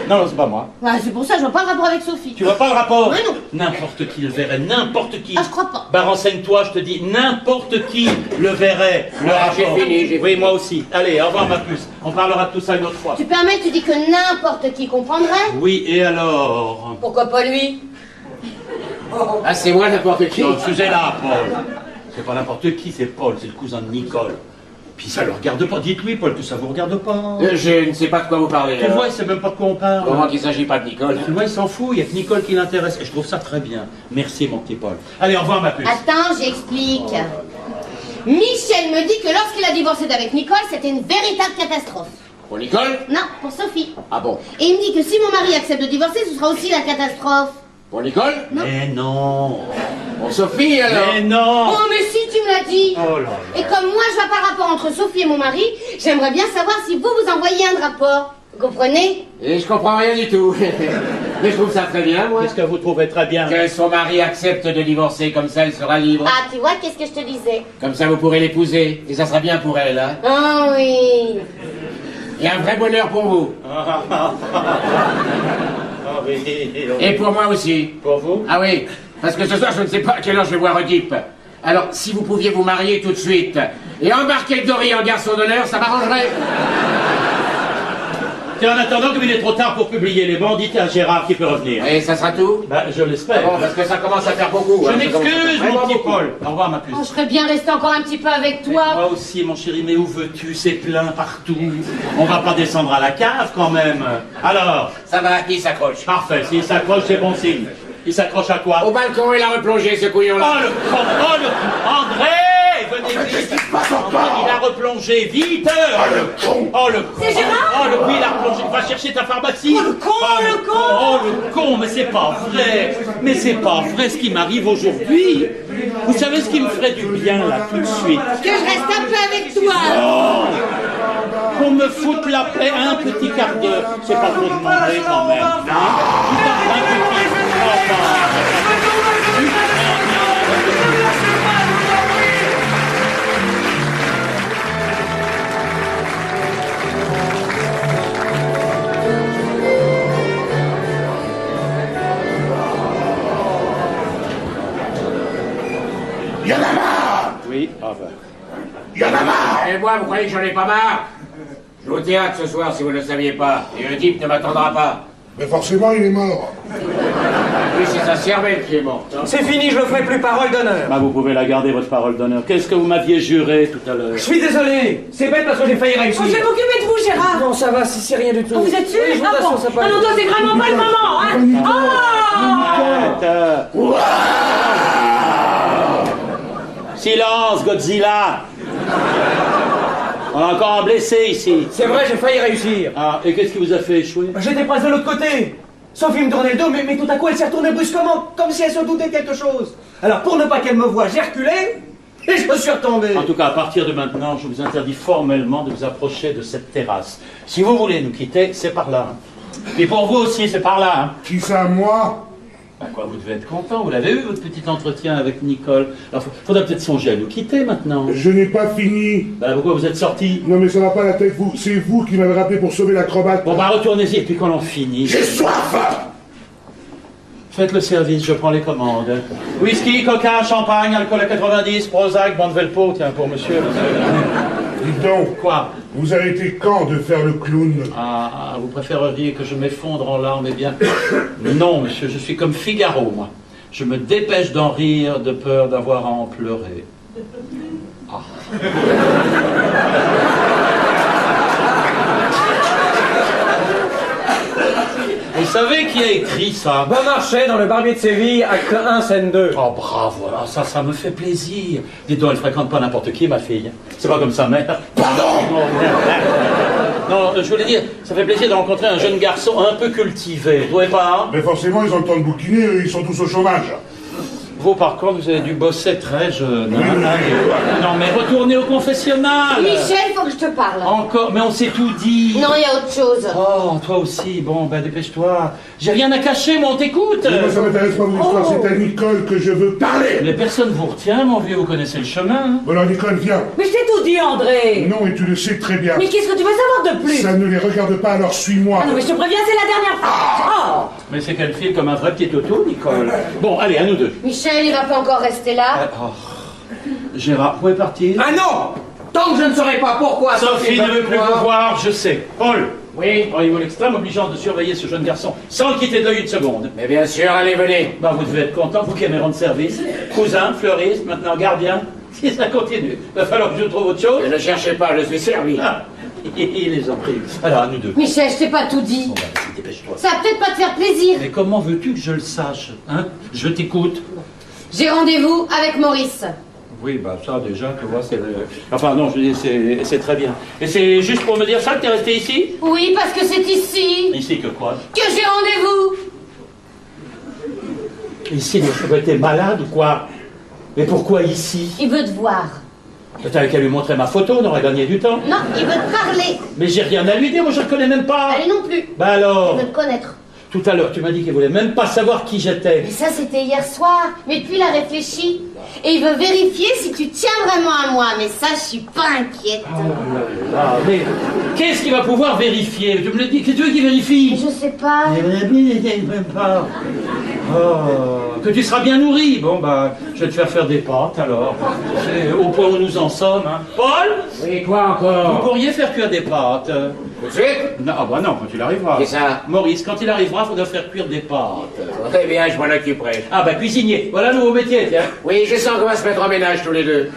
Non, c'est pas moi. Ouais, c'est pour ça que je vois pas le rapport avec Sophie. Tu vois pas le rapport? Oui, non. N'importe qui le verrait, n'importe qui. Ah, je crois pas. Bah renseigne-toi, je te dis, n'importe qui le verrait, le Ah, rapport. j'ai fini. Oui, moi aussi. Allez, au revoir ma puce. On parlera de tout ça une autre fois. Tu permets, tu dis que n'importe qui comprendrait? Oui, et alors? Pourquoi pas lui? Ah, c'est moi n'importe qui. Non, excusez-la, Paul. C'est pas n'importe qui, c'est Paul, c'est le cousin de Nicole. Puis ça le regarde pas. Dites-lui, Paul, que ça vous regarde pas. Je ne sais pas de quoi vous parlez. Tu alors. vois, il sait même pas de quoi on parle. Pour moi qu'il ne s'agit pas de Nicole. Tu vois, il s'en fout, il y a que Nicole qui l'intéresse. Et je trouve ça très bien. Merci, mon petit Paul. Allez, au revoir, ma puce. Attends, j'explique. Michel me dit que lorsqu'il a divorcé d'avec Nicole, c'était une véritable catastrophe. Pour Nicole? Non, pour Sophie. Ah bon? Et il me dit que si mon mari accepte de divorcer, ce sera aussi la catastrophe. Pour Nicole? Mais non. Pour Sophie, alors? Mais non. Oh, mais si, tu me l'as dit. Oh là là. Et comme moi, je vois pas rapport entre Sophie et mon mari, j'aimerais bien savoir si vous envoyez un rapport. Vous comprenez? Et je comprends rien du tout. Mais je trouve ça très bien, moi. Qu'est-ce que vous trouvez très bien? Que son mari accepte de divorcer, comme ça elle sera libre. Ah, tu vois, qu'est-ce que je te disais? Comme ça vous pourrez l'épouser. Et ça sera bien pour elle, hein. Oh oui. Il y a un vrai bonheur pour vous. Ah oui. Et pour moi aussi. Pour vous? Ah oui, parce que ce soir je ne sais pas à quelle heure je vais voir Oedipe. Alors si vous pouviez vous marier tout de suite et embarquer Dory en garçon d'honneur, ça m'arrangerait. Et en attendant, comme il est trop tard pour publier les bancs, dites à Gérard qu'il peut revenir. Et ça sera tout? Ben, je l'espère. Bon, parce que ça commence à faire beaucoup. Je hein, ça commence à m'excuse, faire mon vraiment petit beaucoup. Paul. Au revoir, ma puce. Oh, je ferais bien rester encore un petit peu avec Mais toi. moi aussi, mon chéri, mais où veux-tu? C'est plein partout. On va pas descendre à la cave, quand même. Alors, Ça va, il s'accroche. parfait. S'il s'accroche, c'est bon signe. Il s'accroche à quoi? Au balcon, il a replongé ce Oh, couillon-là. le con! Oh, le... André! Venez vite! André, il a replongé, vite! Ah, le con! Oh, le con! C'est Gérard? Oh, le oui, il a replongé. Va chercher ta pharmacie! Oh, le con, Ah, le con! Oh, le con! Mais c'est pas vrai! Mais c'est pas vrai ce qui m'arrive aujourd'hui! Vous savez ce qui me ferait du bien, là, tout de suite? Que je reste un peu avec toi. Qu'on me foute la paix un petit quart d'heure. C'est pas trop demander, quand même. Hein? Un petit... Y en a marre! Oui, ah ben. Y en a marre! Et moi, vous croyez que j'en ai pas marre? Je vais au théâtre ce soir, si vous ne le saviez pas. Et Oedipe ne m'attendra pas. Mais forcément, il est mort. Oui, c'est sa cervelle qui est morte. hein. C'est fini, je le ferai plus, parole d'honneur. Bah, vous pouvez la garder, votre parole d'honneur. Qu'est-ce que vous m'aviez juré tout à l'heure? Je suis désolé, c'est bête parce que j'ai failli réussir. Oh, je vais m'occuper de vous, Gérard. Non, ça va, c'est rien du tout. Oh, vous êtes sûr? Oui, je vous Ah bon. assure, ça passe. Ah non, toi, c'est vraiment pas le moment, hein. Oh! Silence, Godzilla! On a encore un blessé ici. C'est vrai, j'ai failli réussir. Ah, et qu'est-ce qui vous a fait échouer? J'étais presque de l'autre côté. Sophie me tournait le dos, mais tout à coup elle s'est retournée brusquement, comme si elle se doutait de quelque chose. Alors pour ne pas qu'elle me voie, j'ai reculé et je me suis retombé. En tout cas, à partir de maintenant, je vous interdis formellement de vous approcher de cette terrasse. Si vous voulez nous quitter, c'est par là. Et pour vous aussi, c'est par là. Hein. Qui ça, moi? Bah quoi, vous devez être content. Vous l'avez eu, votre petit entretien avec Nicole. Alors, faudra peut-être songer à nous quitter maintenant. Je n'ai pas fini. Bah pourquoi vous êtes sortis? Non, mais ça va pas la tête, vous. C'est vous qui m'avez rappelé pour sauver l'acrobate. Bon, bah retournez-y, et puis quand on finit... J'ai soif! Faites le service, je prends les commandes. Whisky, coca, champagne, alcool à 90, Prozac, Bonnevelpo, tiens, pour monsieur. Dites donc, Quoi? vous arrêtez quand de faire le clown? Vous préféreriez que je m'effondre en larmes? Eh bien, non, monsieur, je suis comme Figaro, moi. Je me dépêche d'en rire de peur d'avoir à en pleurer. Ah. Vous savez qui a écrit ça? Bon marché dans le Barbier de Séville, acte 1, scène 2. Oh bravo, alors ça me fait plaisir. Dis donc, elle fréquente pas n'importe qui, ma fille. C'est pas comme sa mère. Pardon! Non, je voulais dire, ça fait plaisir de rencontrer un jeune garçon un peu cultivé. Vous trouvez pas? Mais forcément, ils ont le temps de bouquiner, eux, ils sont tous au chômage. Vous, par contre, vous avez dû bosser très jeune. Hein? Allez. Non, mais retournez au confessionnal. Michel, faut que je te parle. Encore, mais on s'est tout dit. Non, il y a autre chose. Oh, toi aussi. Bon, ben dépêche-toi. J'ai rien à cacher, moi, on t'écoute. Mais moi, ça m'intéresse pas vos histoires, c'est à Nicole que je veux parler. Mais personne vous retient, mon vieux, vous connaissez le chemin. Hein. Bon, alors, Nicole, viens. Mais je t'ai tout dit, André. Non, et tu le sais très bien. Mais qu'est-ce que tu veux savoir de plus? Ça ne les regarde pas, alors suis-moi. Ah non, mais je te préviens, c'est la dernière fois. Oh! Mais c'est qu'elle file comme un vrai petit auto, Nicole. Bon, allez, à nous deux. Michel, il va pas encore rester là. Gérard, vous pouvez partir? Ah non! Tant que je ne saurai pas pourquoi Sophie ne veut plus vous voir, je sais. Paul, Oui, il vaut l'extrême obligeance de surveiller ce jeune garçon sans le quitter d'œil une seconde. mais bien sûr, allez, venez. Bah, vous devez être content, vous qui aimez rendre service. Cousin, fleuriste, maintenant gardien. Si ça continue, il va falloir que je trouve autre chose. Ne cherchez pas, je suis servi. Ah, il les a pris. Alors, à nous deux. Michel, je t'ai pas tout dit. Bon, bah, vas-y, dépêche-toi. Ça va peut-être pas te faire plaisir. Mais comment veux-tu que je le sache, hein? Je t'écoute. J'ai rendez-vous avec Maurice. Oui, bah ça déjà, tu vois, c'est... Enfin non, je dis, c'est très bien. Et c'est juste pour me dire ça que t'es resté ici? Oui, parce que c'est ici Ici que quoi? que j'ai rendez-vous. Ici, t'es malade ou quoi? Mais pourquoi ici? Il veut te voir. T'avais qu'à lui montrer ma photo, on aurait gagné du temps. Non, il veut te parler. Mais j'ai rien à lui dire, moi je le connais même pas. Allez non plus. Bah alors? Il veut te connaître. Tout à l'heure, tu m'as dit qu'il voulait même pas savoir qui j'étais. Mais ça, c'était hier soir. Mais puis, il a réfléchi. Et il veut vérifier si tu tiens vraiment à moi. Mais ça, je suis pas inquiète. Ah, mais qu'est-ce qu'il va pouvoir vérifier? Tu me le dis, qu'est-ce que tu veux qu'il vérifie? Je sais pas. Même pas. Oh, que tu seras bien nourri. Bon, bah, je vais te faire des pâtes alors. C'est au point où nous en sommes, hein. Paul? Oui, quoi encore? Vous pourriez faire cuire des pâtes. Tout de suite? Non, ah bah non, quand il arrivera. C'est ça. Maurice, quand il arrivera, il faudra faire cuire des pâtes. Très bien, je m'en occuperai. Ah bah cuisinier, voilà un nouveau métier, tiens. Oui, je sens qu'on va se mettre en ménage tous les deux.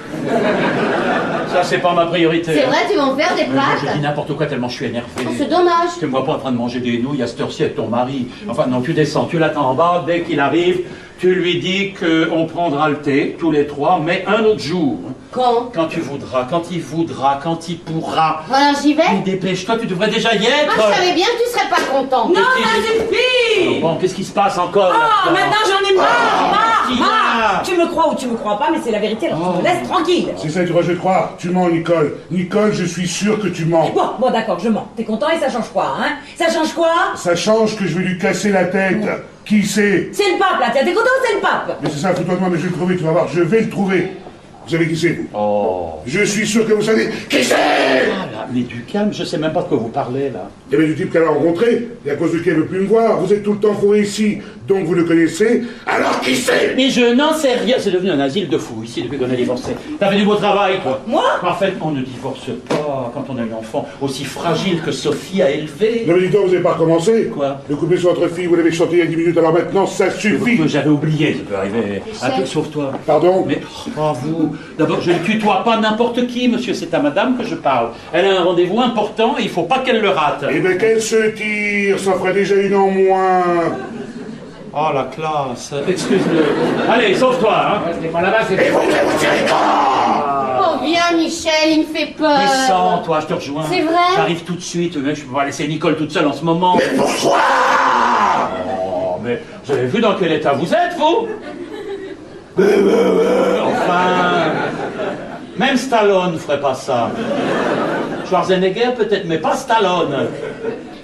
Ça, c'est pas ma priorité. C'est hein. vrai, tu vas en faire des Moi, je pâtes? dis n'importe quoi tellement je suis énervé. Oh, c'est dommage. Tu me vois pas en train de manger des nouilles à cette heure-ci avec ton mari. Enfin non, tu descends, tu l'attends en bas, dès qu'il arrive, tu lui dis qu'on prendra le thé, tous les trois, mais un autre jour. Quand? Quand tu voudras, quand il voudra, quand il pourra. Voilà, j'y vais. Mais dépêche-toi, tu devrais déjà y être. Moi, je savais bien que tu serais pas content. Non, ça suffit. Bon, qu'est-ce qui se passe encore Oh, là-dedans? maintenant j'en ai marre, Tina. marre. Tu me crois ou tu me crois pas, mais c'est la vérité, alors tu me laisses tranquille. C'est ça que tu dois croire. Tu mens, Nicole. Nicole, je suis sûr que tu mens. Bon, d'accord, je mens. T'es content et ça change quoi, hein? Ça change quoi? Ça change que je vais lui casser la tête. Qui c'est? C'est le pape, là, tiens, t'es content ou c'est le pape? Mais c'est ça, fous-toi de moi, mais je vais le trouver, tu vas voir. Je vais le trouver. Vous savez qui c'est, vous? Oh. Je suis sûr que vous savez qui c'est. Ah là, mais du calme, je sais même pas de quoi vous parlez là. Il y avait du type qu'elle a rencontré, et à cause de qui elle veut plus me voir. Vous êtes tout le temps fourré ici, donc vous le connaissez. Alors qui c'est? Mais je n'en sais rien, c'est devenu un asile de fous ici depuis qu'on a divorcé. T'as fait du beau travail, toi. Moi? En fait, on ne divorce pas quand on a une enfant aussi fragile que Sophie a élevé. Non mais dis donc, vous n'avez pas recommencé? Quoi? Le couplet sur votre fille, vous l'avez chanté il y a 10 minutes, alors maintenant ça suffit. Que j'avais oublié, ça peut arriver. Un peu, sauf toi. Pardon? Mais, oh, vous, d'abord, je ne tutoie pas n'importe qui, monsieur, c'est à madame que je parle. Elle a un rendez-vous important et il faut pas qu'elle le rate. Eh ben qu'elle se tire, ça ferait déjà une en moins. Oh, la classe. Excuse-le. Allez, sauve-toi, hein. Je n'ai pas là-bas, c'est... Et vous tirez quand? Oh, viens, Michel, il me fait peur. Descends, toi, je te rejoins. C'est vrai? J'arrive tout de suite. Je peux pas laisser Nicole toute seule en ce moment. Mais pourquoi? Oh, mais vous avez vu dans quel état vous êtes, vous? Enfin... Même Stallone ne ferait pas ça. Schwarzenegger peut-être, mais pas Stallone.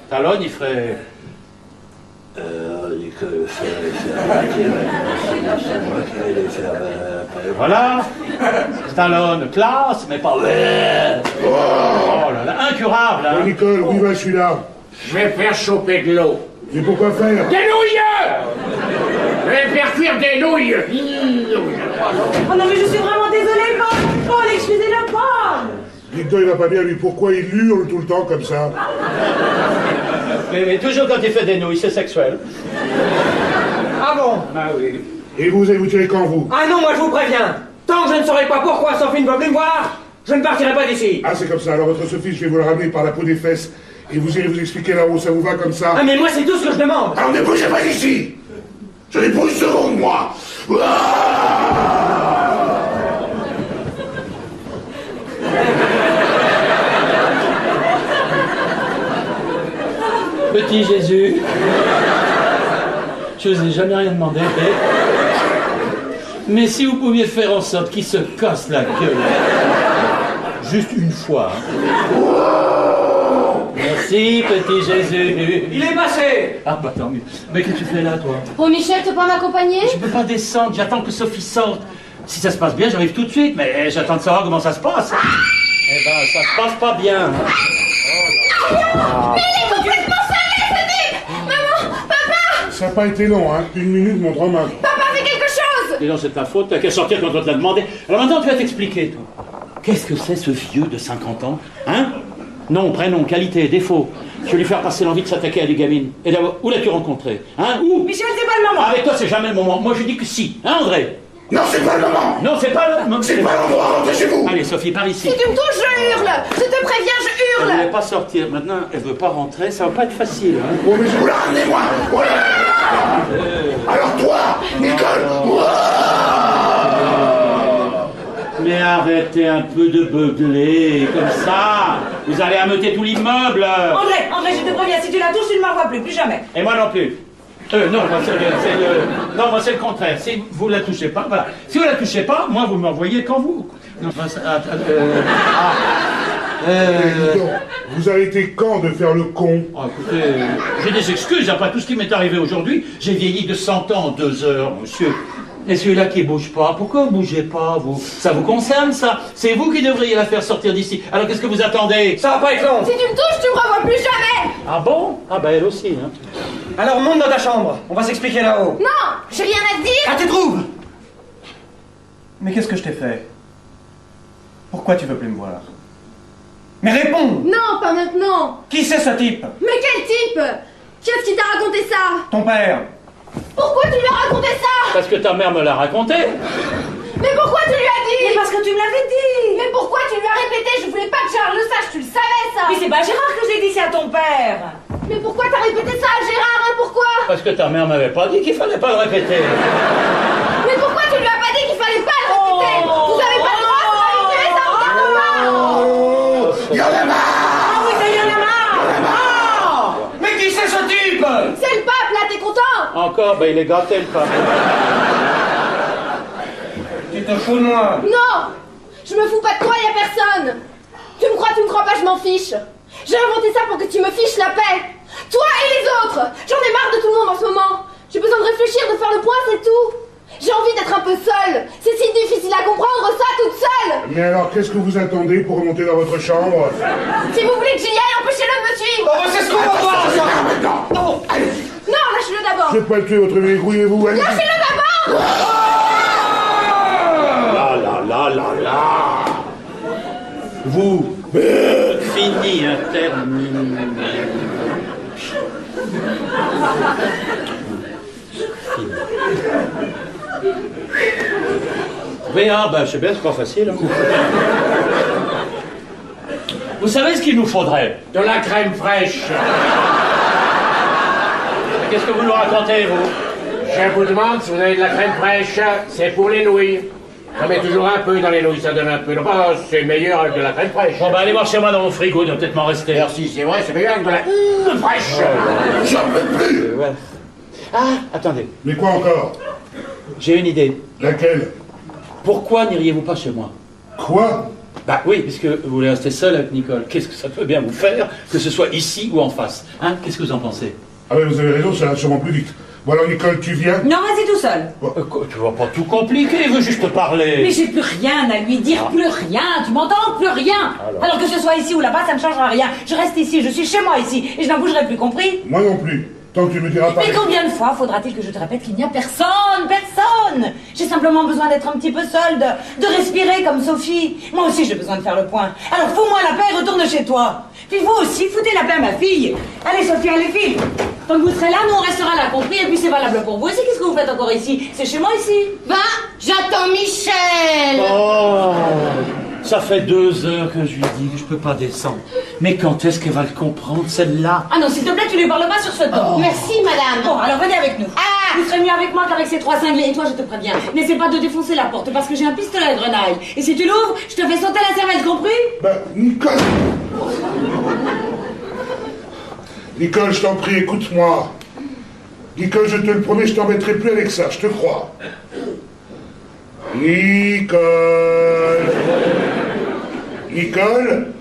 Stallone, il ferait... Voilà. Stallone, classe, mais pas... Oh là là, incurable, hein. Nicole, où il va celui-là? Je vais faire choper de l'eau. Mais pourquoi faire? Des nouilles! Je vais faire cuire des nouilles! Oh non, mais je suis vraiment désolée, Paul, excusez-le, Paul. Dites donc, il va pas bien, lui. Pourquoi il hurle tout le temps comme ça? Mais toujours quand il fait des nouilles, c'est sexuel. Ah bon? Ah oui. Et vous allez vous tirer quand, vous? Ah non, moi je vous préviens. Tant que je ne saurai pas pourquoi Sophie ne veut plus me voir, je ne partirai pas d'ici. Ah, c'est comme ça. Alors, votre Sophie, je vais vous la ramener par la peau des fesses. Et vous allez vous expliquer là où ça vous va comme ça. Ah mais moi c'est tout ce que je demande. Alors, ne bougez pas d'ici! Je n'ai pas une seconde, moi! Petit Jésus, je vous ai jamais rien demandé, mais si vous pouviez faire en sorte qu'il se casse la gueule, juste une fois. Merci, petit Jésus. Il est passé. Ah bah tant mieux. Mais qu'est-ce que tu fais là, toi? Oh, Michel, tu peux pas m'accompagner? Je peux pas descendre, j'attends que Sophie sorte. Si ça se passe bien, j'arrive tout de suite, mais j'attends de savoir comment ça se passe. Eh ben, ça se passe pas bien. Mais il est complètement cinglé, Maman, papa, Ça n'a pas été long, hein. 1 minute, mon grand main. papa, fais quelque chose. Dis donc, c'est ta faute, t'as qu'à sortir quand on te l'a demandé. Alors maintenant, tu vas t'expliquer, toi. Qu'est-ce que c'est ce vieux de 50 ans? Hein? Nom, prénom, qualité, défaut. Je vais lui faire passer l'envie de s'attaquer à des gamines. Et d'abord, où l'as-tu rencontré? Hein? Où? Michel, c'est pas le moment. Avec toi, c'est jamais le moment. Moi, je dis que si. Hein, André? Non, c'est pas le moment! Non, c'est pas le moment. C'est pas l'endroit, rentrez chez vous! Allez, Sophie, par ici. Si tu me touches, je hurle. Je te préviens, je Elle hurle. voulait pas sortir. Maintenant, elle veut pas rentrer. Ça va pas être facile. Hein? Bon, mais je vous la ramenez, moi! Voilà! Alors toi, Nicole! Arrêtez un peu de beugler, comme ça. Vous allez ameuter tout l'immeuble. André, je te préviens, si tu la touches, tu ne m'en vois plus jamais. Et moi non plus. Non, moi c'est le contraire. Si vous la touchez pas, voilà. Si vous la touchez pas, moi vous m'envoyez quand vous. Non, Dis donc, vous arrêtez quand de faire le con? Oh, écoutez, j'ai des excuses, après tout ce qui m'est arrivé aujourd'hui, j'ai vieilli de 100 ans en 2 heures, monsieur. Et celui-là qui bouge pas, pourquoi vous bougez pas, vous? Ça vous concerne, ça? C'est vous qui devriez la faire sortir d'ici. Alors qu'est-ce que vous attendez? Ça va pas être long. Si tu me touches, tu me revois plus jamais. Ah bon? Ah bah elle aussi, hein. Alors monte dans ta chambre, on va s'expliquer là-haut. Non, j'ai rien à te dire. Ah, tu trouves? Mais qu'est-ce que je t'ai fait? Pourquoi tu veux plus me voir? Mais réponds! Non, pas maintenant. Qui c'est ce type? Mais quel type? Qui est-ce qui t'a raconté ça? Ton père. Pourquoi tu lui as raconté ça? Parce que ta mère me l'a raconté. Mais pourquoi tu lui as Mais dit? parce que tu me l'avais dit. Mais pourquoi tu lui as répété? Je voulais pas que Gérard le sache, tu le savais ça. Mais c'est pas Gérard que j'ai dit, c'est à ton père. Mais pourquoi t'as répété ça à Gérard, hein? Pourquoi? Parce que ta mère m'avait pas dit qu'il fallait pas le répéter. Mais pourquoi tu lui as pas dit qu'il fallait pas le répéter? Vous avez pas le droit, c'est pas l'intérêt, ça regarde pas. Oh, y en a marre! Ah oui, ça y en a marre. Mais qui c'est ce type? C'est le pape, là, t'es content? Encore, ben il est gâté le pape. Tu te fous de moi? Non! Je me fous pas de toi, y a personne! Tu me crois pas, je m'en fiche! J'ai inventé ça pour que tu me fiches la paix! Toi et les autres! J'en ai marre de tout le monde en ce moment! J'ai besoin de réfléchir, de faire le point, c'est tout! J'ai envie d'être un peu seule! C'est si difficile à comprendre ça toute seule! Mais alors, qu'est-ce que vous attendez pour remonter dans votre chambre? Si vous voulez que j'y aille, empêchez-le de me suivre! Oh, c'est ce qu'on va voir, ça! Non, allez-y! Non, lâchez-le d'abord! Je vais pas le tuer, votre vieille, grouillez-vous, allez-y! Lâchez-le d'abord! Là. Vous, fini, terminé. Oui, ah, bah, je sais bien, c'est pas facile. Hein. Vous savez ce qu'il nous faudrait? De la crème fraîche. Qu'est-ce que vous nous racontez, vous? Je vous demande si vous avez de la crème fraîche, c'est pour les nouilles. On met toujours un peu dans les nouilles, ça donne un peu. Non, bah, c'est meilleur avec de la crème fraîche. Bon, bah, allez voir chez moi dans mon frigo, il doit peut-être m'en rester. Merci, c'est vrai, c'est meilleur avec de la fraîche. J'en peux plus! Ouais. Ah, attendez, Mais quoi encore? j'ai une idée. Laquelle? Pourquoi n'iriez-vous pas chez moi? Quoi? Bah oui, puisque vous voulez rester seul avec Nicole. Qu'est-ce que ça peut bien vous faire, que ce soit ici ou en face? Hein? Qu'est-ce que vous en pensez? Ah oui, vous avez raison, ça va sûrement plus vite. Bon alors, Nicole, tu viens? Non, vas-y tout seul. Tu vas pas tout compliquer, il veut juste parler. Mais j'ai plus rien à lui dire, plus rien, tu m'entends? Plus rien. Alors que ce soit ici ou là-bas, ça ne changera rien. Je reste ici, je suis chez moi ici, et je n'en bougerai plus, compris? Moi non plus. Tant que tu me diras pas... Mais combien de fois faudra-t-il que je te répète qu'il n'y a personne? Personne! J'ai simplement besoin d'être un petit peu seule, de respirer comme Sophie. Moi aussi j'ai besoin de faire le point. Alors fous-moi la paix et retourne chez toi. Puis vous aussi, foutez la paix à ma fille. Allez Sophie, allez file. Tant que vous serez là, nous on restera là, compris? Et puis c'est valable pour vous aussi. Qu'est-ce que vous faites encore ici? C'est chez moi ici. Va, j'attends Michel! Oh, ça fait 2 heures que je lui dis que je peux pas descendre. Mais quand est-ce qu'elle va le comprendre, celle-là? Ah non, s'il te plaît, tu lui parles pas sur ce ton. Merci, madame! Bon, alors venez avec nous. Ah! Vous serez mieux avec moi qu'avec ces 3 cinglés. Et toi, je te préviens, n'essaie pas de défoncer la porte parce que j'ai un pistolet à grenaille. Et si tu l'ouvres, je te fais sauter la cervelle, compris? Ben, Nicole! Nicole, je t'en prie, écoute-moi. Nicole, je te le promets, je t'embêterai plus avec ça, je te crois. Nicole! Nicole?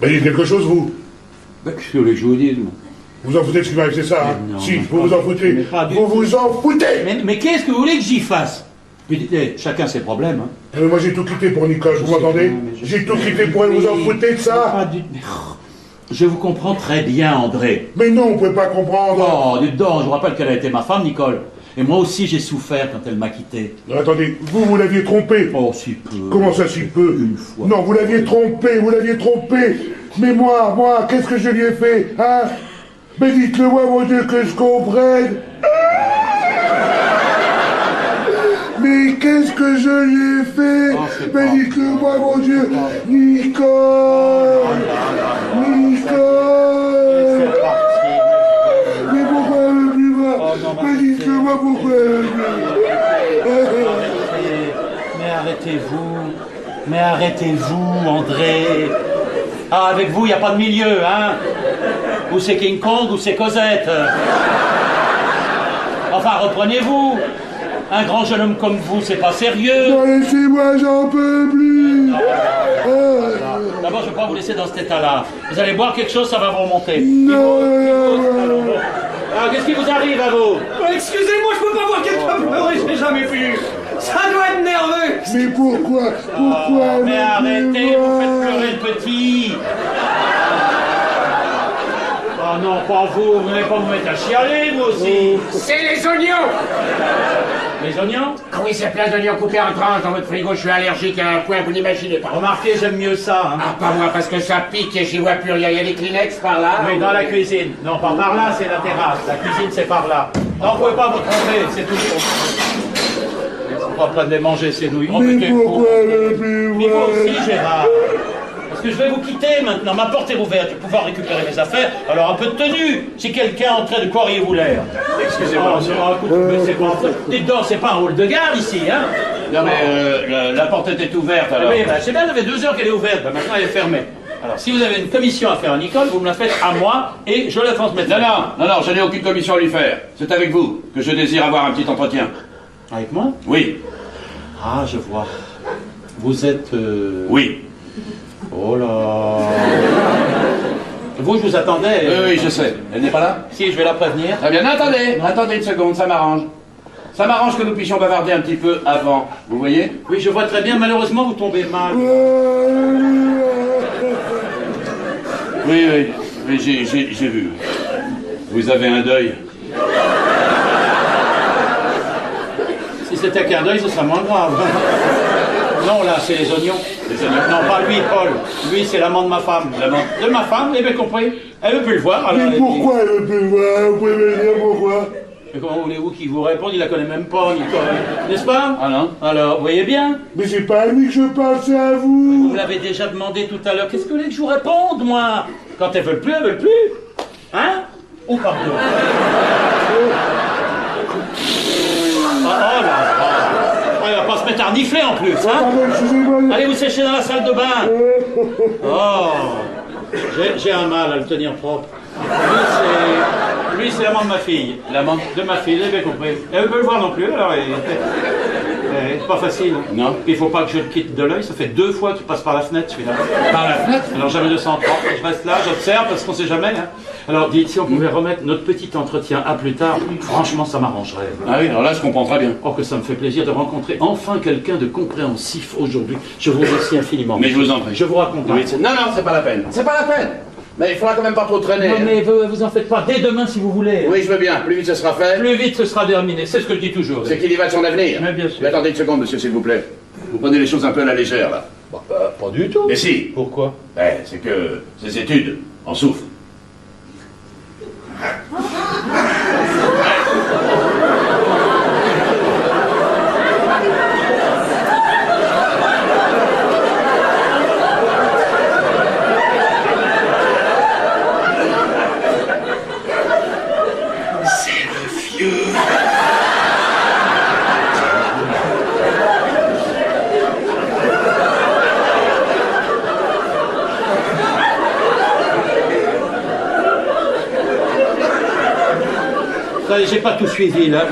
Ben, dites quelque chose, vous. Qu'est-ce que vous voulez que je vous dise, moi? Vous en foutez de ce qui m'arrive, c'est ça, hein? Non, Si, mais vous vous en foutez. mais pas du Vous tout. vous en foutez! Mais qu'est-ce que vous voulez que j'y fasse? Chacun ses problèmes, hein. Mais moi j'ai tout quitté pour Nicole, vous sais m'entendez? bien, mais je J'ai sais tout bien. quitté pour elle, vous en Mais foutez de ça? pas du- mais, je vous comprends très bien, André. Mais non, vous pouvez pas comprendre. Oh, dites donc, je vous rappelle qu'elle a été ma femme, Nicole. Et moi aussi, j'ai souffert quand elle m'a quitté. Non, attendez, vous l'aviez trompé. Oh, si peu. Comment ça, si peu? Une fois. Non, vous l'aviez trompé. Mais moi, qu'est-ce que je lui ai fait, hein? Mais dites-le-moi, mon Dieu, que je comprenne. Mais qu'est-ce que je lui ai fait? Oh, c'est Mais pas- dites-le-moi, mon Dieu. Nicole! Nicole! mettez-vous, André. Ah, avec vous, il n'y a pas de milieu, hein? Ou c'est King Kong, ou c'est Cosette. Enfin, reprenez-vous. Un grand jeune homme comme vous, c'est pas sérieux. Non, laissez-moi, j'en peux plus. D'abord, je ne vais pas vous laisser dans cet état-là. Vous allez boire quelque chose, ça va vous remonter. Non. Ah, qu'est-ce qui vous arrive à vous? Excusez-moi, je peux pas voir quelqu'un pleurer, je l'ai jamais vu. Ça doit être nerveux. Mais pourquoi? Pourquoi? Mais arrêtez, vous faites pleurer le petit. Oh non, pas vous n'allez pas vous mettre à chialer, vous aussi. C'est les oignons! Les oignons? Ah oui, c'est plein d'oignons coupés en tranches dans votre frigo, je suis allergique à un point, vous n'imaginez pas. Remarquez, j'aime mieux ça. Hein. Ah, pas moi, parce que ça pique et j'y vois plus rien. Il y a des Kleenex par là. Oui, dans la cuisine. Non, pas par là, c'est la terrasse. La cuisine, c'est par là. Non, vous ne pouvez pas vous tromper, c'est tout. On va pas de les manger, ces nouilles. Oh, Mais mais pourquoi ne plus Mais vous voir? aussi, Gérard. Parce que je vais vous quitter maintenant. Ma porte est ouverte. Je vais pouvoir récupérer mes affaires. Alors, un peu de tenue. Si quelqu'un est en train de croire vous l'air. Excusez-moi, monsieur. Mais c'est pas... Dites donc, c'est pas un hall de gare ici, hein? Non, mais la porte était ouverte alors. Oui, ben, c'est bien, ça fait 2 heures qu'elle est ouverte. Ben, maintenant, elle est fermée. Alors, si vous avez une commission à faire à Nicole, vous me la faites à moi et je la transmettrai. Non, je n'ai aucune commission à lui faire. C'est avec vous que je désire avoir un petit entretien. Avec moi? Oui, Ah, je vois. Vous êtes... oui. Oh là... Vous, je vous attendais. Oui, je sais. Elle n'est pas là? Si, je vais la prévenir. Très bien, attendez une seconde, ça m'arrange. Ça m'arrange que nous puissions bavarder un petit peu avant, vous voyez? Oui, je vois très bien. Malheureusement, vous tombez mal. Oui, j'ai vu. Vous avez un deuil. Si c'était qu'un deuil, ce serait moins grave. Non, là, c'est les oignons. Les oignons. Non, pas lui, Paul. Lui, c'est l'amant de ma femme. L'amant de ma femme, vous avez compris. Elle ne peut le voir. Alors Mais elle dit- pourquoi elle ne peut voir? Vous pouvez me dire pourquoi? Mais comment voulez-vous qu'il vous réponde? Il la connaît même pas, Nicole. N'est-ce pas? Ah non? Alors, vous voyez bien? Mais c'est pas à lui que je parle, c'est à Vous vous. me l'avez déjà demandé tout à l'heure. Qu'est-ce que vous voulez que je vous réponde, moi? Quand elles veulent plus, elles veulent plus. Hein? Oh, pardon. Oh là. Elle va pas se mettre à renifler en plus, hein? Pardon, excusez-moi. Allez vous sécher dans la salle de bain. Oh, j'ai un mal à le tenir propre. Lui, c'est l'amant de ma fille. L'amant de ma fille, vous avez compris. Elle veut le voir non plus, alors c'est pas facile. Non. Il faut pas que je le quitte de l'œil. Ça fait 2 fois qu'il passe par la fenêtre, celui-là. Par la fenêtre? Alors j'avais 230. Je reste là, j'observe parce qu'on sait jamais. Hein. Alors dites, si on pouvait remettre notre petit entretien à plus tard, franchement, ça m'arrangerait. Ah oui, alors là, je comprends très bien. Oh, que ça me fait plaisir de rencontrer enfin quelqu'un de compréhensif aujourd'hui. Je vous remercie infiniment. Mais je vous en prie. Je vous raconte. Oui, non, c'est pas la peine. C'est pas la peine. Mais il faudra quand même pas trop traîner. Non, hein. mais vous en faites pas. Dès demain, si vous voulez. Oui, je veux bien. Plus vite ce sera fait. Plus vite, ce sera terminé. C'est ce que je dis toujours. C'est qu'il y va de son avenir. Mais bien sûr. Mais attendez une seconde, monsieur, s'il vous plaît. Vous prenez les choses un peu à la légère, là. Pas du tout. Mais si. Pourquoi? Ben, c'est que ces études en souffrent. Attendez, j'ai pas tout suivi, là.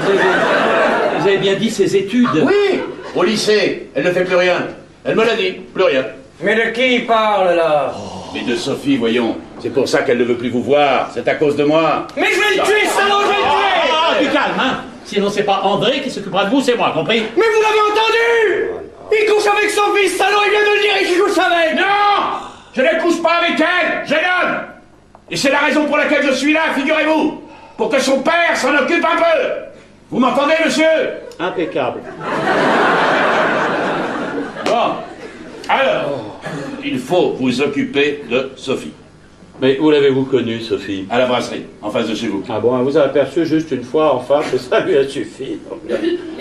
Vous avez bien dit ses études. Oui, au lycée, elle ne fait plus rien. Elle me l'a dit, plus rien. Mais de qui il parle là? Mais de Sophie, voyons. C'est pour ça qu'elle ne veut plus vous voir. C'est à cause de moi. Mais je vais le tuer, salaud, je vais le tuer! Ah, du calme, hein. Sinon, c'est pas André qui s'occupera de vous, c'est moi, compris? Mais vous l'avez entendu? Il couche avec son fils, salaud, il vient de le dire et qu'il couche avec! Non! Je ne couche pas avec elle, jeune homme! Et c'est la raison pour laquelle je suis là, figurez-vous! Pour que son père s'en occupe un peu! Vous m'entendez, monsieur? Impeccable. Bon. Alors, il faut vous occuper de Sophie. Mais où l'avez-vous connue, Sophie? À la brasserie, en face de chez vous. Ah bon, elle vous a aperçu juste une fois en face, et ça lui a suffi.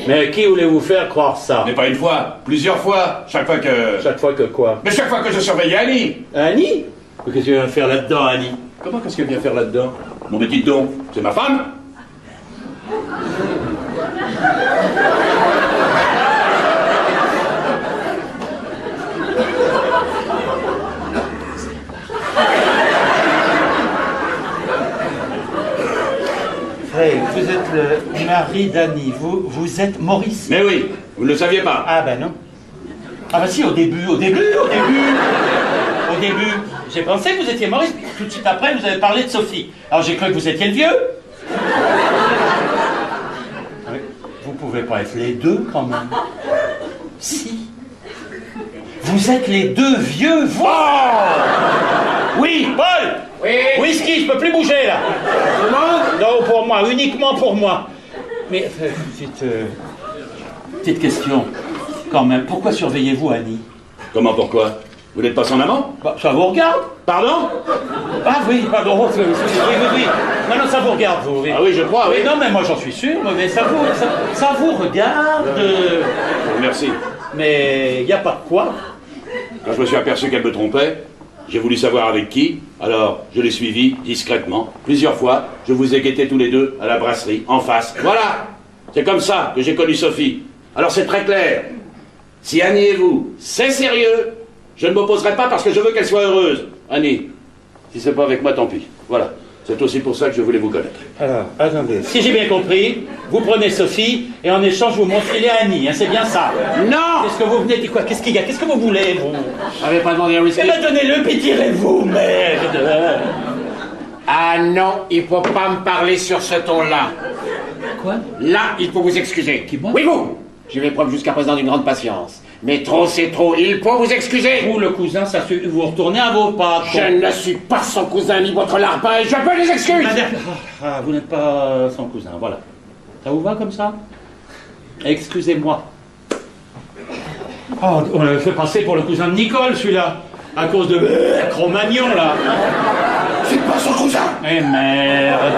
Mais qui voulez-vous faire croire ça? Mais pas une fois, plusieurs fois, chaque fois que... Chaque fois que quoi? Mais chaque fois que je surveillais Annie. Annie? Qu'est-ce qu'elle vient faire là-dedans, Annie? Comment qu'est-ce qu'elle vient faire là-dedans? Mon petit don, c'est ma femme? Craig, vous êtes le mari d'Annie. Vous êtes Maurice. Mais oui, vous ne le saviez pas. Ah ben non. Ah bah si, au début. J'ai pensé que vous étiez Maurice, puis tout de suite après, vous avez parlé de Sophie. Alors j'ai cru que vous étiez le vieux. Oui, vous pouvez pas être les deux, quand même. Si. Vous êtes les deux vieux, vous. Oui, Paul. Oui. Whisky, je peux plus bouger, là. Non, pour moi, uniquement pour moi. Mais, petite question, quand même. Pourquoi surveillez-vous Annie? Comment, pourquoi? Vous n'êtes pas son amant? Bah, ça vous regarde. Pardon? Ah oui, pardon. Oui. Non, ça vous regarde, vous. Oui. Ah oui, je crois, oui. Non, mais moi, j'en suis sûr. Mais ça vous regarde. Merci. Mais il n'y a pas de quoi. Quand je me suis aperçu qu'elle me trompait, j'ai voulu savoir avec qui, alors je l'ai suivie discrètement. Plusieurs fois, je vous ai guettés tous les deux à la brasserie, en face. Voilà. C'est comme ça que j'ai connu Sophie. Alors c'est très clair. Si Annie et vous, c'est sérieux, je ne m'opposerai pas parce que je veux qu'elle soit heureuse. Annie, si c'est pas avec moi, tant pis. Voilà. C'est aussi pour ça que je voulais vous connaître. Alors, attendez. Si j'ai bien compris, vous prenez Sophie et en échange, vous m'enfilez Annie. Hein, c'est bien ça. Non! Qu'est-ce que vous venez de quoi? Qu'est-ce qu'il y a? Qu'est-ce que vous voulez, vous? J'avais pas demandé un whisky. Eh ben, donnez-le, puis tirez-vous, merde! Ah non, il faut pas me parler sur ce ton-là. Quoi? Là, il faut vous excuser. Qui, moi? Oui, vous. J'ai fait preuve jusqu'à présent d'une grande patience. Mais trop, c'est trop. Il faut vous excuser. Vous, le cousin, ça suffit. Vous retournez à vos pas. Je ne suis pas son cousin ni votre larbin et je veux des excuses. Vous n'êtes pas son cousin, voilà. Ça vous va comme ça? Excusez-moi. Oh, on l'avait fait passer pour le cousin de Nicole, celui-là. À cause de Cro-Magnon, là. C'est pas son cousin. Eh merde.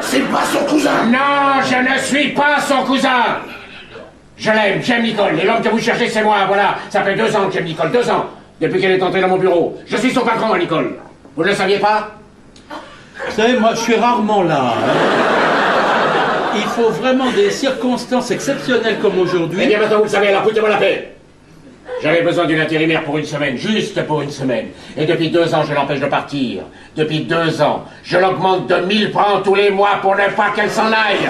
C'est pas son cousin. Non, je ne suis pas son cousin. Je l'aime, j'aime Nicole. Et l'homme que vous cherchez, c'est moi, voilà. Ça fait 2 ans que j'aime Nicole, 2 ans. Depuis qu'elle est entrée dans mon bureau. Je suis son patron, Nicole. Vous ne le saviez pas? Vous savez, moi, je suis rarement là. Hein. Il faut vraiment des circonstances exceptionnelles comme aujourd'hui. Eh bien, maintenant, vous le savez, alors foutez-moi la paix. J'avais besoin d'une intérimaire pour 1 semaine, juste pour 1 semaine. Et depuis 2 ans, je l'empêche de partir. Depuis 2 ans, je l'augmente de 1000 francs tous les mois pour ne pas qu'elle s'en aille.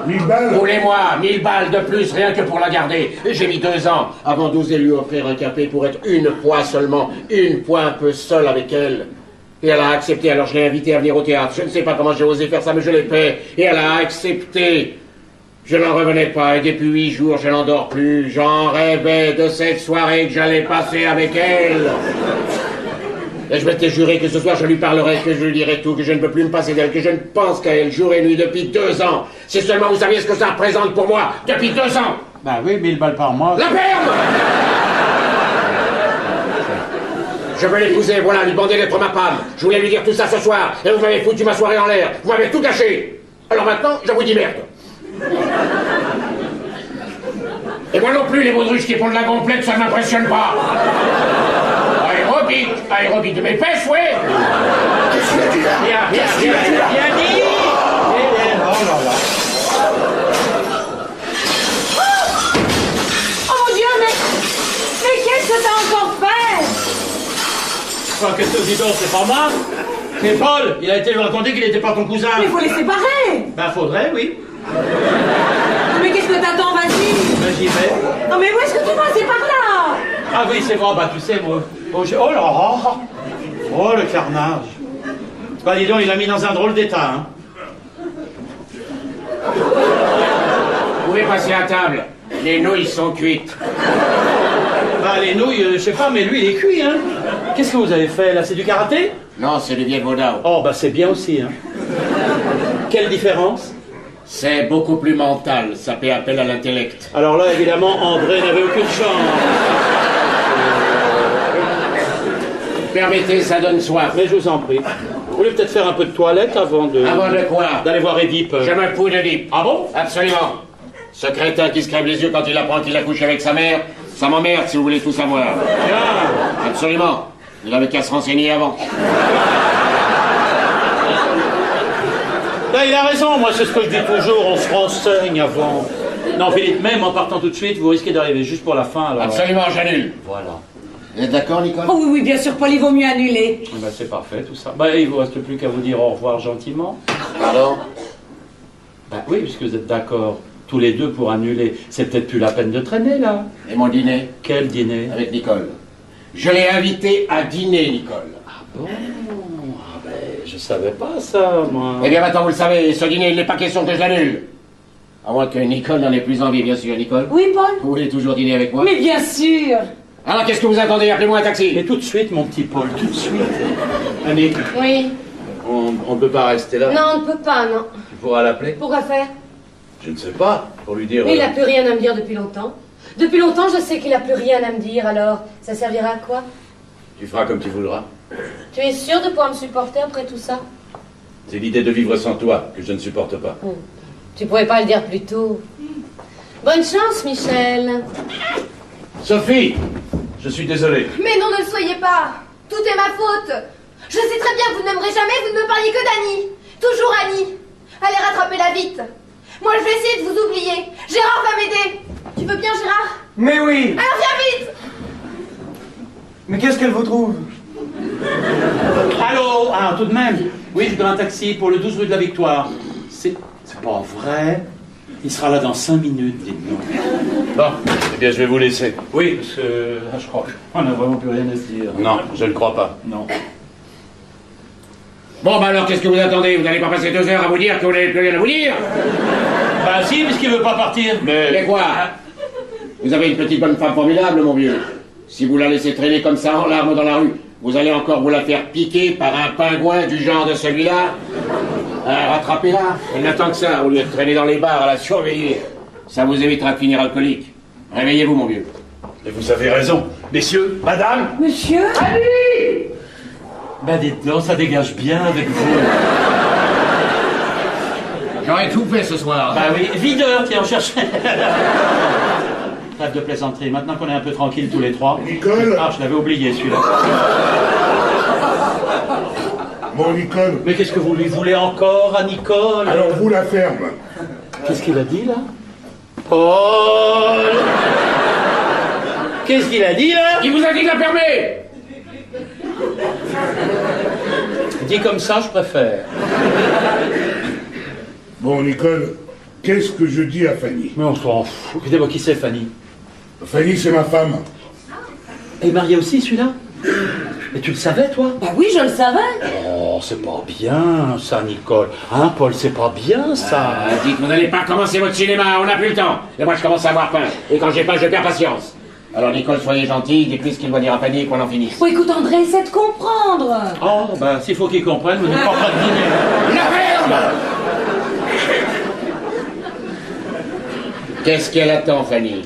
1000 balles. Tous les mois, 1000 balles de plus, rien que pour la garder. Et j'ai mis 2 ans avant d'oser lui offrir un café pour être une fois seulement, une fois un peu seul avec elle. Et elle a accepté, alors je l'ai invitée à venir au théâtre. Je ne sais pas comment j'ai osé faire ça, mais je l'ai fait. Et elle a accepté. Je n'en revenais pas, et depuis 8 jours, je n'en dors plus. J'en rêvais de cette soirée que j'allais passer avec elle. Et je m'étais juré que ce soir, je lui parlerais, que je lui dirais tout, que je ne peux plus me passer d'elle, que je ne pense qu'à elle jour et nuit depuis 2 ans. Si seulement vous saviez ce que ça représente pour moi, depuis 2 ans. Bah oui, 1000 balles par mois. La ferme! Je veux l'épouser, voilà, lui bander d'être ma femme. Je voulais lui dire tout ça ce soir, et vous m'avez foutu ma soirée en l'air. Vous m'avez tout gâché. Alors maintenant, je vous dis merde. Et moi non plus, les baudruches qui font de la complète, ça ne m'impressionne pas. Aérobic de mes fesses, ouais. Qu'est-ce qu'il a dit là? Bien dit. Oh là là. Oh mon Dieu, mais qu'est-ce que t'as encore fait? Enfin, qu'est-ce que dis donc, c'est pas moi. C'est Paul, il a été lui raconter qu'il n'était pas ton cousin. Mais il faut les séparer. Ben faudrait, oui. Mais qu'est-ce que t'attends, vas-y. Ben j'y vais. Non mais où est-ce que tu vas? C'est par là. Ah oui, c'est vrai, bah tu sais, moi. Oh là là. Oh le carnage. Bah dis donc, il l'a mis dans un drôle d'état, hein. Vous pouvez passer à table. Les nouilles sont cuites. Bah les nouilles, je sais pas, mais lui il est cuit, hein. Qu'est-ce que vous avez fait là? C'est du karaté? Non, c'est du Viet Vodao. Oh bah c'est bien aussi, hein. Quelle différence? C'est beaucoup plus mental, ça fait appel à l'intellect. Alors là, évidemment, André n'avait aucune chance. Permettez, ça donne soif. Mais je vous en prie. Vous voulez peut-être faire un peu de toilette avant de... Avant de quoi? D'aller voir Édipe. Je me fous d'Oedipe. Ah bon? Absolument. Ce crétin qui se crève les yeux quand il apprend qu'il a couché avec sa mère, ça m'emmerde si vous voulez tout savoir. Bien. Absolument. Il avait qu'à se renseigner avant. Là, il a raison, moi c'est ce que je dis toujours, on se renseigne avant. Non, Philippe, même en partant tout de suite, vous risquez d'arriver juste pour la fin, alors... Absolument, j'annule. Voilà. Vous êtes d'accord, Nicole? Oh oui, oui, bien sûr, Paul, il vaut mieux annuler. Ah bah, c'est parfait tout ça. Bah, il vous reste plus qu'à vous dire au revoir gentiment. Pardon? Bah oui, puisque vous êtes d'accord tous les deux pour annuler. C'est peut-être plus la peine de traîner là. Et mon dîner? Quel dîner? Avec Nicole. Je l'ai invité à dîner, Nicole. Ah bon? Ah ben, je savais pas ça, moi. Eh bien, maintenant, vous le savez, ce dîner, il n'est pas question que je l'annule. À moins que Nicole n'en ait plus envie, bien sûr, Nicole. Oui, Paul? Vous voulez toujours dîner avec moi? Mais bien sûr. Alors, qu'est-ce que vous attendez? Appelez-moi un taxi. Mais tout de suite, mon petit Paul, tout de suite. Annick, Oui. on ne peut pas rester là. Non, on ne peut pas, non. Tu pourras l'appeler? Pourquoi faire? Je ne sais pas, pour lui dire... Mais il n'a plus rien à me dire depuis longtemps. Depuis longtemps, je sais qu'il n'a plus rien à me dire, alors ça servira à quoi? Tu feras comme tu voudras. Tu es sûr de pouvoir me supporter après tout ça? C'est l'idée de vivre sans toi que je ne supporte pas. Tu pourrais pas le dire plus tôt. Bonne chance, Michel. Sophie, je suis désolé. Mais non, ne le soyez pas. Tout est ma faute. Je sais très bien que vous n'aimerez jamais, vous ne me parliez que d'Annie. Toujours Annie. Allez, rattrapez-la vite. Moi, je vais essayer de vous oublier. Gérard va m'aider. Tu veux bien, Gérard? Mais oui. Alors viens vite. Mais qu'est-ce qu'elle vous trouve? Allô? Ah, tout de même. Oui, je dois un taxi pour le 12 rue de la Victoire. C'est pas vrai. Il sera là dans 5 minutes, dites-nous. Bon, eh bien, je vais vous laisser. Oui, parce que là, je crois qu'on n'a vraiment plus rien à se dire. Non, je ne crois pas. Non. Bon, bah alors, qu'est-ce que vous attendez? Vous n'allez pas passer 2 heures à vous dire que vous n'avez plus rien à vous dire? Bah si, puisqu'il veut pas partir. Mais quoi? Vous avez une petite bonne femme formidable, mon vieux. Si vous la laissez traîner comme ça en larmes dans la rue, vous allez encore vous la faire piquer par un pingouin du genre de celui-là? Rattrapez-la. Elle n'attend que ça, au lieu de traîner dans les bars à la surveiller. Ça vous évitera de finir alcoolique. Réveillez-vous, mon vieux. Et vous avez raison. Messieurs, madame, Monsieur? Bah dites-donc, ça dégage bien avec vous. J'aurais tout fait ce soir. Bah oui, videur, tiens, on cherche. Trêve de plaisanterie, maintenant qu'on est un peu tranquille tous les trois. Nicole? Ah, je l'avais oublié celui-là. Bon, Nicole, Mais qu'est-ce que vous lui voulez encore à Nicole? alors vous la ferme. Qu'est-ce qu'il a dit là? Paul! Qu'est-ce qu'il a dit là? Il vous a dit de la fermer! Dit comme ça, je préfère. Bon, Nicole, qu'est-ce que je dis à Fanny? Mais on s'en fout. Écoutez-moi, qui c'est Fanny? Fanny, c'est ma femme. Elle est mariée aussi celui-là? Mais tu le savais toi? Bah oui, je le savais. Oh, c'est pas bien ça, Nicole. Hein, Paul, c'est pas bien ça. Dites, vous n'allez pas commencer votre cinéma, on n'a plus le temps. Et moi, je commence à avoir faim. Et quand j'ai faim, je perds patience. Alors, Nicole, soyez gentille, dites-lui ce qu'il doit dire à Fanny et qu'on en finisse. Oh, écoute, André, essaie de comprendre. Oh, bah, s'il faut qu'ils comprennent, vous n'êtes pas prêts de dîner. La ferme! Qu'est-ce qu'elle attend, Fanny?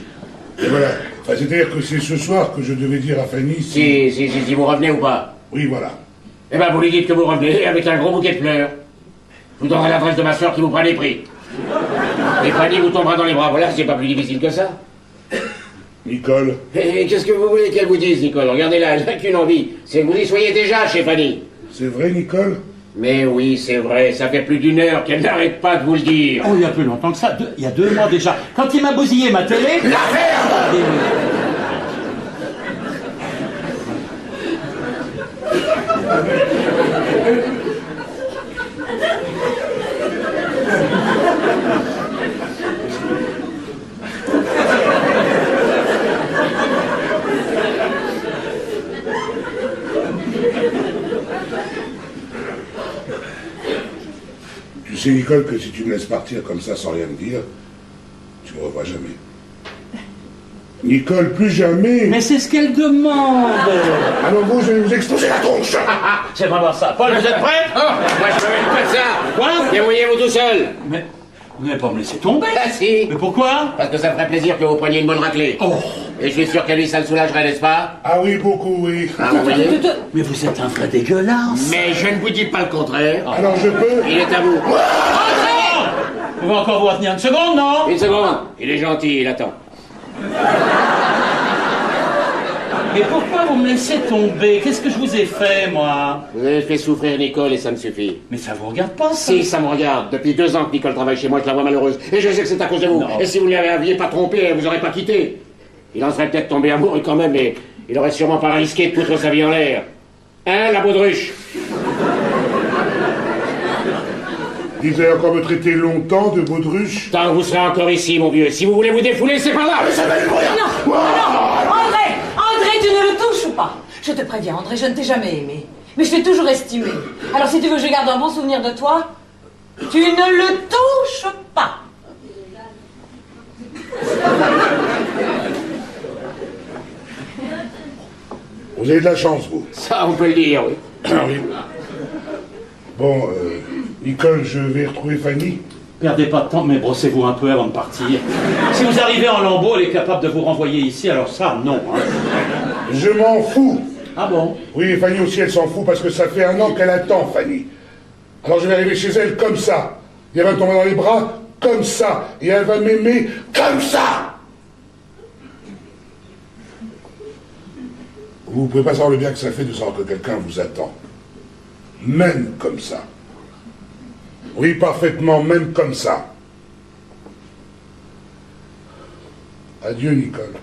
Et voilà. Enfin, c'est-à-dire que c'est ce soir que je devais dire à Fanny Si vous revenez ou pas. Oui, voilà. Eh ben, vous lui dites que vous revenez avec un gros bouquet de fleurs. Je vous donnerai l'adresse de ma soeur qui vous prend les prix. Et Fanny vous tombera dans les bras. Voilà, c'est pas plus difficile que ça. Nicole, Et qu'est-ce que vous voulez qu'elle vous dise, Nicole? Regardez-là, elle n'a qu'une envie. C'est que vous y soyez déjà chez Fanny. c'est vrai, Nicole? Mais oui, c'est vrai, ça fait plus d'1 heure qu'elle n'arrête pas de vous le dire. Oh, il y a plus longtemps que ça. Il y a 2 mois déjà. Quand il m'a bousillé ma télé... La ferme! Tu sais, Nicole, que si tu me laisses partir comme ça sans rien me dire, tu me revois jamais. Nicole, plus jamais. Mais c'est ce qu'elle demande. Alors vous, je vais vous exploser la tronche. J'aimerais voir ça. Paul, vous êtes prêts? Oh, moi je peux même pas ça. Quoi? Débrouillez-vous tout seul. Mais vous n'allez pas me laisser tomber. Ah si. Mais pourquoi? Parce que ça me ferait plaisir que vous preniez une bonne raclée. Oh. Et je suis sûr qu'à lui ça le soulagerait, n'est-ce pas? Ah oui, beaucoup, oui. Ah, vous voyez? Mais vous êtes un vrai dégueulasse. Mais je ne vous dis pas le contraire. Alors je peux? Il est à vous. Vous pouvez encore vous retenir une seconde, non? Une seconde. Il est gentil, il attend. Mais pourquoi vous me laissez tomber? Qu'est-ce que je vous ai fait, moi? Vous avez fait souffrir Nicole et ça me suffit. Mais ça vous regarde pas, ça? Si, ça me regarde. Depuis 2 ans que Nicole travaille chez moi, je la vois malheureuse. Et je sais que c'est à cause de vous. Non. Et si vous ne l'aviez pas trompée, elle vous aurait pas quitté. Il en serait peut-être tombé amoureux quand même, mais il aurait sûrement pas risqué de foutre sa vie en l'air. Hein, la baudruche? Vous allez encore me traiter longtemps de baudruche? Tant que vous serez encore ici, mon vieux. Si vous voulez vous défouler, c'est par là. Mais ça va le bruit. Non, non, André, tu ne le touches pas. Je te préviens, André, je ne t'ai jamais aimé. Mais je t'ai toujours estimé. Alors si tu veux que je garde un bon souvenir de toi, tu ne le touches pas. Vous avez de la chance, vous. Ça, on peut le dire, oui. Oui. Bon, Nicole, je vais retrouver Fanny. Perdez pas de temps, mais brossez-vous un peu avant de partir. Si vous arrivez en lambeau, elle est capable de vous renvoyer ici, alors ça, non. Hein. Je m'en fous. Ah bon? Oui, Fanny aussi, elle s'en fout parce que ça fait 1 an qu'elle attend, Fanny. Alors je vais arriver chez elle comme ça. Et elle va me tomber dans les bras comme ça. Et elle va m'aimer comme ça. Vous pouvez pas savoir le bien que ça fait de savoir que quelqu'un vous attend. Même comme ça. Oui, parfaitement, même comme ça. Adieu, Nicole.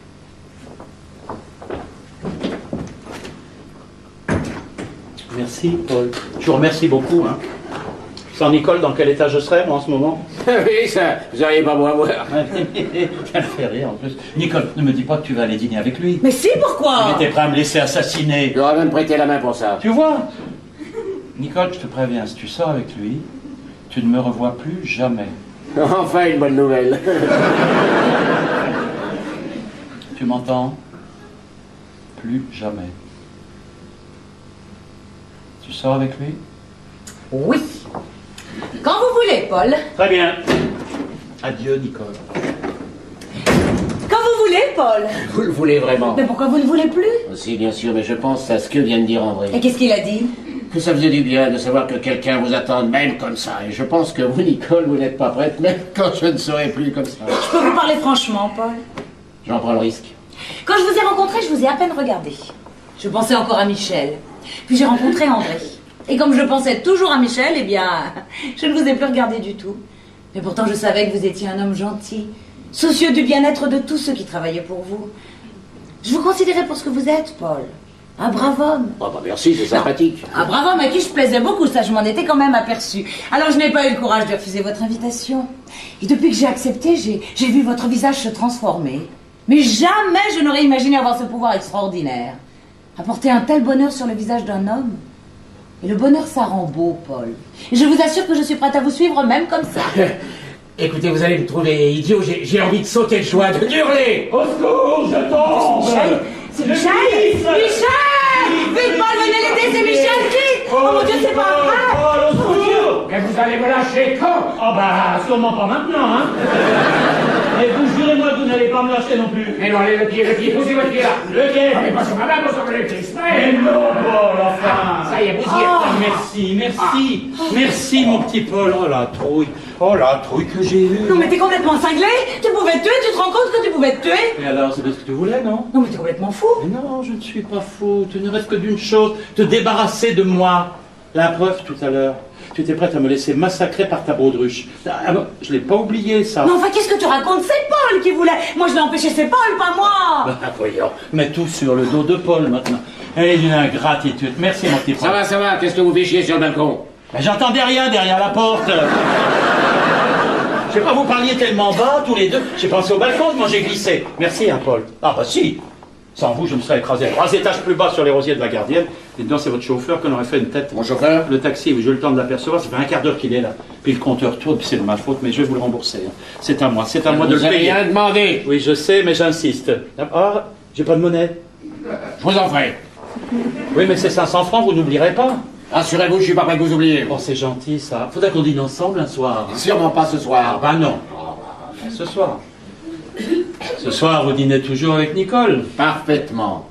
Merci, Paul. Je vous remercie beaucoup. Hein. Sans Nicole, dans quel état je serais, moi, en ce moment? Oui, ça, vous n'auriez pas beau à voir. Elle fait rire, en plus. Nicole, ne me dis pas que tu vas aller dîner avec lui. Mais si, pourquoi? Tu étais prêt à me laisser assassiner. J'aurais même prêté la main pour ça. Tu vois? Nicole, je te préviens, si tu sors avec lui, tu ne me revois plus jamais. Enfin, une bonne nouvelle. Tu m'entends? Plus jamais. Tu sors avec lui? Oui. Quand vous voulez, Paul. Très bien. Adieu, Nicole. Quand vous voulez, Paul. Vous le voulez vraiment? Mais pourquoi vous ne voulez plus? Si, bien sûr, mais je pense à ce que vient de dire André. Et qu'est-ce qu'il a dit? Que ça faisait du bien de savoir que quelqu'un vous attende même comme ça. Et je pense que vous, Nicole, vous n'êtes pas prête, même quand je ne serai plus comme ça. Je peux vous parler franchement, Paul. J'en prends le risque. Quand je vous ai rencontré, je vous ai à peine regardé. Je pensais encore à Michel. Puis j'ai rencontré André. Et comme je pensais toujours à Michel, eh bien, je ne vous ai plus regardé du tout. Mais pourtant, je savais que vous étiez un homme gentil, soucieux du bien-être de tous ceux qui travaillaient pour vous. Je vous considérais pour ce que vous êtes, Paul. Un brave homme. Oh, bah merci, c'est sympathique. Un brave homme à qui je plaisais beaucoup, ça je m'en étais quand même aperçu. Alors je n'ai pas eu le courage de refuser votre invitation. Et depuis que j'ai accepté, j'ai vu votre visage se transformer. Mais jamais je n'aurais imaginé avoir ce pouvoir extraordinaire. Apporter un tel bonheur sur le visage d'un homme. Et le bonheur, ça rend beau, Paul. Et je vous assure que je suis prête à vous suivre même comme ça. Écoutez, vous allez me trouver idiot, j'ai envie de sauter le choix, de hurler. Au secours, je tombe! Michel, c'est Michel! Michel! Vite, Paul, venez l'aider, c'est Michel, vite! Oh mon Dieu, c'est pas vrai! Paul, au secours! Mais vous allez me lâcher quand? Oh bah, sûrement pas maintenant, hein! Et vous jurez-moi que vous n'allez pas me lâcher non plus! Mais non, allez, le pied, posez votre pied là. Lequel? Ah, mais pas sur ma main, vous sur le pied, Mais non, Paul, enfin! Ça y est, vous y êtes. Merci. Merci, mon petit Paul. Oh la trouille. Oh la trouille que j'ai eue. Non mais t'es complètement cinglé! Tu pouvais te tuer, tu te rends compte que tu pouvais te tuer? Et alors, c'est parce que tu voulais, non? Non mais t'es complètement fou! Mais non, je ne suis pas fou. Tu ne rêves que d'une chose, te débarrasser de moi. La preuve, tout à l'heure, tu étais prête à me laisser massacrer par ta baudruche. Ah, bon, je l'ai pas oublié, ça. Mais enfin, qu'est-ce que tu racontes? C'est Paul qui voulait! Moi je l'ai empêché, c'est Paul, pas moi! Bah, voyons, mets tout sur le dos de Paul, maintenant. Et d'une ingratitude. Merci, mon petit Paul. Ça va, qu'est-ce que vous fichiez sur le balcon? Ben, j'entendais rien derrière la porte. Je sais pas, vous parliez tellement bas, tous les deux. J'ai pensé au balcon, moi j'ai glissé. Merci, hein, Paul. Ah bah si. Sans vous, je me serais écrasé 3 étages plus bas sur les rosiers de la gardienne. Et dedans, c'est votre chauffeur qu'on aurait fait une tête. Mon chauffeur? Le taxi, oui, j'ai eu le temps de l'apercevoir. Ça fait un quart d'heure qu'il est là. Puis le compteur tourne, puis c'est de ma faute, mais je vais vous le rembourser. Hein. C'est à moi de le Vous avez payer. rien demandé. Oui, je sais, mais j'insiste. Ah, j'ai pas de monnaie. Je vous en ferai. Oui, mais c'est 500 francs, vous n'oublierez pas. Rassurez-vous, je suis pas prêt que vous oubliez. Oh, c'est gentil, ça. Faudrait qu'on dîne ensemble un soir. Hein. Sûrement pas ce Ah, soir. bah non. Ce soir. Ce soir, vous dînez toujours avec Nicole. Parfaitement.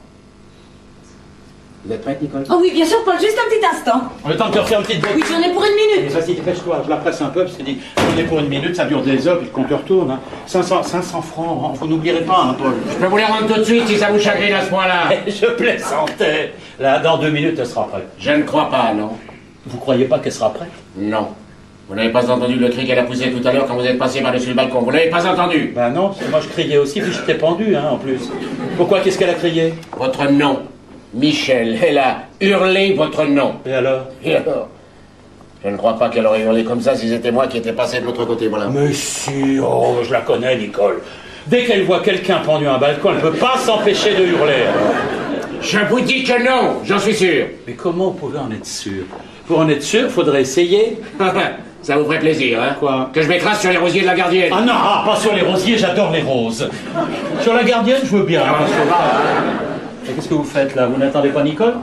Vous êtes prête, Nicole? Oh oui, bien sûr, Paul, juste un petit instant. Le temps de te refaire une petite Oui, j'en ai pour 1 Mais minute. vas-y, dépêche-toi, je la presse un peu, parce que on est pour 1 minute, ça dure des heures, puis le compteur tourne. Hein. 500 francs, hein, vous n'oublierez pas, hein, Paul. Je peux vous les rendre tout de suite si ça vous chagrine à ce point-là. Je plaisantais. Là, dans 2 minutes, elle sera prête. Je ne crois pas, non. Vous croyez pas qu'elle sera prête? Non. Vous n'avez pas entendu le cri qu'elle a poussé tout à l'heure quand vous êtes passé par-dessus le balcon? Vous l'avez pas entendu? Ben non, moi je criais aussi, puis j'étais pendu, hein, en plus. Pourquoi? Qu'est-ce qu'elle a crié? Votre nom. Michel. Elle a hurlé votre nom. Et alors? Et alors? Je ne crois pas qu'elle aurait hurlé comme ça si c'était moi qui étais passé de l'autre côté, voilà. Mais si, oh, je la connais, Nicole. Dès qu'elle voit quelqu'un pendu à un balcon, elle ne peut pas s'empêcher de hurler. Alors. Je vous dis que non, j'en suis sûr. Mais comment vous pouvez en être sûr? Pour en être sûr, il faudrait essayer. Ça vous ferait plaisir, hein? Quoi? Que je m'écrase sur les rosiers de la gardienne. Ah non, pas sur les rosiers, j'adore les roses. Sur la gardienne, je veux bien. Et qu'est-ce que vous faites là? Vous n'attendez pas Nicole?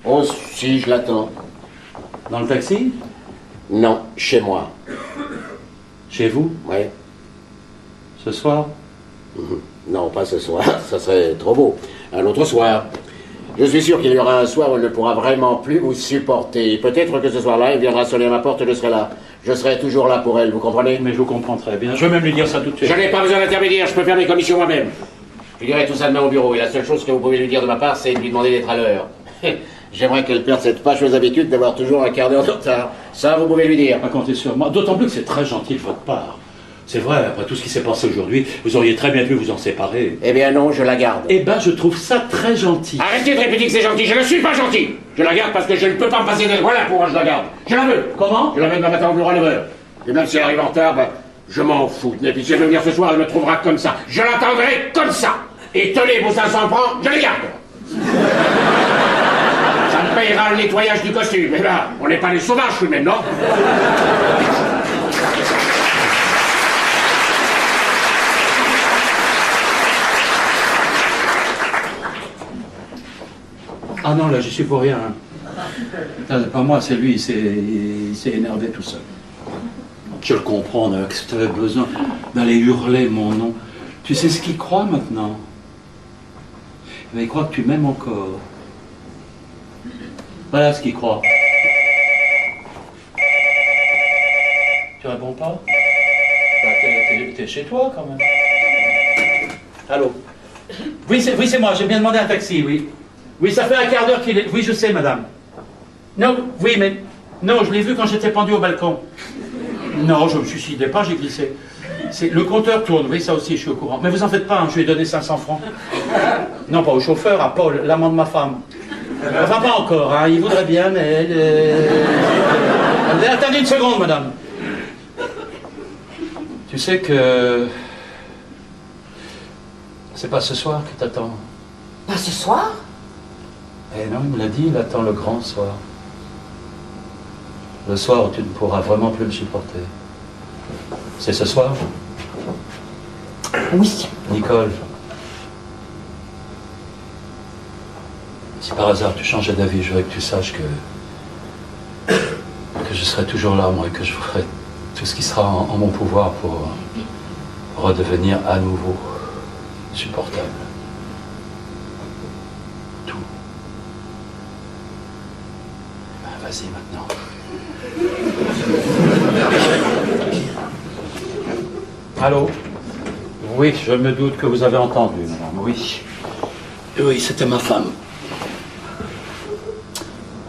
Oh, si, je l'attends. Dans le taxi? Non, chez moi. Chez vous? Oui. Ce soir? Non, pas ce soir, ça serait trop beau. Un autre soir. Je suis sûr qu'il y aura un soir où elle ne pourra vraiment plus vous supporter. Peut-être que ce soir-là, elle viendra sonner à ma porte et je serai là. Je serai toujours là pour elle, vous comprenez? Mais je vous comprends très bien. Je vais même lui dire ça tout de suite. Je n'ai pas besoin d'intermédiaire, je peux faire mes commissions moi-même. Je dirai tout ça demain au bureau, et la seule chose que vous pouvez lui dire de ma part, c'est de lui demander d'être à l'heure. J'aimerais qu'elle perde cette fâcheuse habitude d'avoir toujours un quart d'heure de retard. Ça, vous pouvez lui dire. À compter sur moi. D'autant plus que c'est très gentil de votre part. C'est vrai, après tout ce qui s'est passé aujourd'hui, vous auriez très bien pu vous en séparer. Eh bien non, je la garde. Eh ben, je trouve ça très gentil. Arrêtez de répéter que c'est gentil, je ne suis pas gentil. Je la garde parce que je ne peux pas me passer d'elle. Voilà pourquoi je la garde. Je la veux. Comment? Je la veux demain matin au bureau à 9h. Et même si elle arrive en retard, ben, je m'en fous. Et puis si elle veut venir ce soir, elle me trouvera comme ça. Je l'attendrai comme ça. Et tenez vos 500 francs, je les garde. Ça me payera le nettoyage du costume. Mais là, on n'est pas des sauvages tout de même, non? Ah non, là, je suis pour rien. C'est pas moi, c'est lui, il s'est énervé tout seul. Je le comprends, Nox, tu avais besoin d'aller hurler mon nom. Tu sais ce qu'il croit maintenant? Il croit que tu m'aimes encore. Voilà ce qu'il croit. Tu réponds pas? Bah, t'es chez toi, quand même. Allô? Oui, c'est moi, j'ai bien demandé un taxi, oui. Oui, ça fait un quart d'heure qu'il est... Oui, je sais, madame. Non, oui, mais... Non, je l'ai vu quand j'étais pendu au balcon. Non, je me suicidais pas, j'ai glissé. Le compteur tourne, oui, ça aussi, je suis au courant. Mais vous en faites pas, hein, je lui ai donné 500 francs. Non, pas au chauffeur, à Paul, l'amant de ma femme. Enfin, pas encore, hein, il voudrait bien, mais... Attendez une seconde, madame. Tu sais que... C'est pas ce soir que t'attends. Pas ce soir? Eh non, il me l'a dit, il attend le grand soir. Le soir où tu ne pourras vraiment plus me supporter. C'est ce soir? Oui. Nicole, si par hasard tu changeais d'avis, je voudrais que tu saches que je serai toujours là, moi, et que je ferai tout ce qui sera en mon pouvoir pour redevenir à nouveau supportable. Tout. Ben, vas-y maintenant. Allô? Oui, je me doute que vous avez entendu, madame, oui. Oui, c'était ma femme.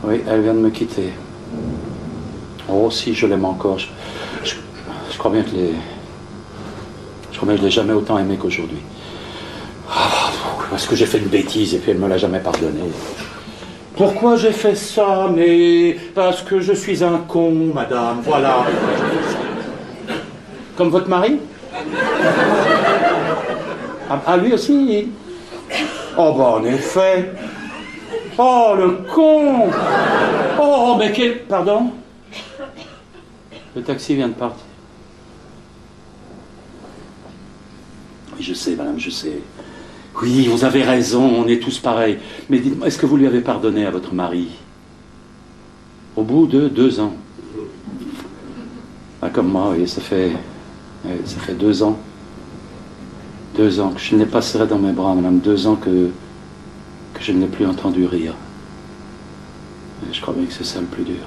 Oui, elle vient de me quitter. Oh, si, je l'aime encore. Je crois bien que je ne l'ai jamais autant aimée qu'aujourd'hui. Parce que j'ai fait une bêtise et puis elle ne me l'a jamais pardonné. Pourquoi j'ai fait ça? Mais parce que je suis un con, madame, voilà. Comme votre mari? Ah, lui aussi? Oh, bah, en effet. Oh, le con! Oh, mais quel... Pardon? Le taxi vient de partir. Oui, je sais, madame, je sais. Oui, vous avez raison, on est tous pareils. Mais dites-moi, est-ce que vous lui avez pardonné à votre mari? Au bout de 2 ans. Ah, comme moi, oui, ça fait 2 ans. 2 ans que je ne l'ai pas serré dans mes bras, madame. 2 ans que je ne l'ai plus entendu rire. Et je crois bien que c'est ça le plus dur.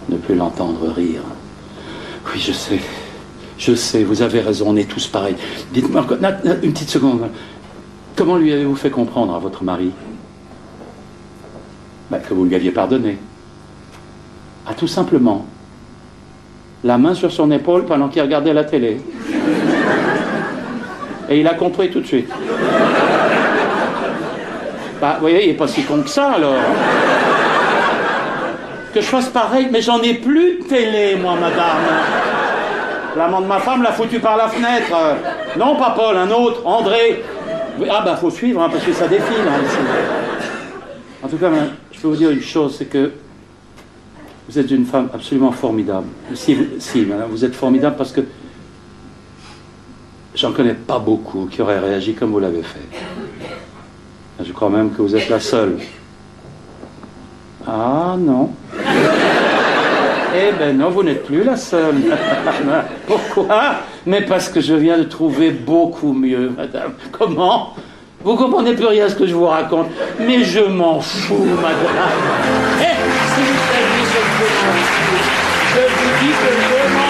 Ne plus l'entendre rire. Oui, je sais. Je sais, vous avez raison, on est tous pareils. Dites-moi, une petite seconde. Comment lui avez-vous fait comprendre à votre mari que vous lui aviez pardonné? Ah, tout simplement. la main sur son épaule pendant qu'il regardait la télé. Et il a compris tout de suite. Bah, vous voyez, il n'est pas si con que ça, alors. Que je fasse pareil, mais j'en ai plus de télé, moi, madame. L'amant de ma femme l'a foutu par la fenêtre. Non, pas Paul, un autre, André. Ah, bah, faut suivre, hein, parce que ça défile, hein, ici. En tout cas, je peux vous dire une chose, c'est que vous êtes une femme absolument formidable. Si, madame, vous êtes formidable parce que j'en connais pas beaucoup qui auraient réagi comme vous l'avez fait. Je crois même que vous êtes la seule. Ah non. Eh ben non, vous n'êtes plus la seule. Pourquoi? Mais parce que je viens de trouver beaucoup mieux, madame. Comment? Vous comprenez plus rien à ce que je vous raconte. Mais je m'en fous, madame. Eh, si vous saviez ce que je m'en fous, je vous dis que je m'en